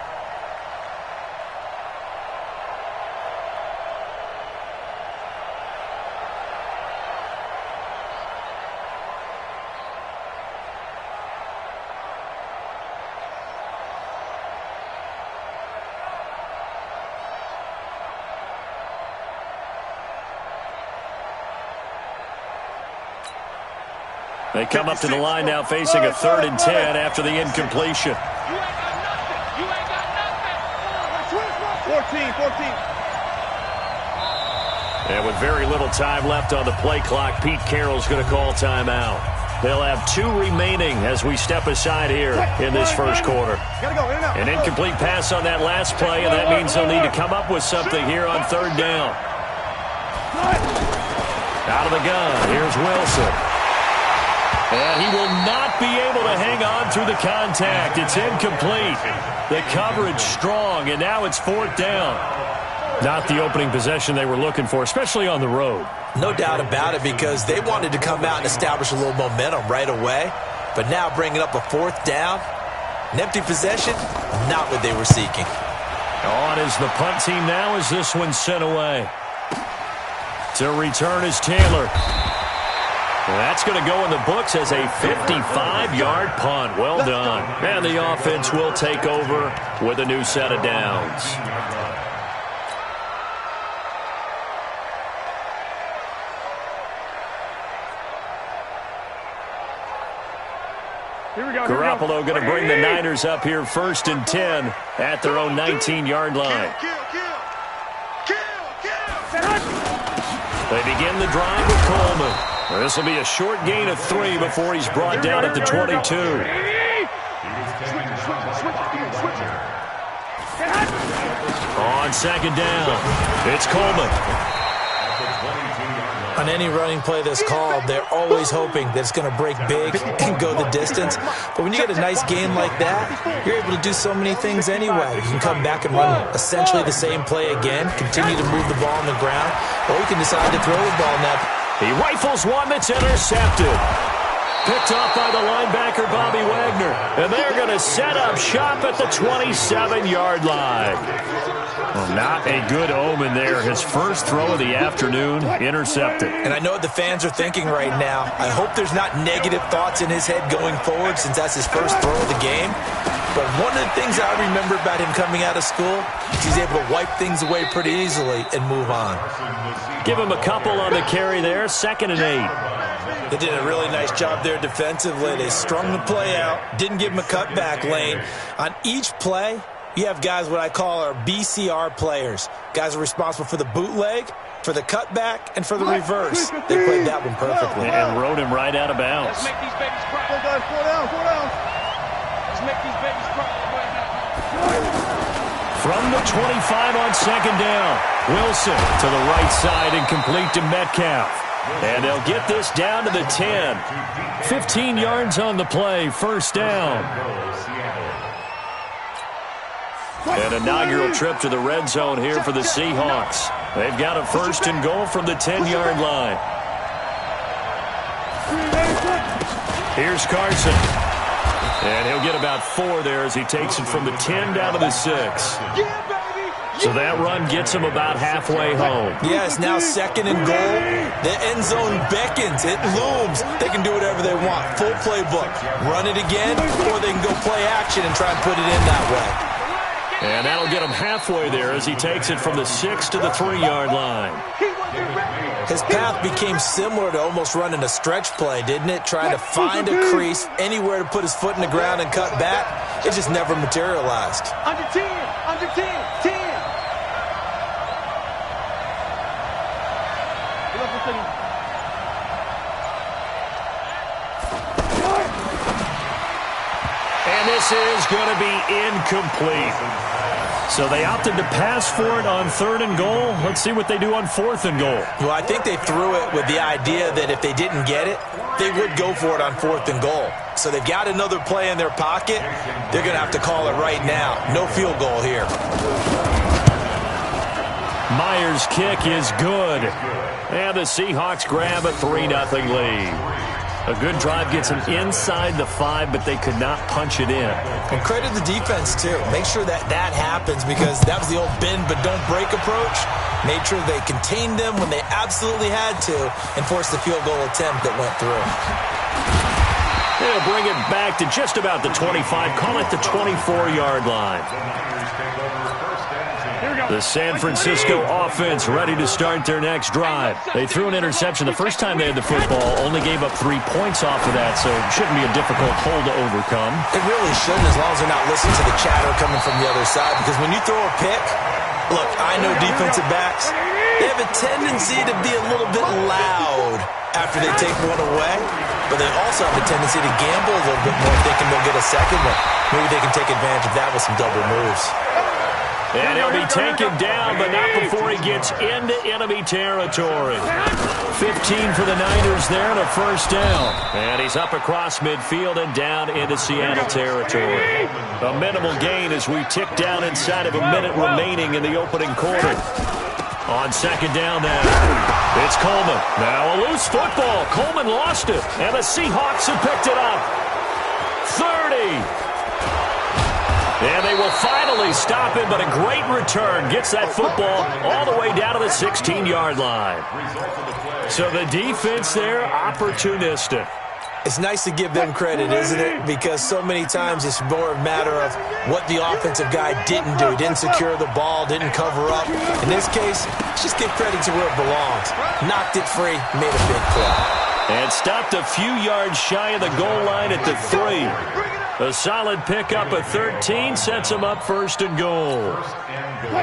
They come up to the line now facing a 3rd and 10 after the incompletion. You ain't got nothing. You ain't got nothing. 14. And with very little time left on the play clock, Pete Carroll's going to call timeout. They'll have 2 remaining as we step aside here in this first quarter. An incomplete pass on that last play, and that means they'll need to come up with something here on 3rd down. Out of the gun, here's Wilson. And he will not be able to hang on through the contact. It's incomplete. The coverage strong, and now it's 4th down. Not the opening possession they were looking for, especially on the road. No doubt about it, because they wanted to come out and establish a little momentum right away. But now bringing up a 4th down, an empty possession, not what they were seeking. On is the punt team now as this one's sent away. To return is Taylor. That's going to go in the books as a 55-yard punt. Well done. And the offense will take over with a new set of downs. Here we go. Garoppolo going to bring the Niners up here 1st and 10 at their own 19-yard line. They begin the drive with Coleman. This will be a short gain of 3 before he's brought down at the 22. On second down, it's Coleman. On any running play that's called, they're always hoping that it's going to break big and go the distance. But when you get a nice gain like that, you're able to do so many things anyway. You can come back and run essentially the same play again, continue to move the ball on the ground, or you can decide to throw the ball now. He rifles one that's intercepted. Picked off by the linebacker, Bobby Wagner. And they're going to set up shop at the 27-yard line. Well, not a good omen there. His first throw of the afternoon, intercepted. And I know what the fans are thinking right now. I hope there's not negative thoughts in his head going forward since that's his first throw of the game. But one of the things I remember about him coming out of school is he's able to wipe things away pretty easily and move on. Give him a couple on the carry there, 2nd and 8. They did a really nice job there defensively. They strung the play out, didn't give him a cutback lane. On each play, you have guys what I call our BCR players. Guys are responsible for the bootleg, for the cutback, and for the reverse. They played that one perfectly. And rode him right out of bounds. Let's make these babies cry. Four down. Let's make these babies cry. From the 25 on 2nd down, Wilson to the right side and complete to Metcalf. And they'll get this down to the 10. 15 yards on the play, 1st down. An inaugural trip to the red zone here for the Seahawks. They've got a 1st and goal from the 10-yard line. Here's Carson. And he'll get about 4 there as he takes it from the 10 down to the 6. So that run gets him about halfway home. Yeah, it's now 2nd and goal. The end zone beckons. It looms. They can do whatever they want. Full playbook. Run it again, or they can go play action and try and put it in that way. And that'll get him halfway there as he takes it from the 6 to the 3-yard line. His path became similar to almost running a stretch play, didn't it? Trying to find a crease, anywhere to put his foot in the ground and cut back. It just never materialized. Under 10. And this is going to be incomplete. So they opted to pass for it on 3rd and goal. Let's see what they do on 4th and goal. Well, I think they threw it with the idea that if they didn't get it, they would go for it on 4th and goal. So they've got another play in their pocket. They're going to have to call it right now. No field goal here. Myers' kick is good. And the Seahawks grab a 3-0 lead. A good drive gets them inside the 5, but they could not punch it in. And credit the defense, too. Make sure that happens because that was the old bend but don't break approach. Made sure they contained them when they absolutely had to and forced the field goal attempt that went through. They'll bring it back to just about the 25. Call it the 24-yard line. The San Francisco offense ready to start their next drive. They threw an interception the first time they had the football, only gave up 3 points off of that, so it shouldn't be a difficult hole to overcome. It really shouldn't, as long as they're not listening to the chatter coming from the other side, because when you throw a pick, look, I know defensive backs, they have a tendency to be a little bit loud after they take one away, but they also have a tendency to gamble a little bit more, thinking they'll get a second one. Maybe they can take advantage of that with some double moves. And he'll be taken down, but not before he gets into enemy territory. 15 for the Niners there and a 1st down. And he's up across midfield and down into Seattle territory. A minimal gain as we tick down inside of a minute remaining in the opening quarter. On 2nd down now, it's Coleman. Now a loose football. Coleman lost it, and the Seahawks have picked it up. 30. And they will finally stop him, but a great return gets that football all the way down to the 16-yard line. So the defense there, opportunistic. It's nice to give them credit, isn't it? Because so many times it's more a matter of what the offensive guy didn't do. He didn't secure the ball, didn't cover up. In this case, let's just give credit to where it belongs. Knocked it free, made a big play. And stopped a few yards shy of the goal line at the 3. A solid pickup of 13 sets him up 1st and goal.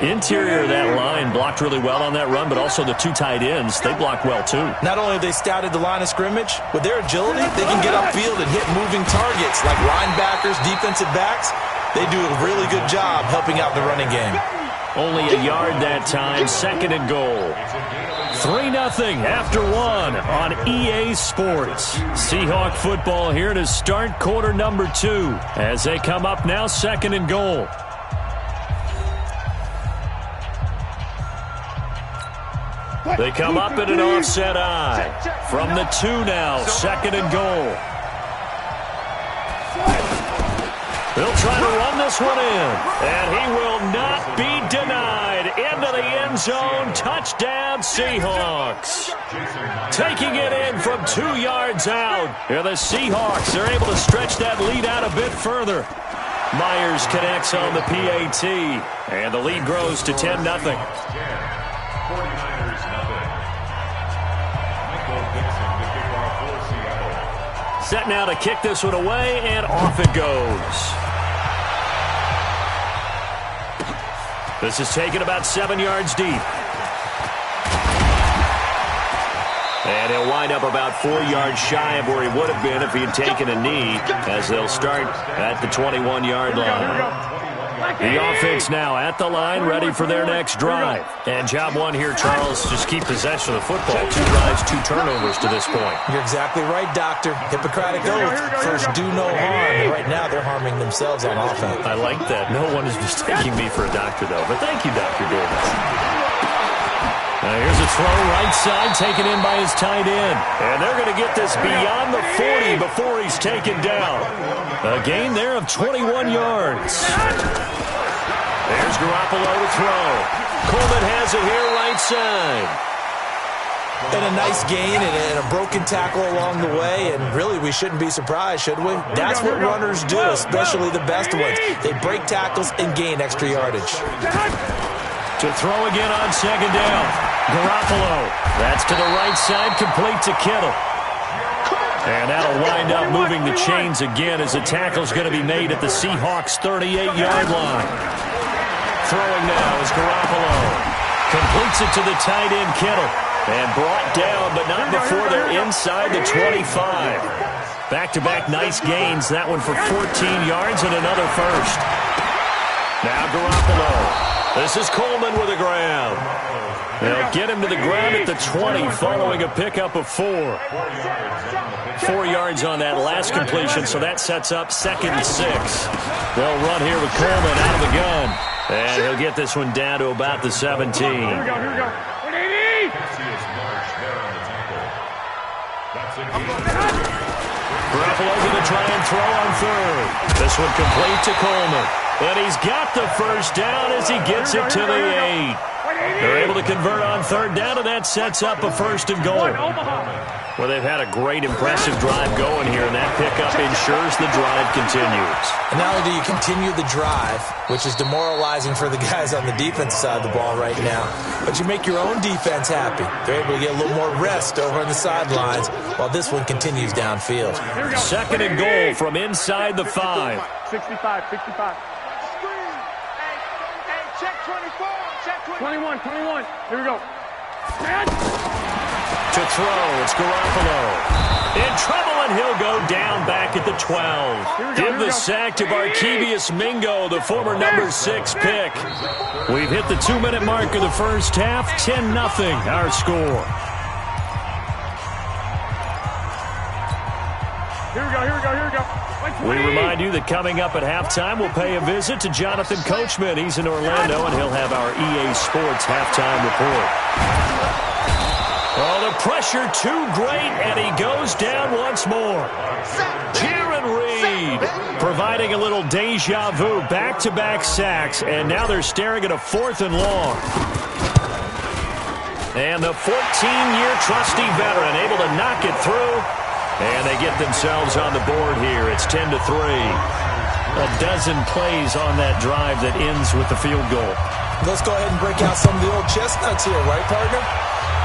Interior of that line blocked really well on that run, but also the 2 tight ends, they blocked well too. Not only have they scouted the line of scrimmage, with their agility, they can get upfield and hit moving targets like linebackers, defensive backs. They do a really good job helping out the running game. Only a yard that time, 2nd and goal. 3-0 after 1 on EA Sports. Seahawk football here to start quarter number 2 as they come up now 2nd and goal. They come up in an offset eye. From the 2 now, 2nd and goal. They'll try to run this one in, and he will not be denied. Into the end zone, touchdown Seahawks. Taking it in from 2 yards out. Here the Seahawks are able to stretch that lead out a bit further. Myers connects on the PAT, and the lead grows to 10-0. 49ers nothing. Michael Dixon, the kickoff for Seattle. Set now to kick this one away, and off it goes. This is taken about 7 yards deep. And he'll wind up about 4 yards shy of where he would have been if he had taken a knee, as they'll start at the 21-yard line. The offense now at the line, ready for their next drive. And job one here, Charles, just keep possession of the football. 2 drives, 2 turnovers to this point. You're exactly right, Doctor. Hippocratic oath. First, do no harm. And right now, they're harming themselves on offense. I like that. No one is mistaking me for a doctor, though. But thank you, Dr. Davis. Now here's a throw right side, taken in by his tight end. And they're going to get this beyond the 40 before he's taken down. A gain there of 21 yards. There's Garoppolo to throw. Coleman has it here right side. And a nice gain and a broken tackle along the way. And really, we shouldn't be surprised, should we? That's what runners do, especially the best ones. They break tackles and gain extra yardage. To throw again on 2nd down. Garoppolo. That's to the right side, complete to Kittle. And that'll wind up moving the chains again as the tackle's going to be made at the Seahawks' 38-yard line. Throwing now is Garoppolo. Completes it to the tight end, Kittle. And brought down, but not before they're inside the 25. Back-to-back nice gains. That one for 14 yards and another first. Now Garoppolo. This is Coleman with a grab. They'll get him to the ground at the 20 following a pickup of 4. 4 yards on that last completion, so that sets up 2nd and 6. They'll run here with Coleman out of the gun. And he'll get this one down to about the 17. Here we go. 180! Garoppolo going to try and throw on 3rd. This one complete to Coleman. And he's got the first down as he gets it to the 8. They're able to convert on 3rd down, and that sets up a 1st and goal. Well, they've had a great, impressive drive going here, and that pickup ensures the drive continues. And not only do you continue the drive, which is demoralizing for the guys on the defensive side of the ball right now, but you make your own defense happy. They're able to get a little more rest over on the sidelines while this one continues downfield. 2nd and goal from inside the 5. 65. Check 24. Check 21. Here we go. To throw, it's Garoppolo. In trouble, and he'll go down back at the 12. Give the sack to Barkevious Mingo, the former number 6 pick. We've hit the 2-minute mark of the first half. 10-0 our score. Here we go. We remind you that coming up at halftime, we'll pay a visit to Jonathan Coachman. He's in Orlando, and he'll have our EA Sports halftime report. Oh, the pressure too great, and he goes down once more. Kieran Reed providing a little deja vu, back-to-back sacks, and now they're staring at a 4th and long. And the 14-year trusty veteran able to knock it through. And they get themselves on the board here. It's 10-3. A dozen plays on that drive that ends with the field goal. Let's go ahead and break out some of the old chestnuts here, right, partner?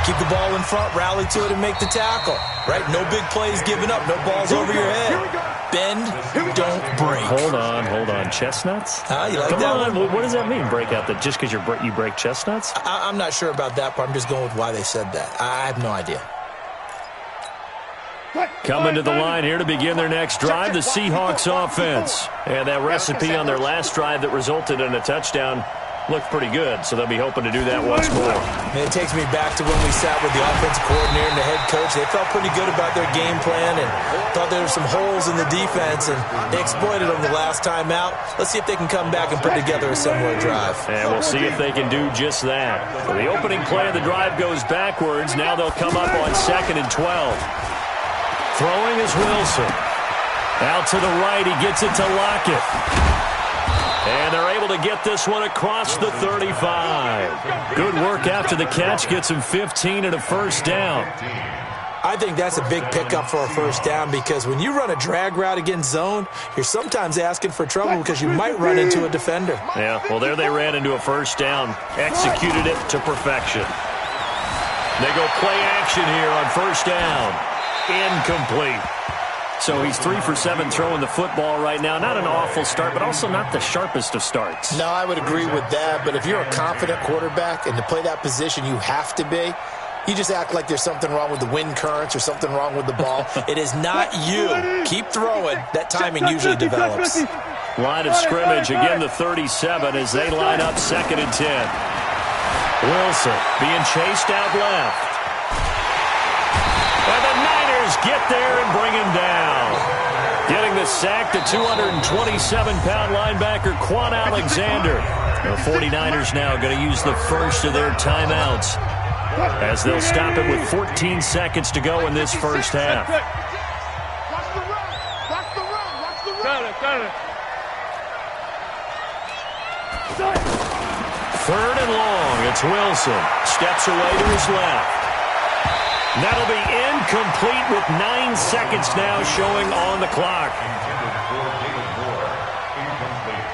Keep the ball in front, rally to it, and make the tackle. Right? No big plays given up. No balls over your head. Bend, don't break. Hold on. Chestnuts? You like Come that on. one? What does that mean, break out? Just because you break chestnuts? I'm not sure about that part. I'm just going with why they said that. I have no idea. Coming to the line here to begin their next drive, the Seahawks offense. And that recipe on their last drive that resulted in a touchdown looked pretty good, so they'll be hoping to do that once more. It takes me back to when we sat with the offensive coordinator and the head coach. They felt pretty good about their game plan and thought there were some holes in the defense, and they exploited them the last time out. Let's see if they can come back and put together a similar drive. And we'll see if they can do just that. So the opening play of the drive goes backwards. Now they'll come up on 2nd and 12. Throwing is Wilson. Out to the right, he gets it to Lockett. And they're able to get this one across the 35. Good work after the catch. Gets him 15 and a first down. I think that's a big pickup for a first down because when you run a drag route against zone, you're sometimes asking for trouble because you might run into a defender. Yeah, well, there they ran into a first down. Executed it to perfection. They go play action here on first down. Incomplete. So he's 3 for 7 throwing the football right now. Not an awful start, but also not the sharpest of starts. No, I would agree with that. But if you're a confident quarterback and to play that position you have to be, you just act like there's something wrong with the wind currents or something wrong with the ball. It is not you. Keep throwing. That timing usually develops. Line of scrimmage, again the 37 as they line up 2nd and 10. Wilson being chased out left. And the Niners get there and bring him down. Getting the sack to 227-pound linebacker Quan Alexander. The 49ers now going to use the first of their timeouts as they'll stop it with 14 seconds to go in this first half. Watch the run. Watch the run. Watch the run. Got it. 3rd and long. It's Wilson. Steps away to his left. That'll be incomplete with 9 seconds now showing on the clock. Intended for David Moore. Incomplete.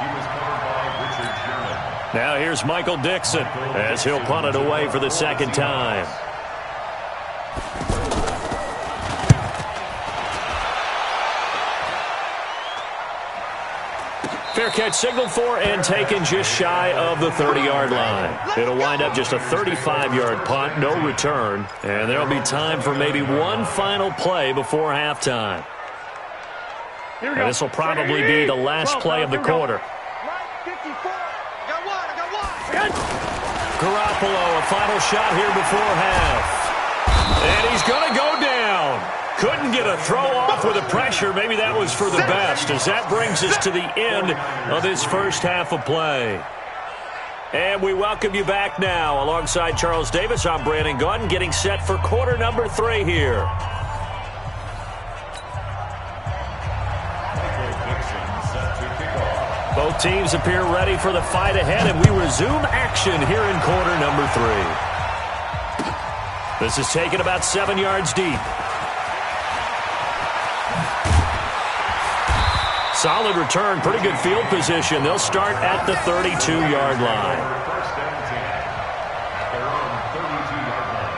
He was covered by Richard Sherman. Now here's Michael Dixon as he'll punt it away for the second time. Fair catch signaled for and taken just shy of the 30-yard line. It'll wind up just a 35-yard punt, no return, and there'll be time for maybe one final play before halftime. And this will probably be the last play of the quarter. Garoppolo, a final shot here before half. And he's going to go down. Couldn't get a throw off with the pressure. Maybe that was for the best, as that brings us to the end of this first half of play. And we welcome you back now. Alongside Charles Davis, I'm Brandon Gaudin, getting set for quarter number 3 here. Both teams appear ready for the fight ahead, and we resume action here in quarter number 3. This is taken about 7 yards deep. Solid return, pretty good field position. They'll start at the 32-yard line. First and 10 at their own 32-yard line.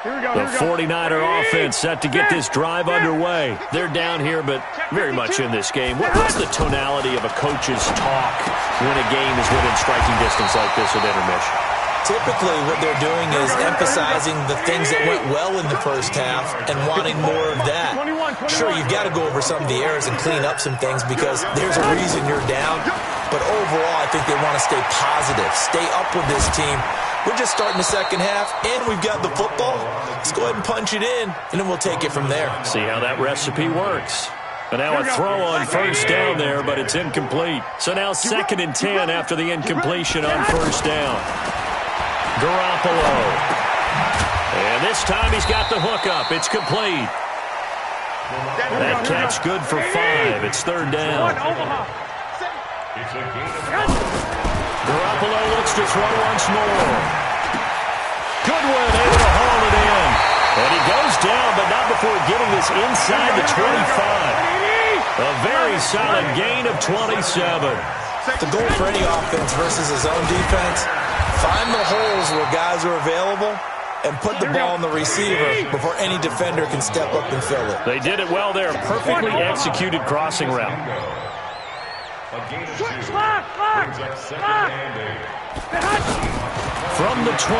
Here we go. The 49er offense set to get this drive underway. They're down here, but very much in this game. What's the tonality of a coach's talk when a game is within striking distance like this at intermission? Typically, what they're doing is emphasizing the things that went well in the first half and wanting more of that. Sure, you've got to go over some of the errors and clean up some things because there's a reason you're down. But overall, I think they want to stay positive, stay up with this team. We're just starting the second half, and we've got the football. Let's go ahead and punch it in, and then we'll take it from there. See how that recipe works. But now a throw on first down there, but it's incomplete. So now 2nd and 10 after the incompletion on first down. Garoppolo. And this time he's got the hookup. It's complete. That catch good for 5. It's 3rd down. Garoppolo looks to throw once more. Goodwin able to haul it in. And he goes down, but not before getting this inside the 25. A very solid gain of 27. The goal for any offense versus his own defense, find the holes where guys are available and put the ball on the receiver before any defender can step up and fill it. They did it well there. Perfectly executed crossing route. A gain of 2 brings up 2nd and 8. from the 22.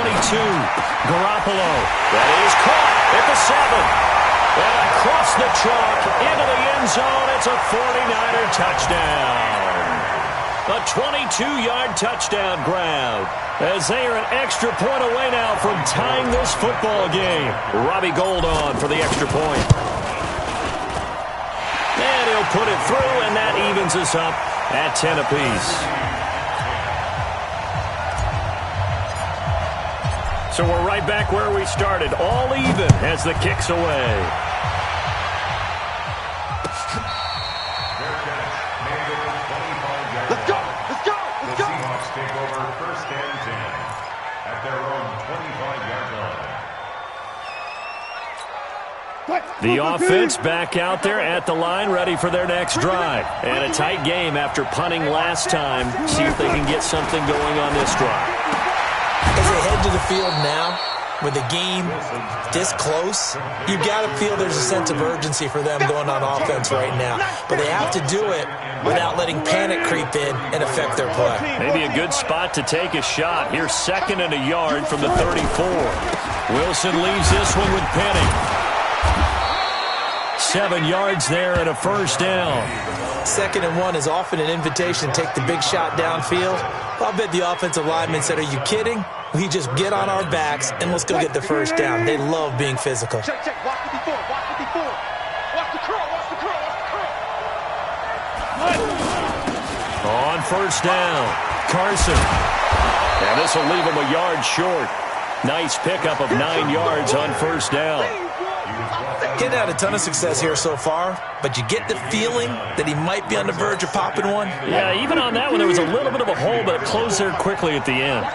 Garoppolo. That is caught at the 7. And across the chalk into the end zone. It's a 49er touchdown. A 22-yard touchdown grab. As they are an extra point away now from tying this football game. Robbie Gould on for the extra point. And he'll put it through, and that evens us up at 10 apiece. So we're right back where we started, all even as the kick's away. Let's go! Let's go! Let's go! The Seahawks take over 1st and 10 at their own 25-yard line. The offense back out there at the line, ready for their next drive. And a tight game after punting last time. See if they can get something going on this drive. As they head to the field now, with the game this close, you've got to feel there's a sense of urgency for them going on offense right now. But they have to do it without letting panic creep in and affect their play. Maybe a good spot to take a shot. Here's 2nd and a yard from the 34. Wilson leaves this one with Penny. 7 yards there and a 1st down. 2nd and 1 is often an invitation to take the big shot downfield. I'll bet the offensive lineman said, are you kidding? We just get on our backs and let's go get the 1st down. They love being physical. Check, check. Watch the before. Watch the before. Watch the curl. Watch the curl. Watch the curl. On 1st down, Carson. And this will leave him a yard short. Nice pickup of 9 yards on 1st down. Getting had a ton of success here so far, but you get the feeling that he might be on the verge of popping one. Yeah, even on that one, there was a little bit of a hole, but it closed there quickly at the end.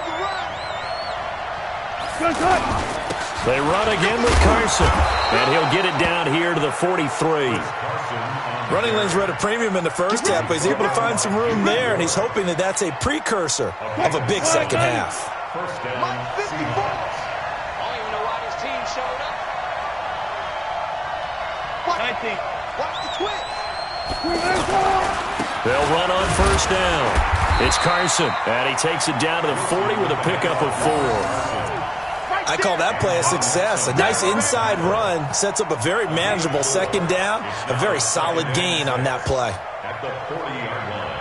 They run again with Carson, and he'll get it down here to the 43. Running lanes were at a premium in the first half, but he's able to find some room there, and he's hoping that that's a precursor of a big second half. 1st down, Seahawks. Watch the twitch. They'll run on 1st down. It's Carson, and he takes it down to the 40 with a pickup of 4. I call that play a success. A nice inside run sets up a very manageable 2nd down. A very solid gain on that play. At the 40-yard line.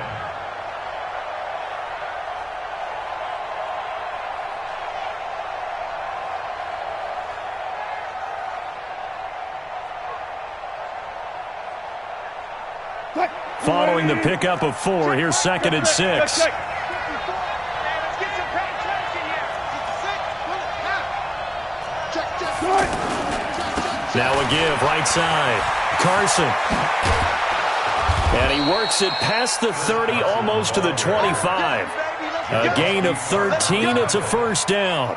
Following the pickup of 4, here's 2nd and 6. Now a give, right side. Carson. And he works it past the 30, almost to the 25. A gain of 13, it's a 1st down.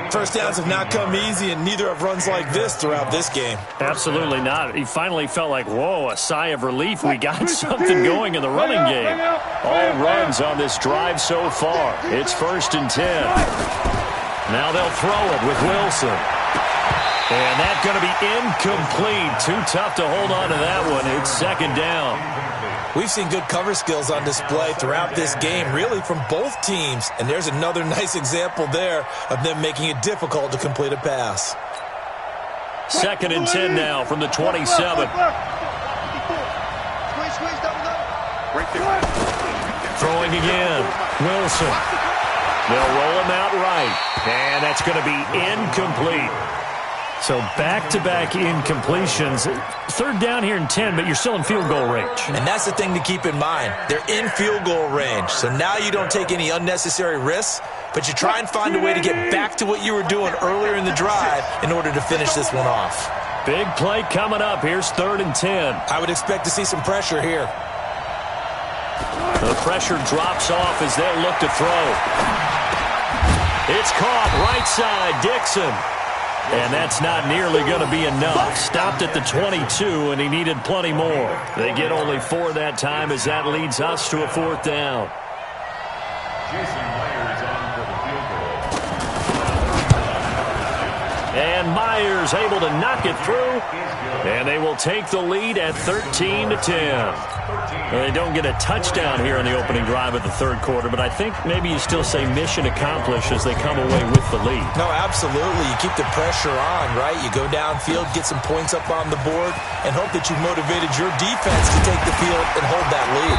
1st downs have not come easy, and neither have runs like this throughout this game. Absolutely not. He finally felt like, whoa, a sigh of relief. We got something going in the running game. All runs on this drive so far. It's 1st and 10. Now they'll throw it with Wilson. And that's going to be incomplete. Too tough to hold on to that one. It's 2nd down. We've seen good cover skills on display throughout this game, really from both teams. And there's another nice example there of them making it difficult to complete a pass. 2nd and 10 now from the 27. Throwing again. Wilson. They'll roll him out right. And that's going to be incomplete. So back-to-back incompletions. 3rd down here in 10, but you're still in field goal range. And that's the thing to keep in mind. They're in field goal range. So now you don't take any unnecessary risks, but you try and find a way to get back to what you were doing earlier in the drive in order to finish this one off. Big play coming up. Here's 3rd and 10. I would expect to see some pressure here. The pressure drops off as they'll look to throw. It's caught right side, Dixon. And that's not nearly going to be enough. Stopped at the 22, and he needed plenty more. They get only 4 that time as that leads us to a 4th down. Jason Myers on for the field goal. And Myers able to knock it through, and they will take the lead at 13-10. They don't get a touchdown here in the opening drive of the third quarter, but I think maybe you still say mission accomplished as they come away with the lead. No, absolutely. You keep the pressure on, right? You go downfield, get some points up on the board, and hope that you've motivated your defense to take the field and hold that lead.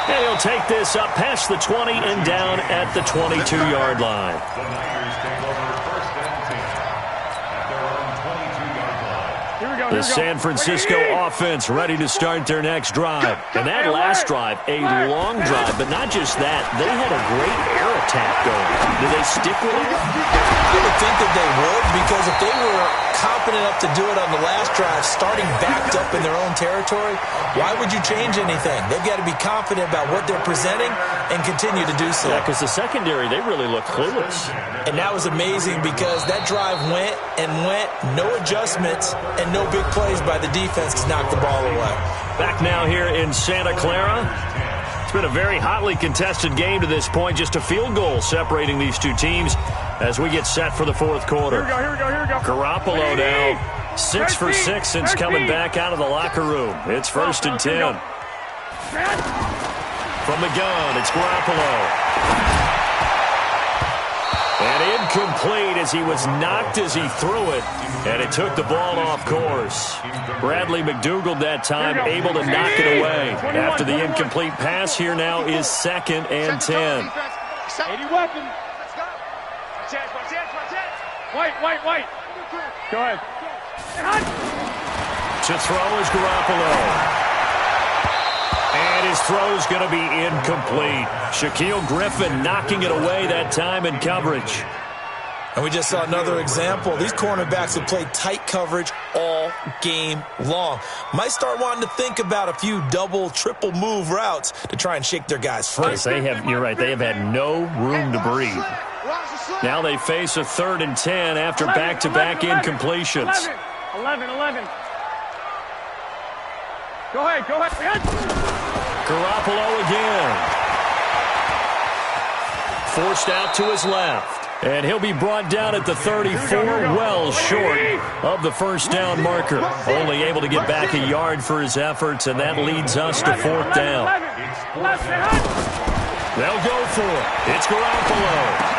And he'll take this up past the 20 and down at the 22-yard line. The Niners take over first and 10 at their own 22-yard line. The San Francisco offense ready to start their next drive. And that last drive, a long drive, but not just that. They had a great air attack going. Do they stick with it? I would think that they would, because if they were confident enough to do it on the last drive, starting backed up in their own territory, why would you change anything? They've got to be confident about what they're presenting and continue to do so. Yeah, because the secondary, they really look clueless. And that was amazing because that drive went and went, no adjustments and no big plays by the defense to knock the ball away. Back now here in Santa Clara. It's been a very hotly contested game to this point. Just a field goal separating these two teams as we get set for the fourth quarter. Here we go. Garoppolo now 6 for 6 since coming back out of the locker room. It's first and 10. From the gun, it's Garoppolo. And incomplete as he was knocked as he threw it. And it took the ball off course. Bradley McDougald that time able to knock it away. After the incomplete pass, here now is second and 10. 80 weapons. White. Go ahead. To throw is Garoppolo. And his throw's going to be incomplete. Shaquille Griffin knocking it away that time in coverage. And we just saw another example. These cornerbacks have played tight coverage all game long. Might start wanting to think about a few double, triple move routes to try and shake their guys free. Yes, you're right, they have had no room to breathe. Now they face a 3rd and 10 after back-to-back incompletions. 11. Go ahead. Garoppolo again. Forced out to his left. And he'll be brought down at the 34, well short of the first down marker. Only able to get back a yard for his efforts, and that leads us to 4th down. They'll go for it. It's Garoppolo.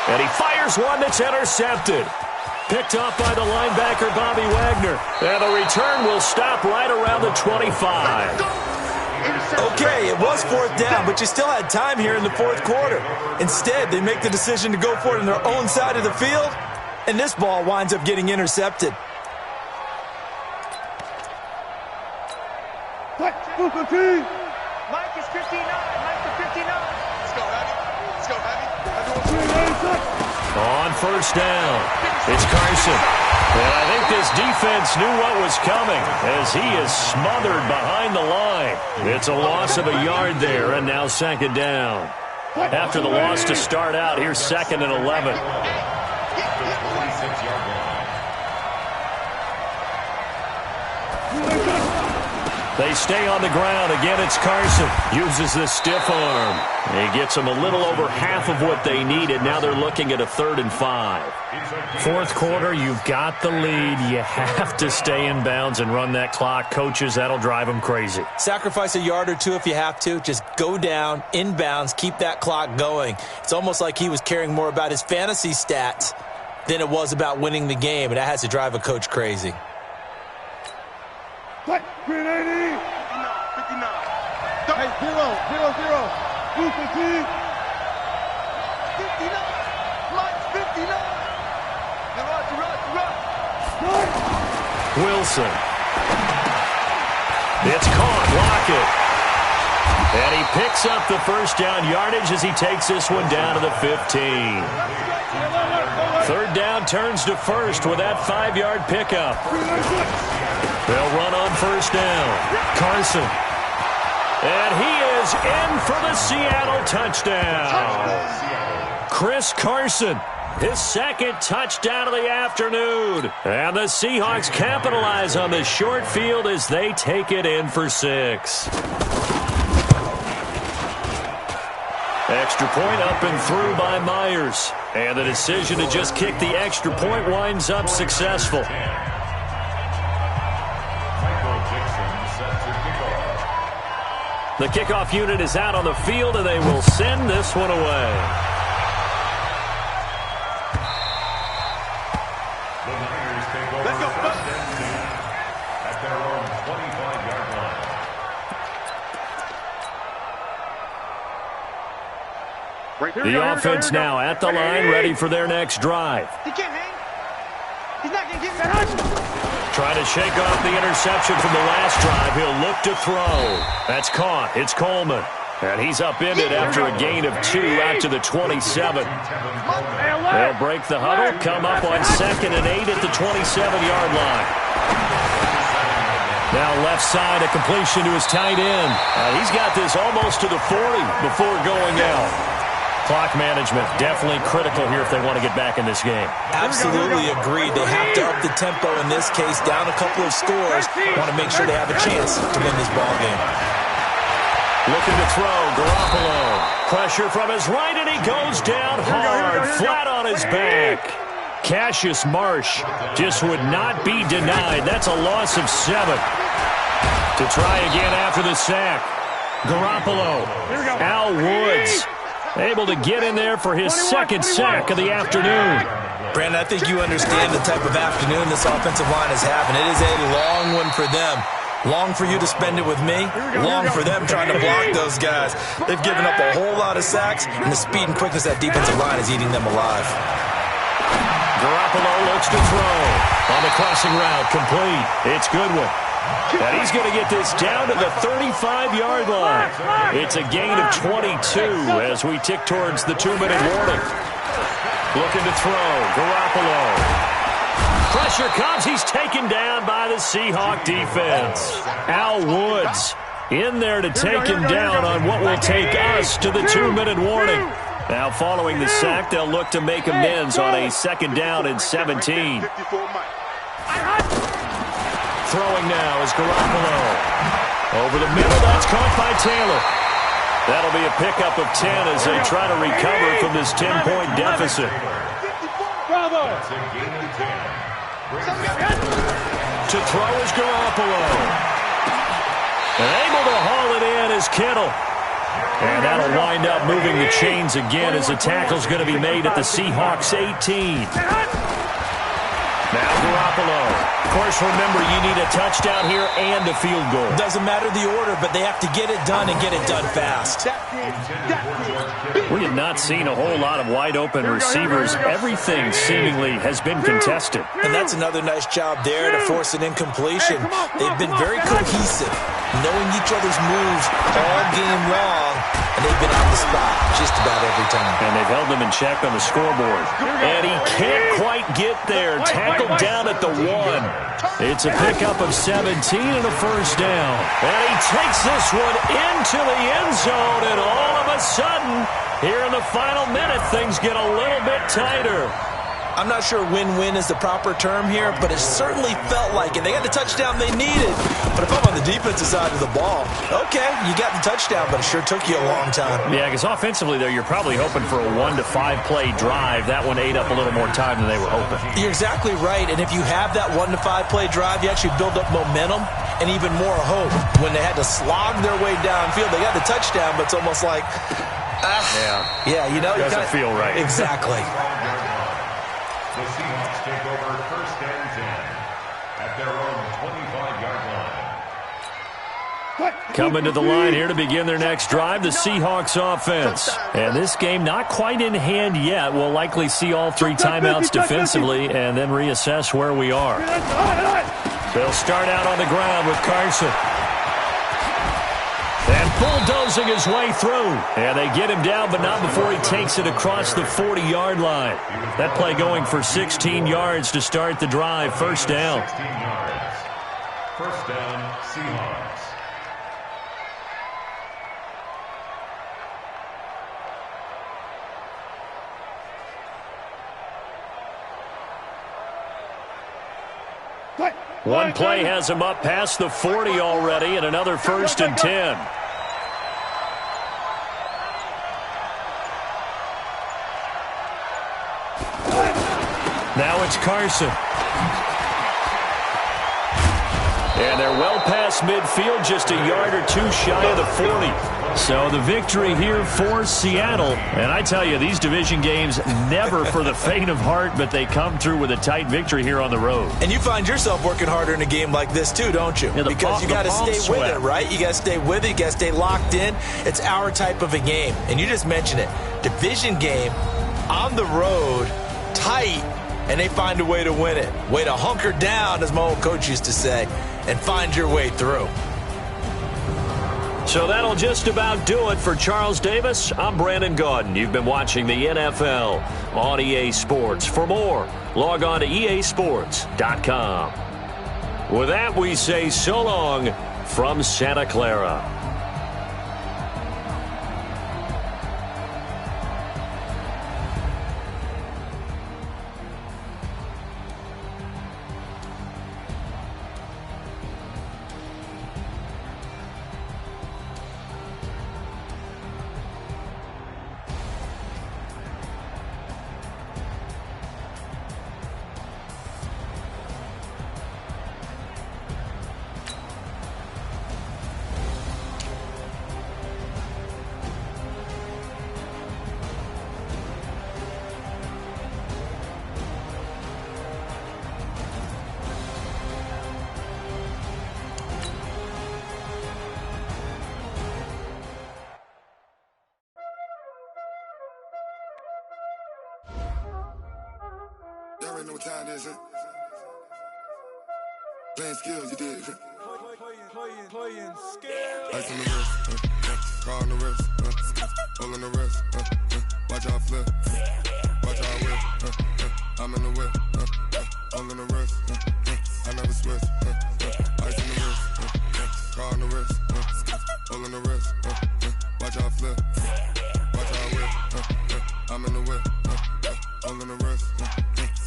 And he fires one that's intercepted. Picked off by the linebacker, Bobby Wagner. And the return will stop right around the 25. Okay, it was 4th down, but you still had time here in the fourth quarter. Instead, they make the decision to go for it on their own side of the field, and this ball winds up getting intercepted. Mike is 59. Let's go, Abby. On first down, it's Carson. And I think this defense knew what was coming as he is smothered behind the line. It's a loss of a yard there, and now second down. After the loss to start out, here's 2nd and 11. They stay on the ground. Again, it's Carson. Uses the stiff arm. He gets them a little over half of what they needed. Now they're looking at a 3rd and 5. Fourth quarter, you've got the lead. You have to stay in bounds and run that clock. Coaches, that'll drive them crazy. Sacrifice a yard or two if you have to. Just go down, in bounds, keep that clock going. It's almost like he was caring more about his fantasy stats than it was about winning the game, and that has to drive a coach crazy. Green 80. 59. Hey, 0. Blue 15. 59. Mike 59. Run. Wilson. It's caught. Lockett. And he picks up the first down yardage as he takes this one down to the 15. 3rd down turns to first with that 5-yard pickup. They'll run on first down. Carson. And he is in for the Seattle touchdown. Chris Carson, his 2nd touchdown of the afternoon. And the Seahawks capitalize on the short field as they take it in for 6. extra point up and through by Myers. And the decision to just kick the extra point winds up successful. The kickoff unit is out on the field, and they will send this one away. The Niners take over first and 10 at their own 25-yard line. The offense now at the line, ready for their next drive. He can't hang. He's not going to get me. Trying to shake off the interception from the last drive. He'll look to throw. That's caught. It's Coleman. And he's upended after a gain of 2 out to the 27. They'll break the huddle, come up on 2nd and 8 at the 27-yard line. Now left side, a completion to his tight end. He's got this almost to the 40 before going out. Clock management definitely critical here if they want to get back in this game. Absolutely agreed. They have to up the tempo in this case, down a couple of scores. Want to make sure they have a chance to win this ball game. Looking to throw, Garoppolo. Pressure from his right, and he goes down hard, flat on his back. Cassius Marsh just would not be denied. That's a loss of 7. To try again after the sack. Garoppolo. Al Woods. Able to get in there for his second sack of the afternoon. Brandon, I think you understand the type of afternoon this offensive line is having. It is a long one for them. Long for you to spend it with me. Long for them trying to block those guys. They've given up a whole lot of sacks, and the speed and quickness of that defensive line is eating them alive. Garoppolo looks to throw. On the crossing route, complete. It's Goodwin. And he's going to get this down to the 35-yard line. It's a gain of 22 as we tick towards the 2-minute warning. Looking to throw. Garoppolo. Pressure comes. He's taken down by the Seahawk defense. Al Woods in there to take him down on what will take us to the 2-minute warning. Now following the sack, they'll look to make amends on a 2nd down and 17. Throwing now is Garoppolo. Over the middle, that's caught by Taylor. That'll be a pickup of 10 as they try to recover from this 10-point deficit. That's a gain of 10. To throw is Garoppolo. And able to haul it in is Kittle. And that'll wind up moving the chains again as the tackle's going to be made at the Seahawks 18. Now Garoppolo. Of course, remember, you need a touchdown here and a field goal. Doesn't matter the order, but they have to get it done and get it done fast. We have not seen a whole lot of wide-open receivers. Everything seemingly has been contested. And that's another nice job there to force an incompletion. They've been very cohesive, knowing each other's moves all game long, and they've been on the spot just about every time. And they've held them in check on the scoreboard. And he can't quite get there. Tackled down at the 1. It's a pickup of 17 and a first down. And he takes this one into the end zone, and all of a sudden, here in the final minute, things get a little bit tighter. I'm not sure win-win is the proper term here, but it certainly felt like it. They got the touchdown they needed. But if I'm on the defensive side of the ball, okay, you got the touchdown, but it sure took you a long time. Yeah, because offensively, though, you're probably hoping for a 1 to 5 play drive. That one ate up a little more time than they were hoping. You're exactly right, and if you have that 1 to 5 play drive, you actually build up momentum and even more hope. When they had to slog their way downfield, they got the touchdown, but it's almost like, yeah, you know. Doesn't feel right. Exactly. The Seahawks take over first and 10 at their own 25-yard line. Coming to the line here to begin their next drive, the Seahawks offense. And this game not quite in hand yet. We'll likely see all 3 timeouts defensively and then reassess where we are. They'll start out on the ground with Carson. And bulldozing his way through. And they get him down, but not before he takes it across the 40-yard line. That play going for 16 yards to start the drive. First down. 16 yards. First down, Seahawks. One play has him up past the 40 already, and another first and 10. Now it's Carson. And they're well past midfield, just a yard or two shy of the 40. So the victory here for Seattle. And I tell you, these division games never for the faint of heart, but they come through with a tight victory here on the road. And you find yourself working harder in a game like this too, don't you? Yeah, because you got to stay with it, right? You got to stay with it. You got to stay locked in. It's our type of a game. And you just mentioned it. Division game on the road, tight, and they find a way to win it. Way to hunker down, as my old coach used to say, and find your way through. So that'll just about do it for Charles Davis. I'm Brandon Gaudin. You've been watching the NFL on EA Sports. For more, log on to easports.com. With that, we say so long from Santa Clara. Y'all already know what time it is, huh? Playing skills, you did. Playing skills. Ice on the wrist, car on the wrist, hole in the wrist, watch how I flip, watch how I whip, I'm in the whip, hole in the wrist, I never switch, ice on the wrist, car on the wrist, hole in the wrist, watch how I flip, watch how I whip, I'm in the whip, hole in the wrist,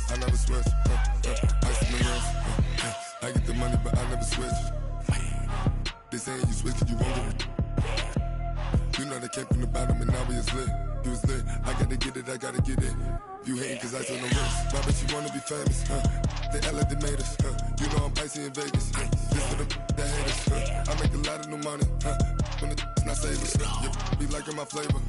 I never switch, ice on the wrist, I get the money but I never switch. They saying you switch cause you won't get it. You know they came from the bottom and now we is lit. You was lit, I gotta get it, I gotta get it. You hating cause ice on the wrist. Why bet you wanna be famous, They act like they made us, You know I'm icy in Vegas, Just for the that hate us, I make a lot of new money, When it's not savers, You be liking my flavor,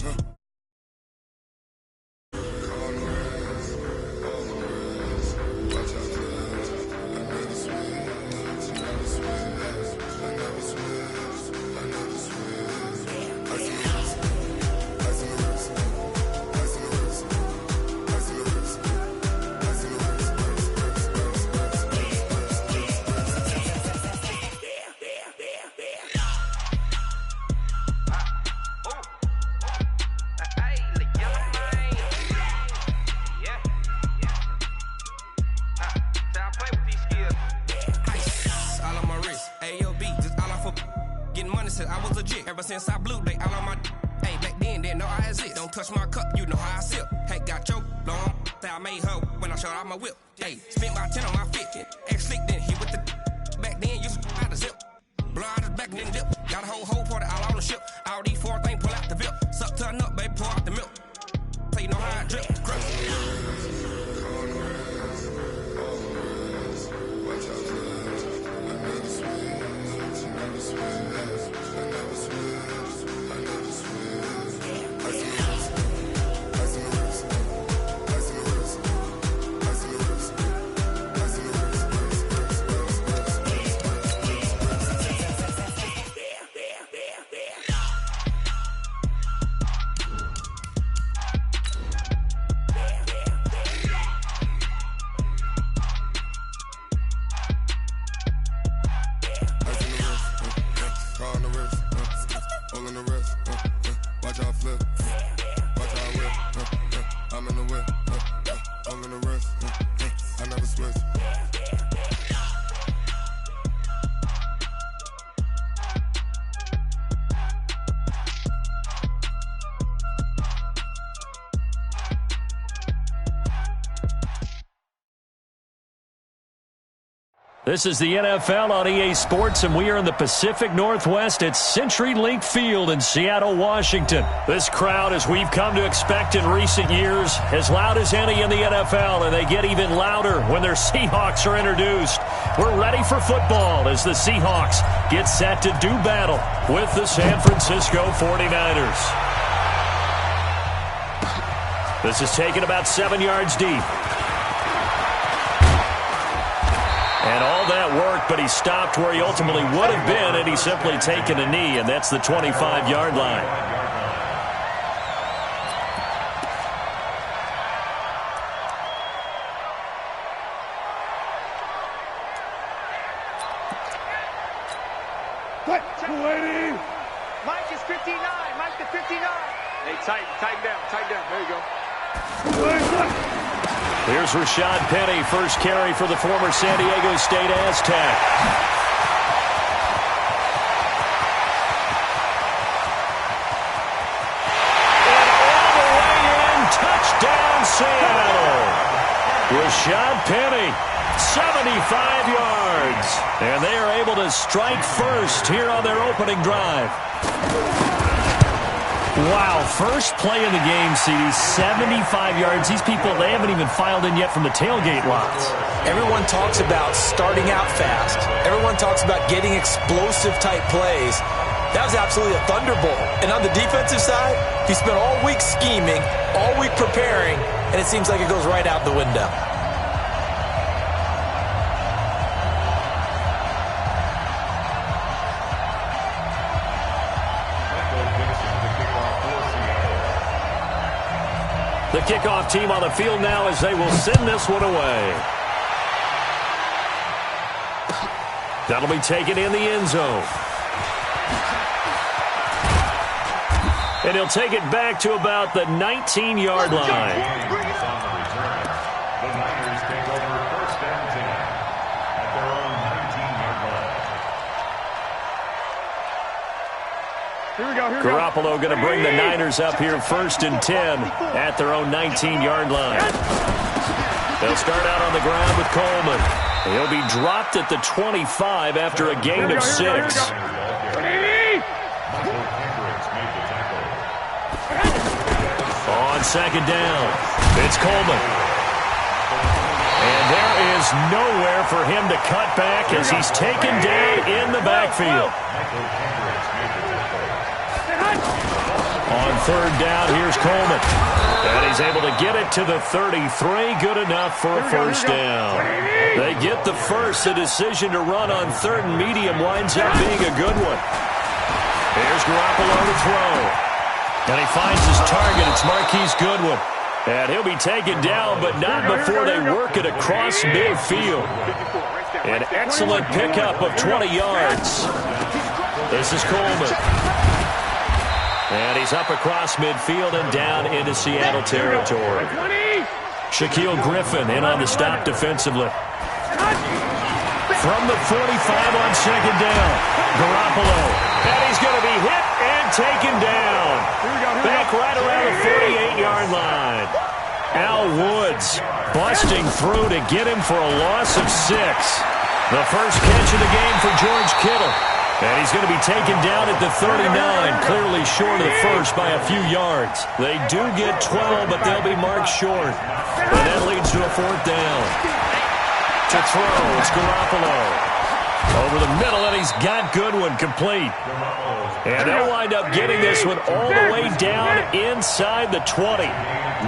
since I blew, they all on my hey, back then, didn't know I exist. Don't touch my cup, you know how I sip. Hey, got your long, that I made her when I showed out my whip. Hey, spent my 10 on my fit. Ex-slick, then he with the back then, used to out the zip. Blow out his back, then dip. Got a whole party all on the ship. All these four things, pull out the VIP. Suck to a nut, baby, pour out the milk. So you know how I drip. This is the NFL on EA Sports, and we are in the Pacific Northwest at CenturyLink Field in Seattle, Washington. This crowd, as we've come to expect in recent years, as loud as any in the NFL, and they get even louder when their Seahawks are introduced. We're ready for football as the Seahawks get set to do battle with the San Francisco 49ers. This is taken about 7 yards deep. And all that worked, but he stopped where he ultimately would have been, and he's simply taken a knee, and that's the 25-yard line. What? 280. Mike is 59. Mike the 59. Hey, tighten down. There you go. Here's Rashad Penny, first carry for the former San Diego State Aztec. And all the way in, touchdown Seattle. Rashad Penny, 75 yards. And they are able to strike first here on their opening drive. Wow, first play in the game, CD, 75 yards. These people, they haven't even filed in yet from the tailgate lots. Everyone talks about starting out fast. Everyone talks about getting explosive-type plays. That was absolutely a thunderbolt. And on the defensive side, he spent all week scheming, all week preparing, and it seems like it goes right out the window. The kickoff team on the field now as they will send this one away. That'll be taken in the end zone. And he'll take it back to about the 19-yard line. The Niners take over first and 10 at their own 19-yard line. Here we go. Garoppolo going to bring the Niners up here first and 10 at their own 19-yard line. They'll start out on the ground with Coleman. He'll be dropped at the 25 after a gain of 6. On second down, it's Coleman. And there is nowhere for him to cut back as he's taken down in the backfield. On third down, here's Coleman. And he's able to get it to the 33. Good enough for a first down. They get the first. The decision to run on third and medium winds up being a good one. Here's Garoppolo to throw. And he finds his target. It's Marquise Goodwin. And he'll be taken down, but not before they work it across midfield. An excellent pickup of 20 yards. This is Coleman. And he's up across midfield and down into Seattle territory. Shaquille Griffin in on the stop defensively. From the 45 on second down, Garoppolo. And he's going to be hit and taken down. Back right around the 48-yard line. Al Woods busting through to get him for a loss of 6. The first catch of the game for George Kittle. And he's going to be taken down at the 39, clearly short of the first by a few yards. They do get 12, but they'll be marked short. And that leads to a fourth down. To throw, it's Garoppolo. Over the middle, and he's got Goodwin complete. And they'll wind up getting this one all the way down inside the 20.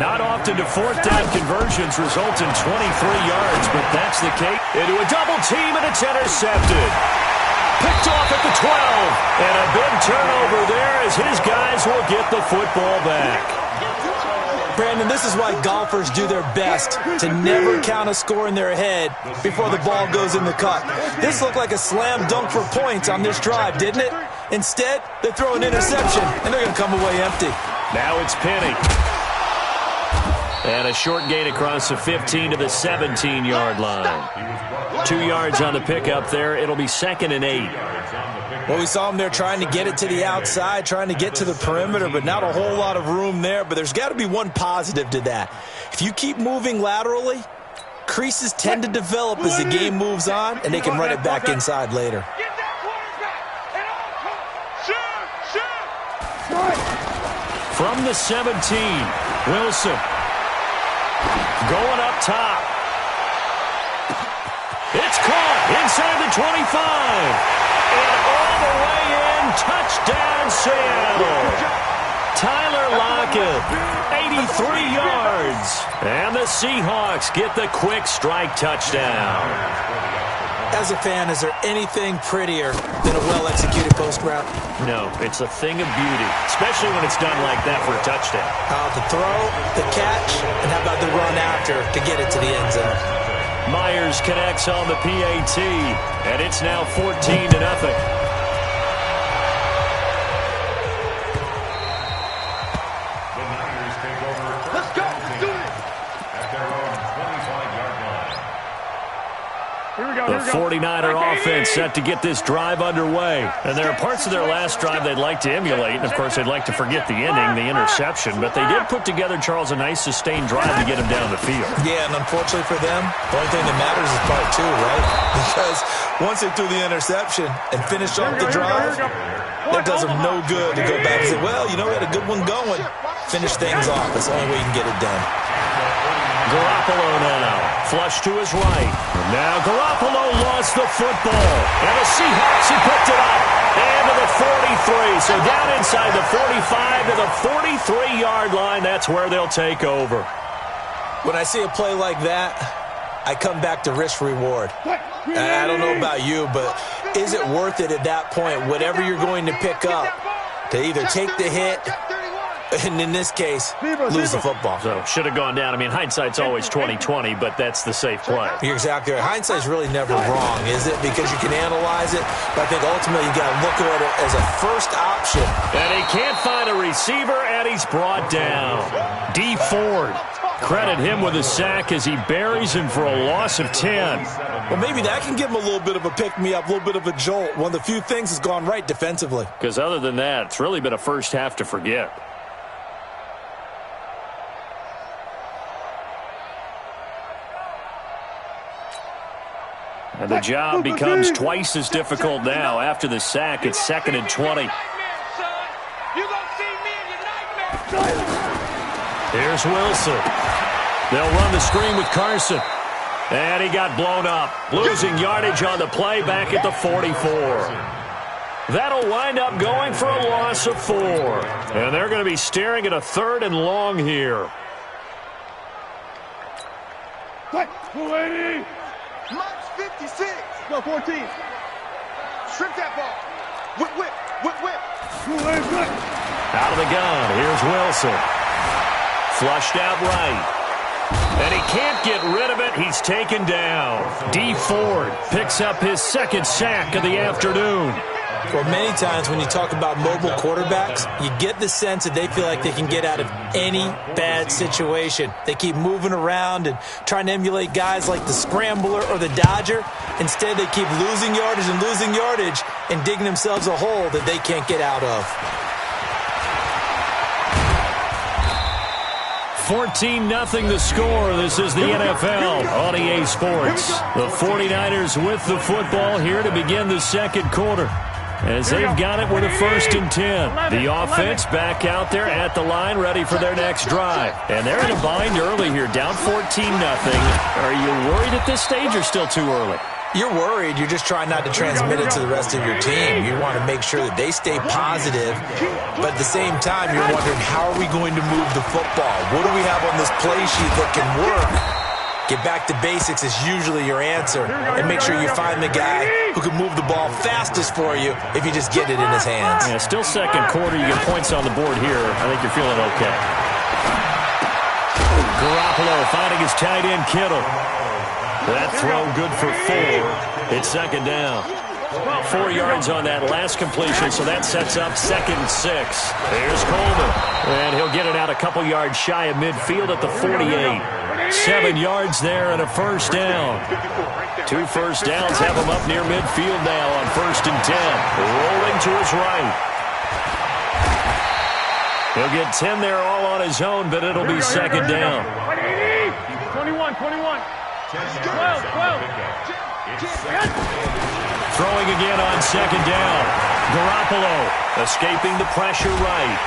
Not often do fourth down conversions result in 23 yards, but that's the case. Into a double team, and it's intercepted. Picked off at the 12. And a big turnover there as his guys will get the football back. Brandon, this is why golfers do their best to never count a score in their head before the ball goes in the cup. This looked like a slam dunk for points on this drive, didn't it? Instead, they throw an interception, and they're going to come away empty. Now it's Penny. And a short gain across the 15 to the 17-yard line. 2 yards on the pickup there. It'll be 2nd and 8. Well, we saw him there trying to get it to the outside, trying to get to the perimeter, but not a whole lot of room there. But there's got to be one positive to that. If you keep moving laterally, Creases tend to develop as the game moves on, and they can run it back inside later. From the 17, Wilson going up top. It's caught inside the 25. And all the way in, touchdown Seattle. Tyler Lockett, 83 yards. And the Seahawks get the quick strike touchdown. As a fan, is there anything prettier than a well-executed post route? No, it's a thing of beauty, especially when it's done like that for a touchdown. The throw, the catch, and how about the run after to get it to the end zone? Myers connects on the PAT, and it's now 14-0. Let's go. Let's do it. At their own 25-yard line. The 49er offense set to get this drive underway. And there are parts of their last drive they'd like to emulate. And, of course, they'd like to forget the ending, the interception. But they did put together, Charles, a nice sustained drive to get him down the field. Yeah, and unfortunately for them, the only thing that matters is part two, right? Because once they threw the interception and finished off the drive, that does them no good to go back and say, well, you know, we had a good one going. Finish things off. That's the only way you can get it done. Garoppolo now, flush to his right. Now Garoppolo lost the football. And the Seahawks have picked it up. And to the 43. So down inside the 45 to the 43-yard line. That's where they'll take over. When I see a play like that, I come back to risk-reward. I don't know about you, but is it worth it at that point, whatever you're going to pick up, to either take the hit, and in this case, lose the football? So should have gone down. I mean, hindsight's always 20/20, but that's the safe play. You're exactly right. Hindsight's really never wrong, is it? Because you can analyze it, but I think ultimately you got to look at it as a first option. And he can't find a receiver, and he's brought down. D. Ford. Credit him with a sack as he buries him for a loss of 10. Well, maybe that can give him a little bit of a pick-me-up, a little bit of a jolt. One of the few things that's gone right defensively. Because other than that, it's really been a first half to forget. And the job becomes twice as difficult now. After the sack, it's 2nd and 20. Here's Wilson. They'll run the screen with Carson. And he got blown up. Losing yardage on the play back at the 44. That'll wind up going for a loss of 4. And they're going to be staring at a 3rd and long here. March 56. Go 14. Strip that ball. Whip, whip, whip, whip. Out of the gun. Here's Wilson. Flushed out right. And he can't get rid of it. He's taken down. D. Ford picks up his 2nd sack of the afternoon. Well, many times when you talk about mobile quarterbacks, you get the sense that they feel like they can get out of any bad situation. They keep moving around and trying to emulate guys like the Scrambler or the Dodger. Instead, they keep losing yardage and digging themselves a hole that they can't get out of. 14-0 the score. This is the NFL on EA Sports. The 49ers with the football here to begin the 2nd quarter. As they've got it with a 1st and 10. The offense back out there at the line, ready for their next drive. And they're in a bind early here, down 14-0. Are you worried at this stage or still too early? You're worried. You're just trying not to transmit it to the rest of your team. You want to make sure that they stay positive. But at the same time, you're wondering, how are we going to move the football? What do we have on this play sheet that can work? Get back to basics is usually your answer. And make sure you find the guy who can move the ball fastest for you if you just get it in his hands. Yeah, still 2nd quarter. You get points on the board here. I think you're feeling okay. Garoppolo finding his tight end Kittle. That throw good for 4. It's 2nd down. 4 yards on that last completion, so that sets up 2nd and 6. Here's Coleman. And he'll get it out a couple yards shy of midfield at the 48. 7 yards there and a 1st down. 2 first downs have him up near midfield now on 1st and 10. Rolling to his right. He'll get 10 there all on his own, but it'll be 2nd down. 21. Throwing again on second down. Garoppolo escaping the pressure right.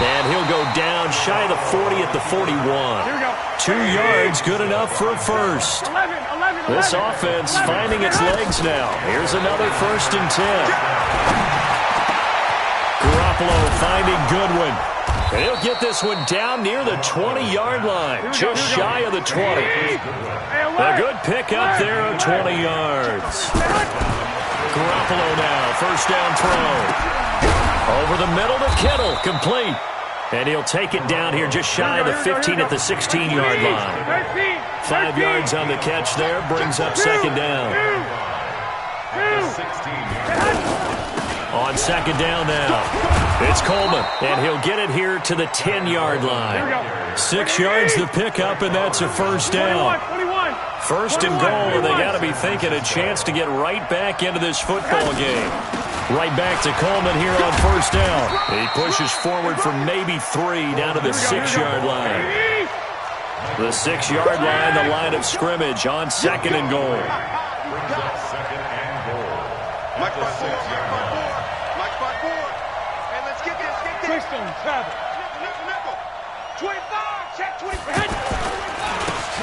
And he'll go down shy of the 40 at the 41. 2 yards, good enough for a first. This offense finding its legs now. Here's another 1st and 10. Garoppolo finding Goodwin. And he'll get this one down near the 20-yard line, just shy of the 20. A good pickup there of 20 yards. Garoppolo now, 1st down throw. Over the middle to Kittle, complete. And he'll take it down here just shy of the 15 at the 16-yard line. 5 yards on the catch there, brings up 2nd down. On 2nd down now, it's Coleman, and he'll get it here to the 10-yard line. 6 yards the pickup, and that's a 1st down. 1st and goal, and they got to be thinking a chance to get right back into this football game. Right back to Coleman here on 1st down. He pushes forward for maybe 3 down to the 6-yard line. The 6-yard line, the line of scrimmage on 2nd and goal. Mike 5-4. And let's get this. Nickel. 25. Check 25.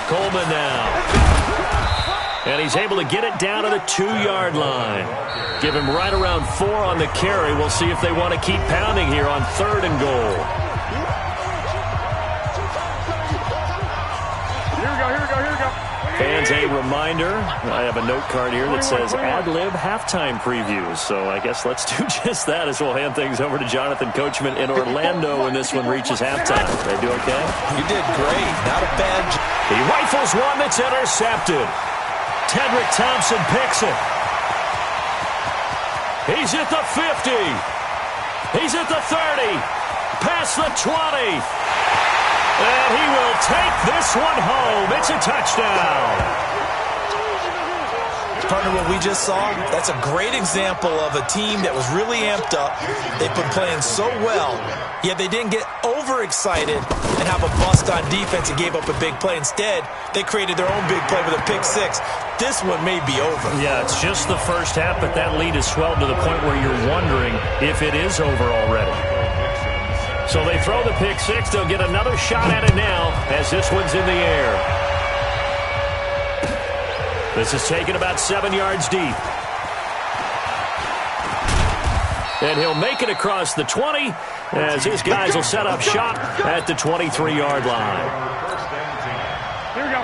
Coleman now. And he's able to get it down to the 2-yard line. Give him right around 4 on the carry. We'll see if they want to keep pounding here on 3rd and goal. Here we go. Fans, a reminder, I have a note card here that says ad-lib halftime previews. So I guess let's do just that as we'll hand things over to Jonathan Coachman in Orlando when this one reaches halftime. They do okay? You did great. Not a bad job. He rifles one that's intercepted. Tedrick Thompson picks it. He's at the 50. He's at the 30. Past the 20. And he will take this one home. It's a touchdown. Partner, what we just saw, that's a great example of a team that was really amped up. They've been playing so well, yet they didn't get overexcited and have a bust on defense and gave up a big play. Instead, they created their own big play with a pick 6. This one may be over. Yeah, it's just the first half, but that lead has swelled to the point where you're wondering if it is over already. So they throw the pick 6. They'll get another shot at it now as this one's in the air. This is taken about 7 yards deep. And he'll make it across the 20 as his guys will set up shop at the 23-yard line.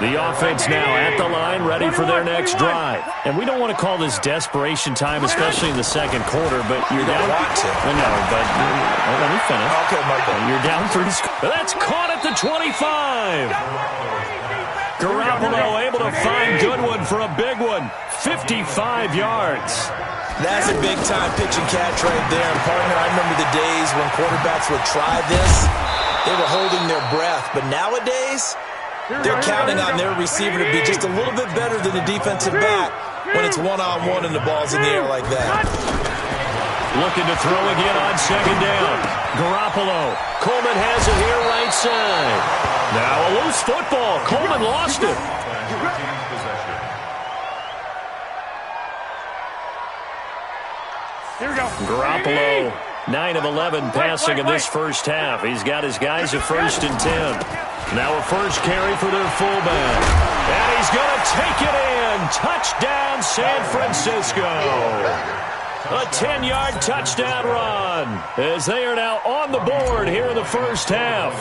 The offense now at the line, ready for their next drive. And we don't want to call this desperation time, especially in the second quarter, but you're down. I know, but let me finish. Okay, my bad. You're down 3 scores. That's caught at the 25. Garoppolo able to find Goodwin for a big one. 55 yards. That's a big-time pitch and catch right there. And, partner, I remember the days when quarterbacks would try this. They were holding their breath. But nowadays, they're counting on their receiver to be just a little bit better than the defensive back when it's one-on-one and the ball's in the air like that. Looking to throw again on 2nd down. Garoppolo. Coleman has it here right side. Now a loose football. Coleman lost it. Here we go. Garoppolo, 9 of 11 passing in this first half. He's got his guys at 1st and 10. Now a first carry for their fullback. And he's going to take it in. Touchdown, San Francisco. A 10-yard touchdown run as they are now on the board here in the first half.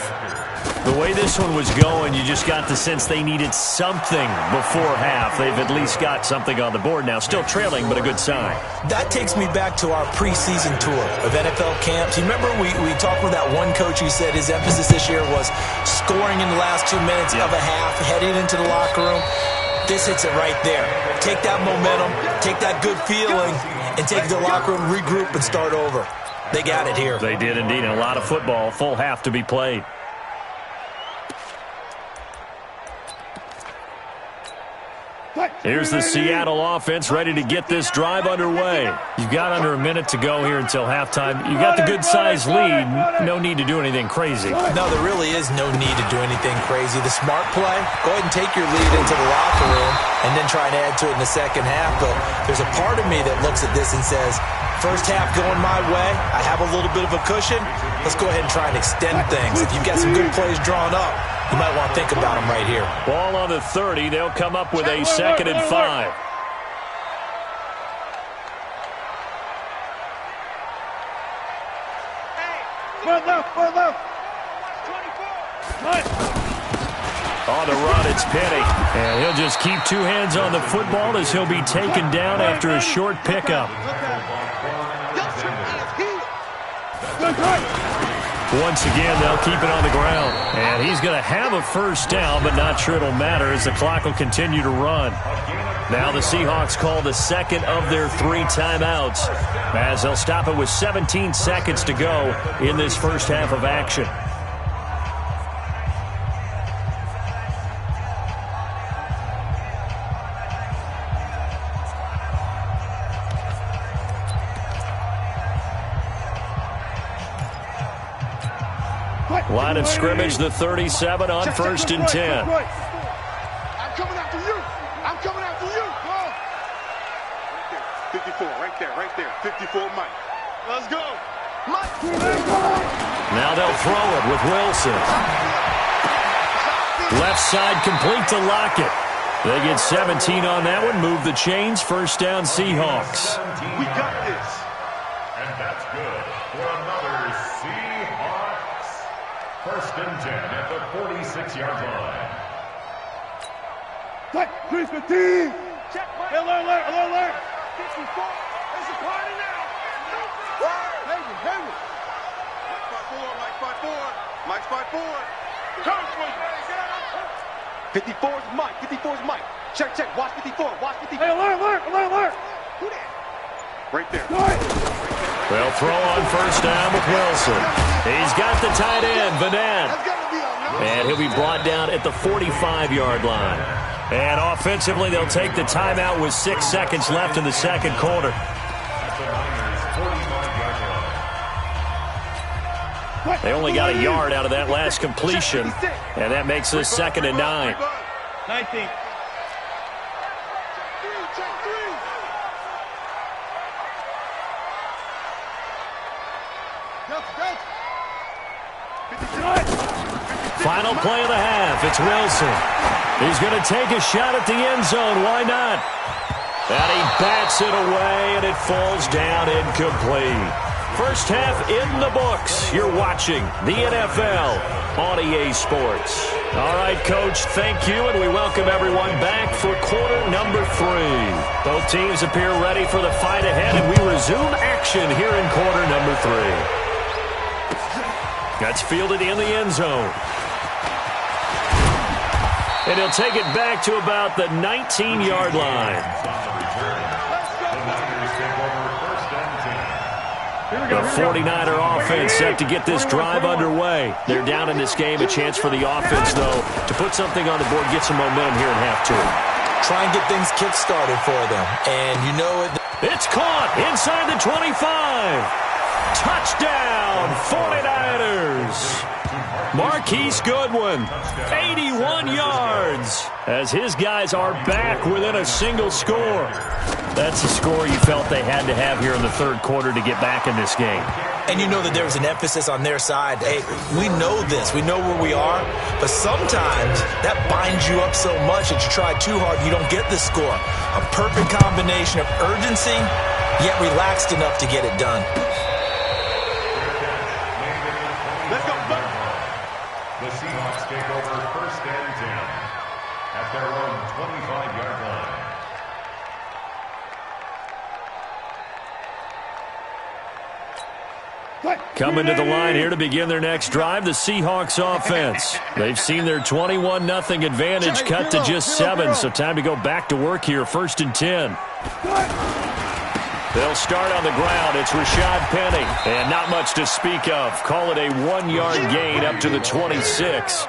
The way this one was going, you just got the sense they needed something before half. They've at least got something on the board now. Still trailing, but a good sign. That takes me back to our preseason tour of NFL camps. You remember we talked with that one coach who said his emphasis this year was scoring in the last 2 minutes of a half, heading into the locker room. This hits it right there. Take that momentum, take that good feeling, and take it to the locker room, regroup, and start over. They got it here. They did indeed, and a lot of football, full half to be played. Here's the Seattle offense ready to get this drive underway. You've got under a minute to go here until halftime. You got the good-sized lead. No need to do anything crazy. No, there really is no need to do anything crazy. The smart play, go ahead and take your lead into the locker room and then try and add to it in the second half. But there's a part of me that looks at this and says, first half going my way, I have a little bit of a cushion. Let's go ahead and try and extend things. If you've got some good plays drawn up, you might want to think about them right here. Ball on the 30. They'll come up with a 2nd and 5. On the run, it's Penny. And he'll just keep 2 hands on the football as he'll be taken down after a short pickup. Once again, they'll keep it on the ground. And he's going to have a first down, but not sure it'll matter as the clock will continue to run. Now the Seahawks call the 2nd of their 3 timeouts as they'll stop it with 17 seconds to go in this first half of action. Line of scrimmage, the 37 on 1st and 10. I'm coming after you. I'm coming after you. 54, right there. 54, Mike. Let's go. Mike. Now they'll throw it with Wilson. Left side complete to Lockett. They get 17 on that one. Move the chains. First down, Seahawks. We got this. And that's good for another Seahawks. 1st and 10 at the 46-yard line. Chris, the team. Check. Alert. 54. It's a party now. Haywood. Mike 5-4. Come, 54 is Mike. Check. Watch 54. Hey, alert. Who that? Right there. They'll throw on first down with Wilson. He's got the tight end, Vanette. And he'll be brought down at the 45-yard line. And offensively, they'll take the timeout with 6 seconds left in the second quarter. They only got a yard out of that last completion, and that makes this 2nd and 9. 19. Final play of the half. It's Wilson. He's going to take a shot at the end zone. Why not? And he bats it away, and it falls down incomplete. First half in the books. You're watching the NFL on EA Sports. All right, Coach, thank you, and we welcome everyone back for quarter number 3. Both teams appear ready for the fight ahead, and we resume action here in quarter number 3. That's fielded in the end zone. And he'll take it back to about the 19-yard line. The 49er offense set to get this drive underway. They're down in this game. A chance for the offense, though, to put something on the board, get some momentum here in half 2. Try and get things kick-started for them. And you know it. It's caught inside the 25. Touchdown, 49ers. Marquise Goodwin, 81 yards, as his guys are back within a single score. That's the score you felt they had to have here in the third quarter to get back in this game. And you know that there was an emphasis on their side. Hey, we know this. We know where we are. But sometimes that binds you up so much that you try too hard, you don't get the score. A perfect combination of urgency, yet relaxed enough to get it done. Let's go. The Seahawks take over 1st and 10 at their own 25-yard line. Coming to the line here to begin their next drive, the Seahawks offense. They've seen their 21-0 advantage cut to just 7, so time to go back to work here, 1st and 10. They'll start on the ground. It's Rashad Penny, and not much to speak of. Call it a 1-yard gain up to the 26.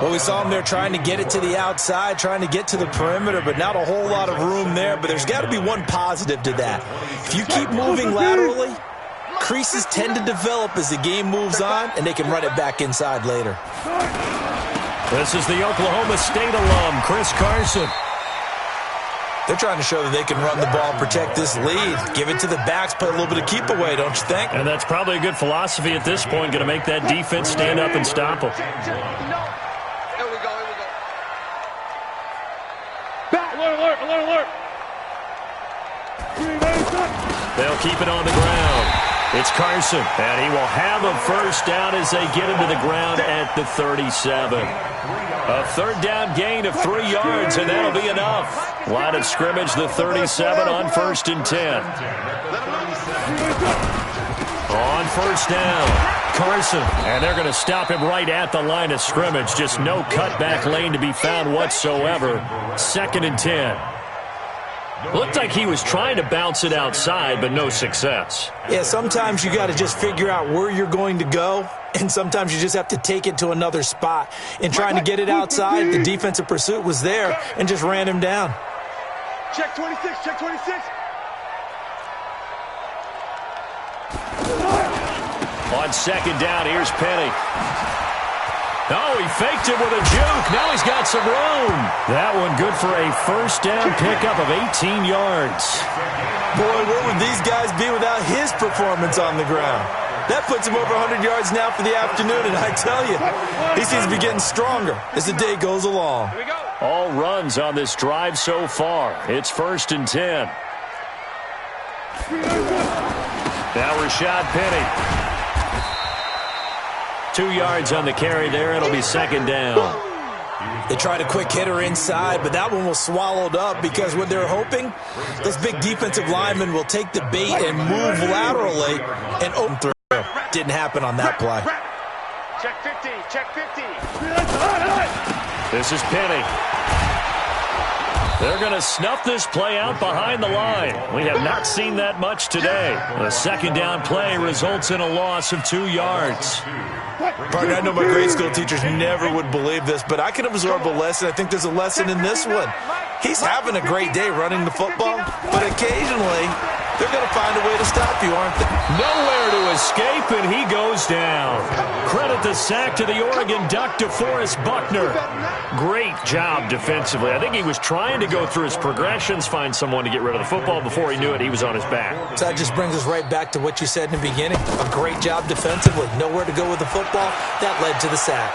Well, we saw him there trying to get it to the outside, trying to get to the perimeter, but not a whole lot of room there. But there's got to be one positive to that. If you keep moving laterally, creases tend to develop as the game moves on, and they can run it back inside later. This is the Oklahoma State alum, Chris Carson. They're trying to show that they can run the ball and protect this lead. Give it to the backs, play a little bit of keep away, don't you think? And that's probably a good philosophy at this point, going to make that defense stand up and stop them. Here we go. Back. Alert. They'll keep it on the ground. It's Carson, and he will have a first down as they get him to the ground at the 37. A third down gain of 3 yards, and that'll be enough. Line of scrimmage, the 37 on 1st and 10. On first down, Carson, and they're going to stop him right at the line of scrimmage. Just no cutback lane to be found whatsoever. 2nd and 10. Looked like he was trying to bounce it outside, but no success. Yeah, sometimes you got to just figure out where you're going to go, and sometimes you just have to take it to another spot. In trying to get it outside, the defensive pursuit was there and just ran him down. Check 26. On 2nd down, here's Penny. Oh, he faked it with a juke. Now he's got some room. That one good for a first down pickup of 18 yards. Boy, where would these guys be without his performance on the ground? That puts him over 100 yards now for the afternoon, and I tell you, he seems to be getting stronger as the day goes along. All runs on this drive so far. It's 1st and 10. Now Rashad Penny. 2 yards on the carry there. It'll be 2nd down. They tried a quick hitter inside, but that one was swallowed up because what they're hoping, those big defensive linemen will take the bait and move laterally and open through. Didn't happen on that play. Check 50. This is Penny. They're going to snuff this play out behind the line. We have not seen that much today. The 2nd down play results in a loss of 2 yards. Partner, I know my grade school teachers never would believe this, but I can absorb a lesson. I think there's a lesson in this one. He's having a great day running the football, but occasionally they're going to find a way to stop you, aren't they? Nowhere to escape, and he goes down. Credit the sack to the Oregon Duck, DeForest Buckner. Great job defensively. I think he was trying to go through his progressions, find someone to get rid of the football. Before he knew it, he was on his back. So that just brings us right back to what you said in the beginning. A great job defensively. Nowhere to go with the football. That led to the sack.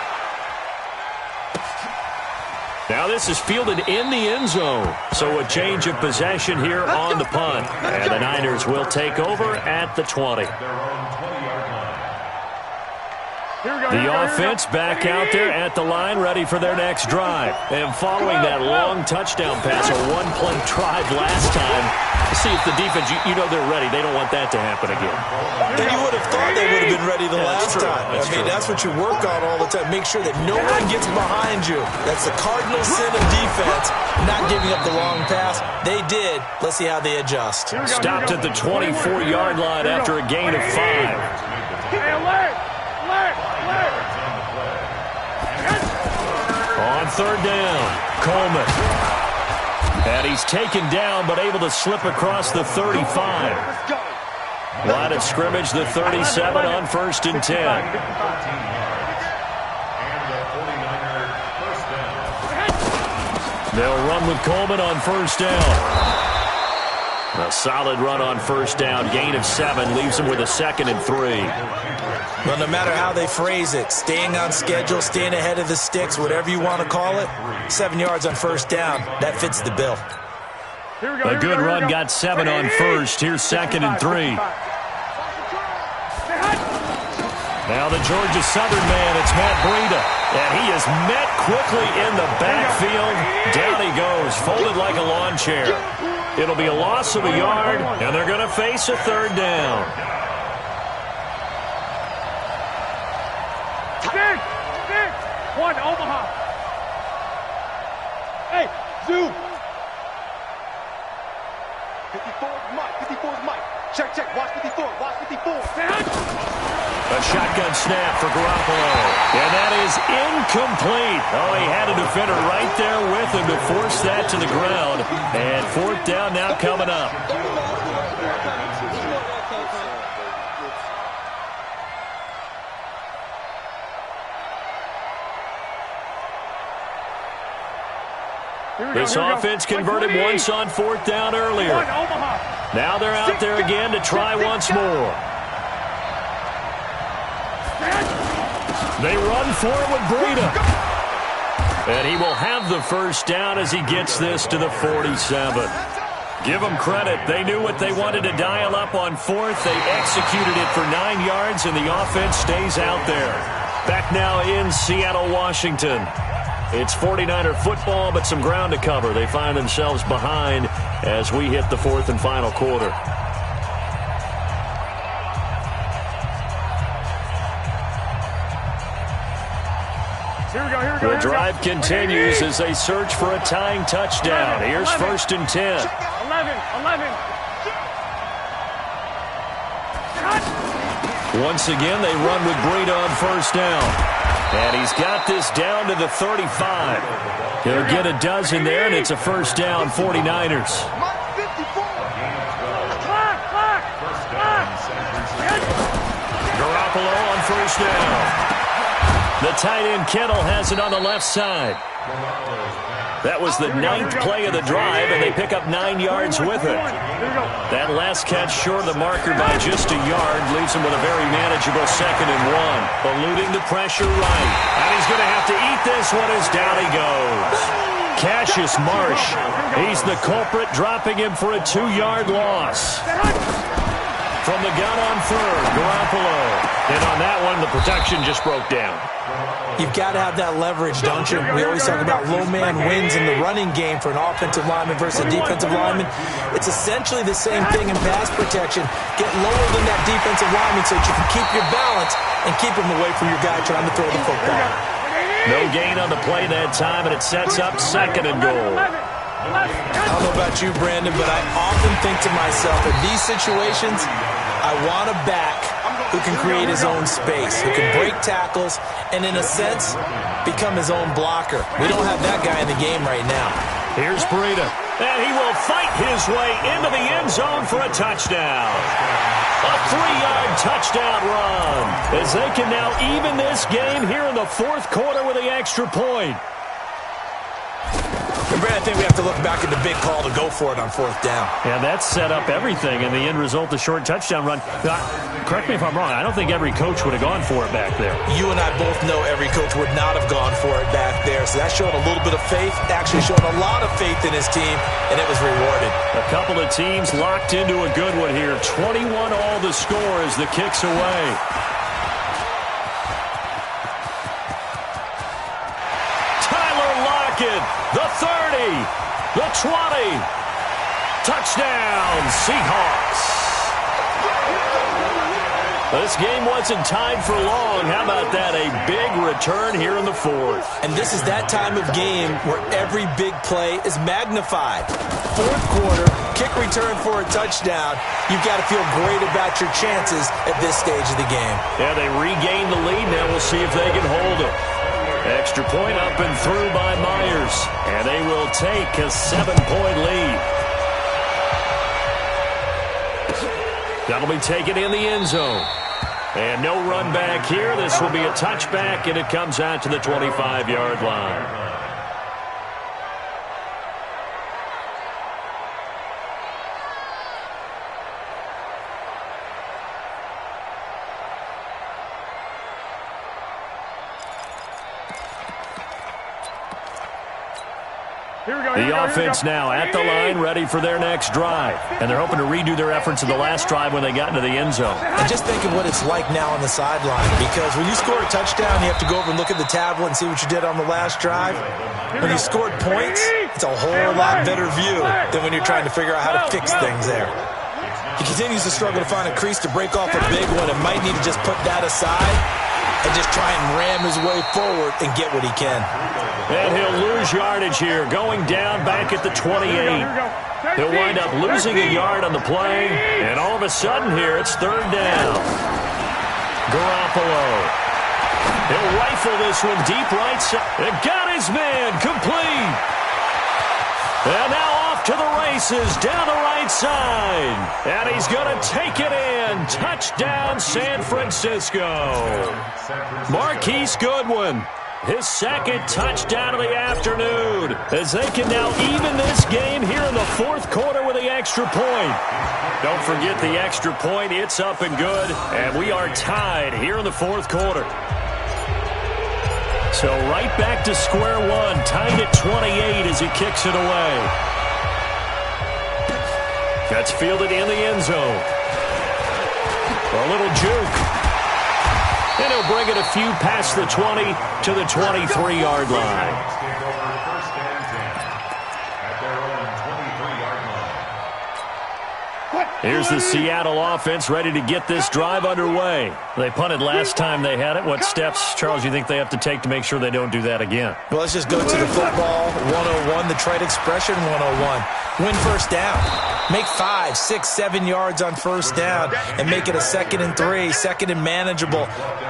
Now this is fielded in the end zone. So a change of possession here on the punt. And the Niners will take over at the 20. The offense back out there at the line, ready for their next drive. And following that long touchdown pass, a one-play drive last time, see if the defense, you know they're ready. They don't want that to happen again. And you would have thought they would have been ready the last time. I mean, that's what you work on all the time. Make sure that no one gets behind you. That's the cardinal sin of defense, not giving up the long pass. They did. Let's see how they adjust. Stopped at the 24-yard line after a gain of 5. Hey, alert! On 3rd down, Coleman. And he's taken down, but able to slip across the 35. Line of scrimmage, the 37 on 1st and 10. They'll run with Coleman on 1st down. A solid run on 1st down. Gain of 7 leaves him with a 2nd and 3. Well, no matter how they phrase it, staying on schedule, staying ahead of the sticks, whatever you want to call it, 7 yards on 1st down, that fits the bill. A good run got 7 on 1st. Here's 2nd and 3. Now the Georgia Southern man, it's Matt Breida. And he is met quickly in the backfield. Down he goes, folded like a lawn chair. It'll be a loss of a yard, and they're going to face a 3rd down. Six. 1, Omaha. Hey, zoom. 54 is Mike. Check. Watch 54. A shotgun snap for Garoppolo. And that is incomplete. Oh, he had a defender right there with him to force that to the ground. And fourth down now coming up. This offense converted once on fourth down earlier. Now they're out there again to try once more. They run for it with Breida. And he will have the first down as he gets this to the 47. Give them credit. They knew what they wanted to dial up on fourth. They executed it for 9 yards, and the offense stays out there. Back now in Seattle, Washington. It's 49er football, but some ground to cover. They find themselves behind as we hit the fourth and final quarter. The drive continues as they search for a tying touchdown. Here's 1st and 10. 11. Once again, they run with Breida on first down. And he's got this down to the 35. He'll get a dozen there, and it's a first down, 49ers. Garoppolo on first down. The tight end Kittle has it on the left side. That was the 9th play of the drive, and they pick up 9 yards with it. That last catch short of the marker by just a yard leaves him with a very manageable 2nd and 1. Eluding the pressure right. And he's going to have to eat this one as down he goes. Cassius Marsh, he's the culprit, dropping him for a 2-yard loss. From the gun on third, Garoppolo. And on that one, the protection just broke down. You've got to have that leverage, don't you? We always talk about low man wins in the running game for an offensive lineman versus a defensive lineman. It's essentially the same thing in pass protection. Get lower than that defensive lineman so that you can keep your balance and keep him away from your guy trying to throw the football. No gain on the play that time, and it sets up 2nd and goal. I don't know about you, Brandon, but I often think to myself, in these situations, I want a back who can create his own space, who can break tackles, and in a sense, become his own blocker. We don't have that guy in the game right now. Here's Breida, and he will fight his way into the end zone for a touchdown. A 3-yard touchdown run, as they can now even this game here in the fourth quarter with the extra point. And Brad, I think we have to look back at the big call to go for it on fourth down. Yeah, that set up everything, and the end result, the short touchdown run. Correct me if I'm wrong, I don't think every coach would have gone for it back there. You and I both know every coach would not have gone for it back there, so that showed a little bit of faith, actually showed a lot of faith in his team, and it was rewarded. A couple of teams locked into a good one here. 21 all the score as the kick's away. The 30, the 20, touchdown, Seahawks. This game wasn't tied for long. How about that? A big return here in the fourth. And this is that time of game where every big play is magnified. Fourth quarter, kick return for a touchdown. You've got to feel great about your chances at this stage of the game. Yeah, they regained the lead. Now we'll see if they can hold it. Extra point up and through by Myers. And they will take a 7-point lead. That'll be taken in the end zone. And no run back here. This will be a touchback, and it comes out to the 25-yard line. The offense now at the line, ready for their next drive. And they're hoping to redo their efforts in the last drive when they got into the end zone. And just think of what it's like now on the sideline, because when you score a touchdown, you have to go over and look at the tablet and see what you did on the last drive. When you scored points, it's a whole lot better view than when you're trying to figure out how to fix things there. He continues to struggle to find a crease to break off a big one and might need to just put that aside and just try and ram his way forward and get what he can. And he'll lose yardage here, going down back at the 28. He'll wind up losing a yard on the play, and all of a sudden here, it's third down. Garoppolo. He'll rifle this one deep right side. It got his man complete. And now off to the races down the right side. And he's going to take it in. Touchdown, San Francisco. Marquise Goodwin, his second touchdown of the afternoon, as they can now even this game here in the fourth quarter with the extra point. Don't forget the extra point. It's up and good. And we are tied here in the fourth quarter. So right back to square one, tied at 28 as he kicks it away. That's fielded in the end zone. A little juke. And he'll bring it a few past the 20 to the 23-yard line. Here's the Seattle offense ready to get this drive underway. They punted last time they had it. What steps, Charles, you think they have to take to make sure they don't do that again? Well, let's just go to the football 101, the trade expression 101. Win first down. Make 5, 6, 7 yards on first down and make it a 2nd and 3, 2nd and manageable.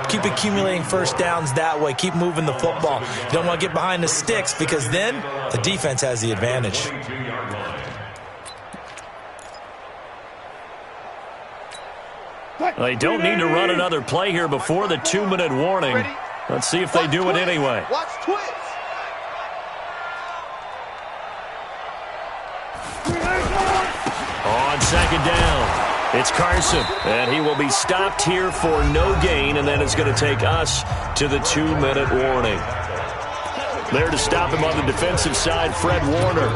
Keep accumulating first downs that way. Keep moving the football. You don't want to get behind the sticks because then the defense has the advantage. They don't need to run another play here before the 2-minute warning. Let's see if they do it anyway. Watch twist. On second down, it's Carson. And he will be stopped here for no gain, and then it's going to take us to the 2-minute warning. There to stop him on the defensive side, Fred Warner.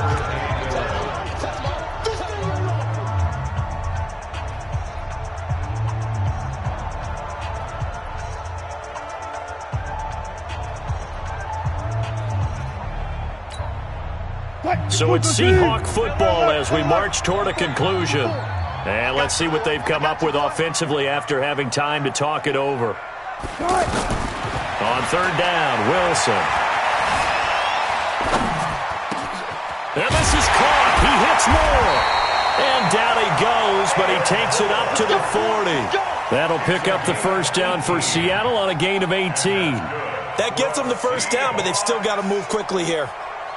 So it's Seahawk football as we march toward a conclusion. And let's see what they've come up with offensively after having time to talk it over. On third down, Wilson. And this is caught. He hits more. And down he goes, but he takes it up to the 40. That'll pick up the first down for Seattle on a gain of 18. That gets them the first down, but they've still got to move quickly here.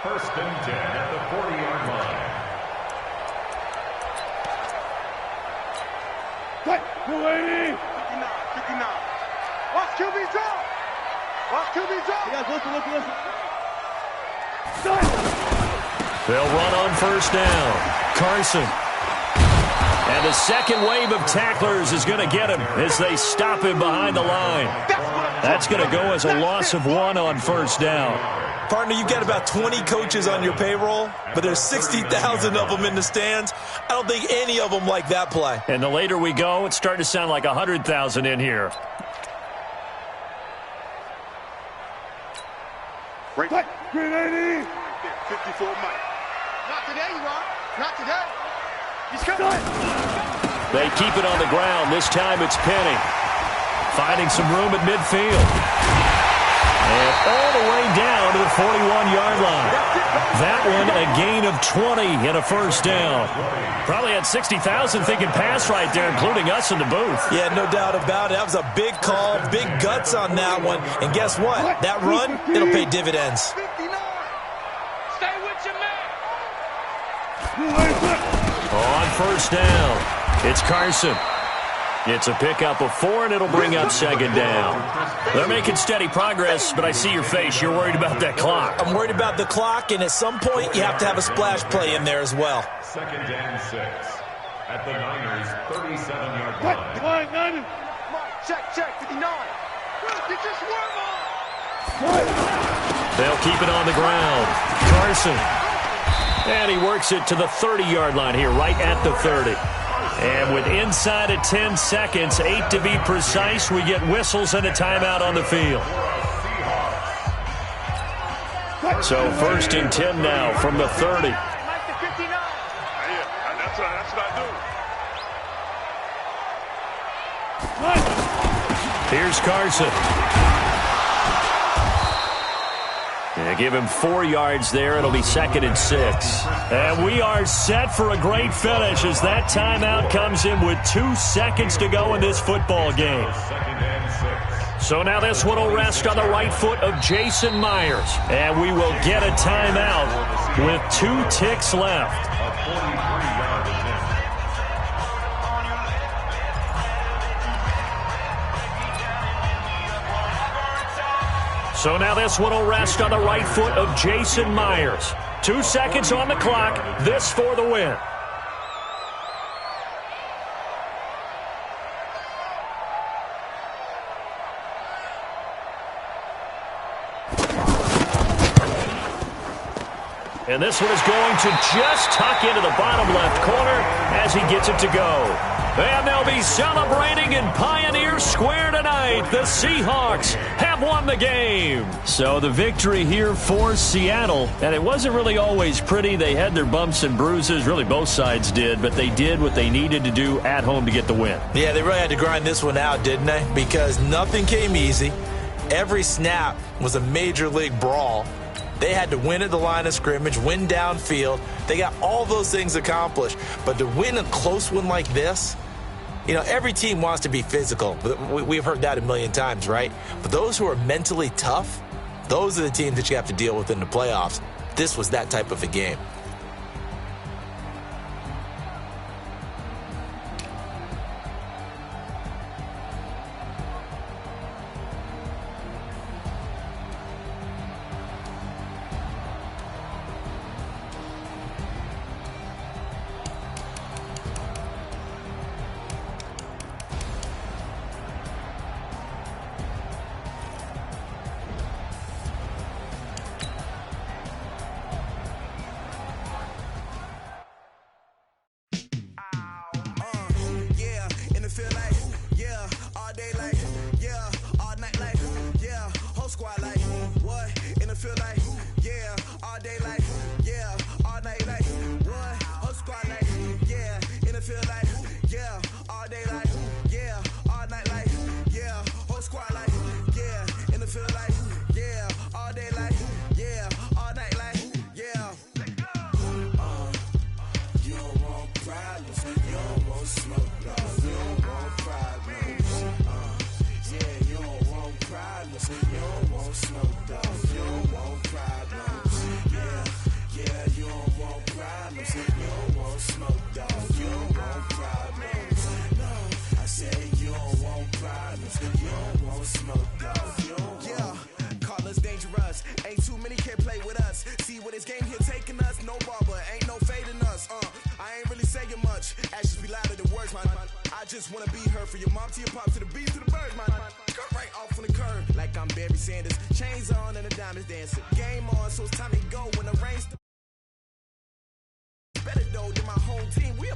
First and 10 at the 40-yard line. What? 59, 59. Watch QB drop. Watch QB drop. You guys listen. They'll run on first down. Carson. And the second wave of tacklers is going to get him as they stop him behind the line. That's going to go as a loss of 1 on first down. Partner, you've got about 20 coaches on your payroll, but there's 60,000 of them in the stands. I don't think any of them like that play. And the later we go, it's starting to sound like 100,000 in here. Green 80. 54 Mike. Not today, you are. Not today. He's coming. They keep it on the ground. This time it's Penny. Finding some room at midfield. And all the way down to the 41-yard line. That one a gain of 20 and a first down. Probably had 60,000 thinking pass right there, including us in the booth. Yeah, no doubt about it. That was a big call, big guts on that one. And guess what? That run, it'll pay dividends. Stay with your man. On first down, it's Carson. It's a pickup of 4, and it'll bring up second down. They're making steady progress, but I see your face. You're worried about that clock. I'm worried about the clock, and at some point, you have to have a splash play in there as well. Second and 6 at the Niners' 37-yard line. Niners. Check, 59. Get your swerve on. They'll keep it on the ground. Carson. And he works it to the 30-yard line here, right at the 30. And with inside of 10 seconds, 8 to be precise, we get whistles and a timeout on the field. So first and 10 now from the 30. That's what I do. Here's Carson. Yeah, give him 4 yards there. It'll be 2nd and 6. And we are set for a great finish as that timeout comes in with 2 seconds to go in this football game. So now this one will rest on the right foot of Jason Myers. And we will get a timeout with 2 ticks left. So now this one will rest on the right foot of Jason Myers. 2 seconds on the clock. This for the win. And this one is going to just tuck into the bottom left corner as he gets it to go. And they'll be celebrating in Pioneer Square tonight. The Seahawks have won the game. So the victory here for Seattle. And it wasn't really always pretty. They had their bumps and bruises. Really, both sides did. But they did what they needed to do at home to get the win. Yeah, they really had to grind this one out, didn't they? Because nothing came easy. Every snap was a major league brawl. They had to win at the line of scrimmage, win downfield. They got all those things accomplished. But to win a close one like this, you know, every team wants to be physical. We've heard that a million times, right? But those who are mentally tough, those are the teams that you have to deal with in the playoffs. This was that type of a game. Better though than my home team. We